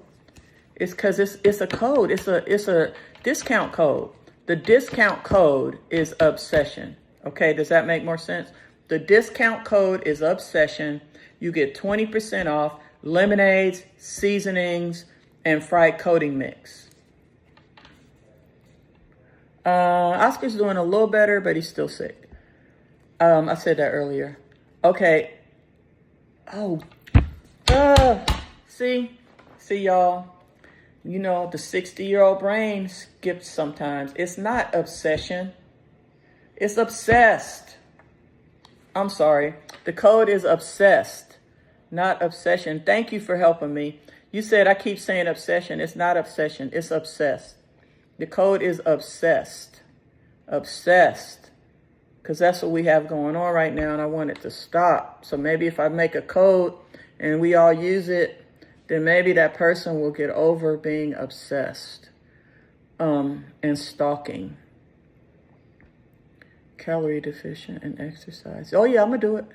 It's because it's a code. It's a discount code. The discount code is obsession. Okay, does that make more sense? The discount code is obsession. You get 20% off lemonades, seasonings, and fried coating mix. Oscar's doing a little better, but he's still sick. I said that earlier. Okay. Oh. See y'all. You know, the 60-year-old brain skips sometimes. It's not obsession. It's obsessed. I'm sorry. The code is obsessed, not obsession. Thank you for helping me. You said I keep saying obsession. It's not obsession. It's obsessed. The code is obsessed. Obsessed. Because that's what we have going on right now, and I want it to stop. So maybe if I make a code and we all use it, then maybe that person will get over being obsessed and stalking. Calorie deficient and exercise. Oh, yeah, I'm going to do it.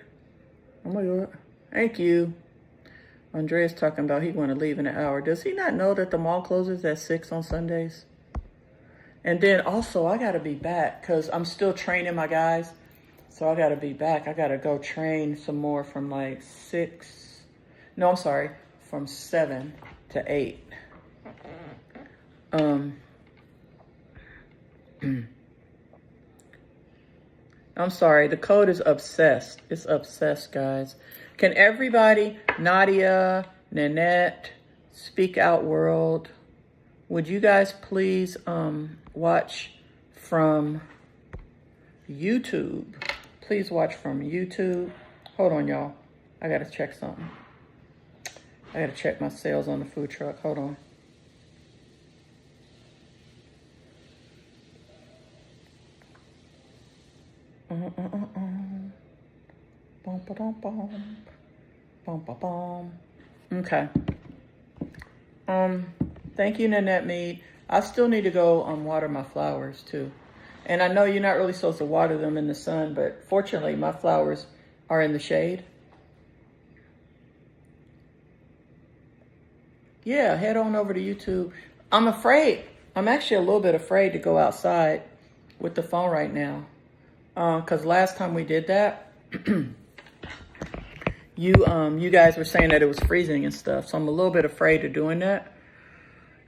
I'm going to do it. Thank you. Andrea's talking about he want to leave in an hour. Does he not know that the mall closes at 6 on Sundays? And then also, I got to be back because I'm still training my guys. So I got to be back. I got to go train some more from like 6. No, I'm sorry. From 7 to 8. I'm sorry. The code is obsessed. It's obsessed, guys. Can everybody, Nadia, Nanette, Speak Out World, would you guys please watch from YouTube? Please watch from YouTube. Hold on, y'all. I got to check something. I got to check my sales on the food truck. Hold on. Okay. Thank you, Nanette Mead. I still need to go water my flowers too. And I know you're not really supposed to water them in the sun, but fortunately my flowers are in the shade. Yeah, head on over to YouTube. I'm afraid. I'm actually a little bit afraid to go outside with the phone right now. Because last time we did that, you guys were saying that it was freezing and stuff. So I'm a little bit afraid of doing that.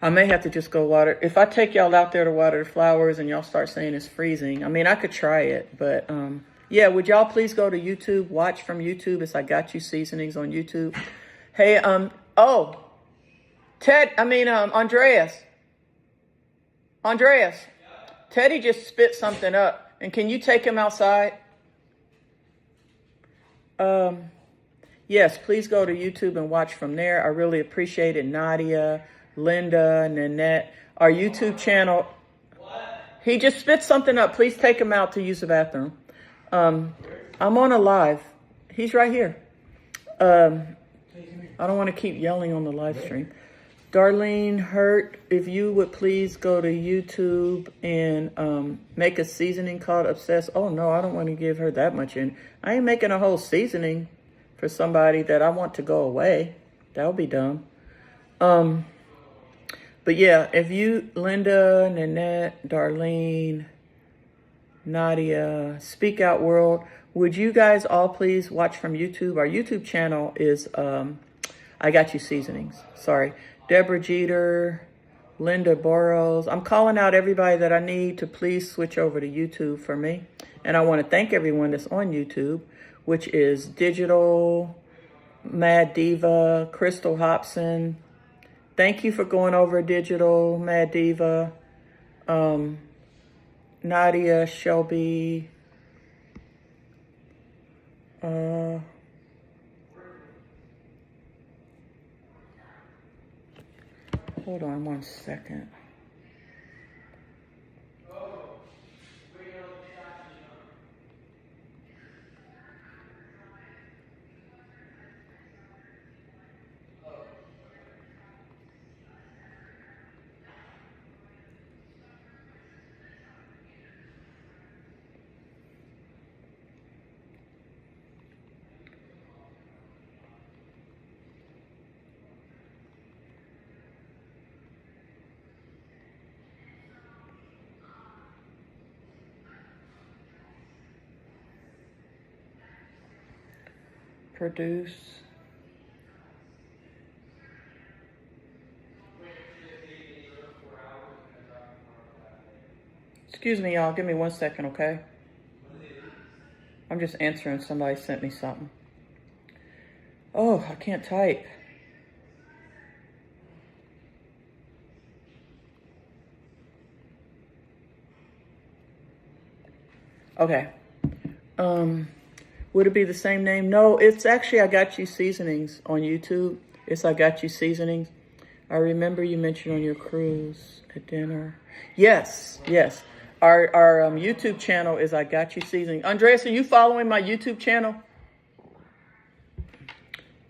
I may have to just go water. If I take y'all out there to water the flowers and y'all start saying it's freezing, I mean, I could try it. But yeah, would y'all please go to YouTube, watch from YouTube. It's I Got You Seasonings on YouTube. Hey, Andreas, Teddy just spit something up. And can you take him outside? Yes, please go to YouTube and watch from there. I really appreciate it. Nadia, Linda, Nanette, our YouTube channel. He just spit something up. Please take him out to use the bathroom. I'm on a live. He's right here. I don't want to keep yelling on the live stream. Darlene Hurt, if you would please go to YouTube and make a seasoning called Obsessed. Oh, no, I don't want to give her that much in. I ain't making a whole seasoning for somebody that I want to go away. That would be dumb. But yeah, if you, Linda, Nanette, Darlene, Nadia, Speak Out World, would you guys all please watch from YouTube? Our YouTube channel is I Got You Seasonings. Sorry. Deborah Jeter, Linda Burrows. I'm calling out everybody that I need to please switch over to YouTube for me. And I want to thank everyone that's on YouTube, which is Digital, Mad Diva, Crystal Hobson. Thank you for going over Digital, Mad Diva, Nadia, Shelby, hold on 1 second. produce. Excuse me, y'all. Give me 1 second, okay? I'm just answering. Somebody sent me something. Oh, I can't type. Okay. Would it be the same name? No, it's actually I Got You Seasonings on YouTube. It's I Got You Seasonings. I remember you mentioned on your cruise at dinner. Yes, yes. Our YouTube channel is I Got You Seasoning. Andreas, are you following my YouTube channel?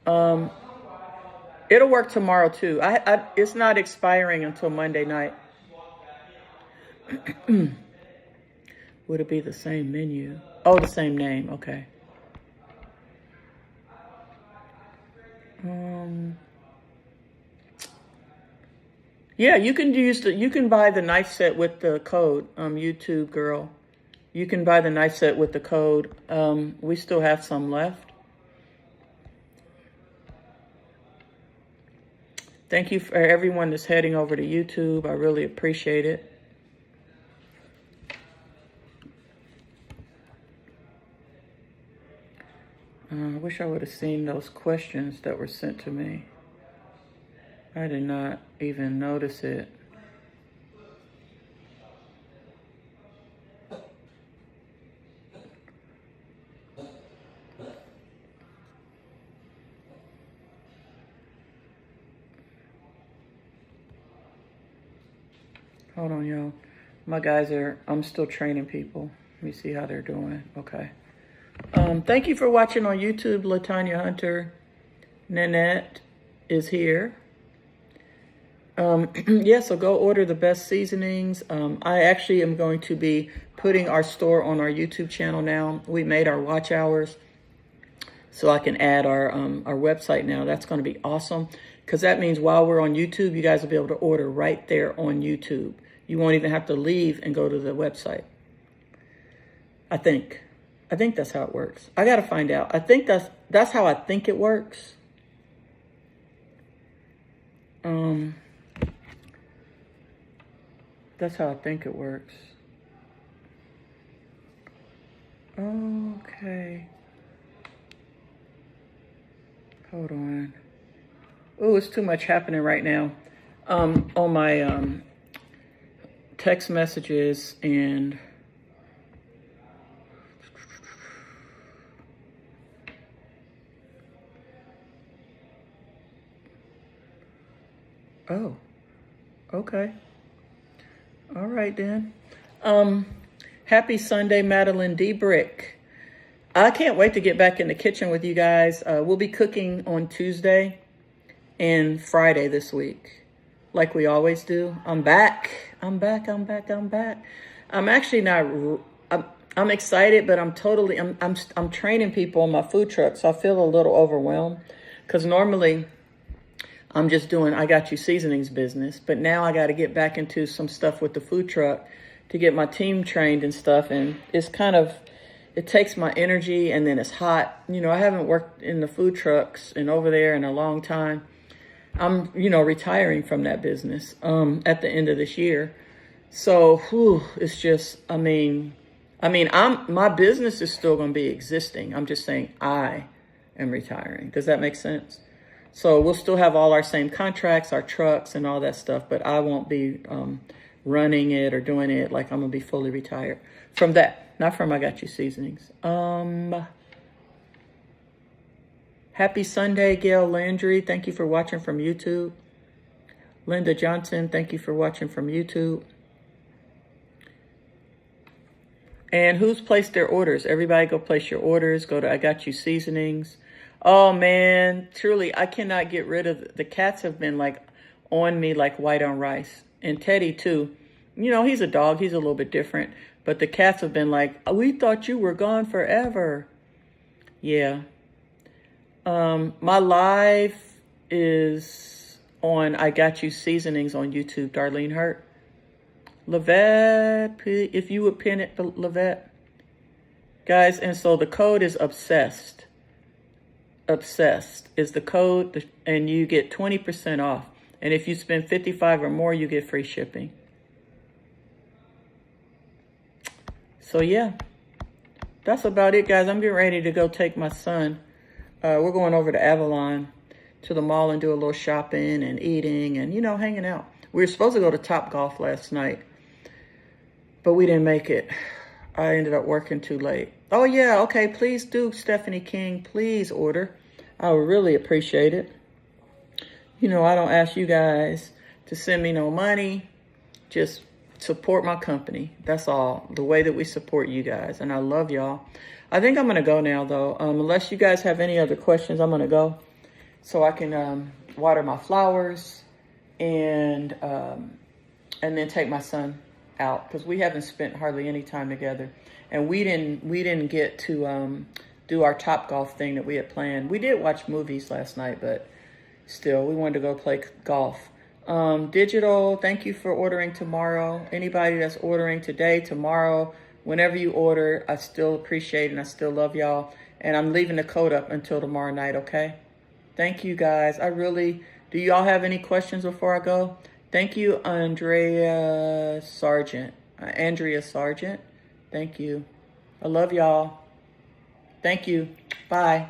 It'll work tomorrow too. It's not expiring until Monday night. Would it be the same menu? Oh, the same name. Okay. Yeah, you can buy the knife set with the code, YouTube girl. You can buy the knife set with the code. We still have some left. Thank you for everyone that's heading over to YouTube. I really appreciate it. I wish I would have seen those questions that were sent to me. I did not even notice it. Hold on, y'all. My guys I'm still training people. Let me see how they're doing. Okay. Thank you for watching on YouTube. LaTanya Hunter. Nanette is here. Yeah, so go order the best seasonings. I actually am going to be putting our store on our YouTube channel now. We made our watch hours, so I can add our website now. That's going to be awesome, because that means while we're on YouTube, you guys will be able to order right there on YouTube. You won't even have to leave and go to the website. I think that's how it works. I got to find out. I think that's how I think it works. That's how I think it works. Okay. Hold on. Oh, it's too much happening right now. On my text messages and oh, okay. All right then. Happy Sunday, Madeline D. Brick. I can't wait to get back in the kitchen with you guys. We'll be cooking on Tuesday and Friday this week, like we always do. I'm back. I'm actually not. I'm excited, but I'm training people on my food truck, so I feel a little overwhelmed, because normally I'm just doing I Got You Seasonings business, but now I got to get back into some stuff with the food truck to get my team trained and stuff, and it takes my energy, and then it's hot. I haven't worked in the food trucks and over there in a long time. I'm, retiring from that business at the end of this year. So, it's just, my business is still going to be existing. I'm just saying I am retiring. Does that make sense? So we'll still have all our same contracts, our trucks and all that stuff, but I won't be running it or doing it. Like, I'm going to be fully retired from that, not from I Got You Seasonings. Happy Sunday, Gail Landry. Thank you for watching from YouTube. Linda Johnson, thank you for watching from YouTube. And who's placed their orders? Everybody go place your orders. Go to I Got You Seasonings. Oh, man. Truly, I cannot get rid of... The cats have been, on me like white on rice. And Teddy, too. He's a dog. He's a little bit different. But the cats have been like, we thought you were gone forever. Yeah. My live is on I Got You Seasonings on YouTube, Darlene Hurt. Lavette, if you would pin it, Lavette. Guys, and so the code is obsessed. obsessed is the code, and you get 20% off. And if you spend 55 or more, you get free shipping. So yeah, that's about it, guys. I'm getting ready to go take my son. We're going over to Avalon to the mall and do a little shopping and eating and, hanging out. We were supposed to go to Topgolf last night, but we didn't make it. I ended up working too late. Oh yeah, okay, please do, Stephanie King, please order. I would really appreciate it. I don't ask you guys to send me no money. Just support my company. That's all. The way that we support you guys. And I love y'all. I think I'm going to go now, though. Unless you guys have any other questions, I'm going to go so I can water my flowers and then take my son out, because we haven't spent hardly any time together. And we didn't get to do our Topgolf thing that we had planned. We did watch movies last night, but still, we wanted to go play golf. Digital, thank you for ordering tomorrow. Anybody that's ordering today, tomorrow, whenever you order, I still appreciate it and I still love y'all. And I'm leaving the code up until tomorrow night, okay? Thank you, guys. Do y'all have any questions before I go? Thank you, Andrea Sargent. Thank you. I love y'all. Thank you. Bye.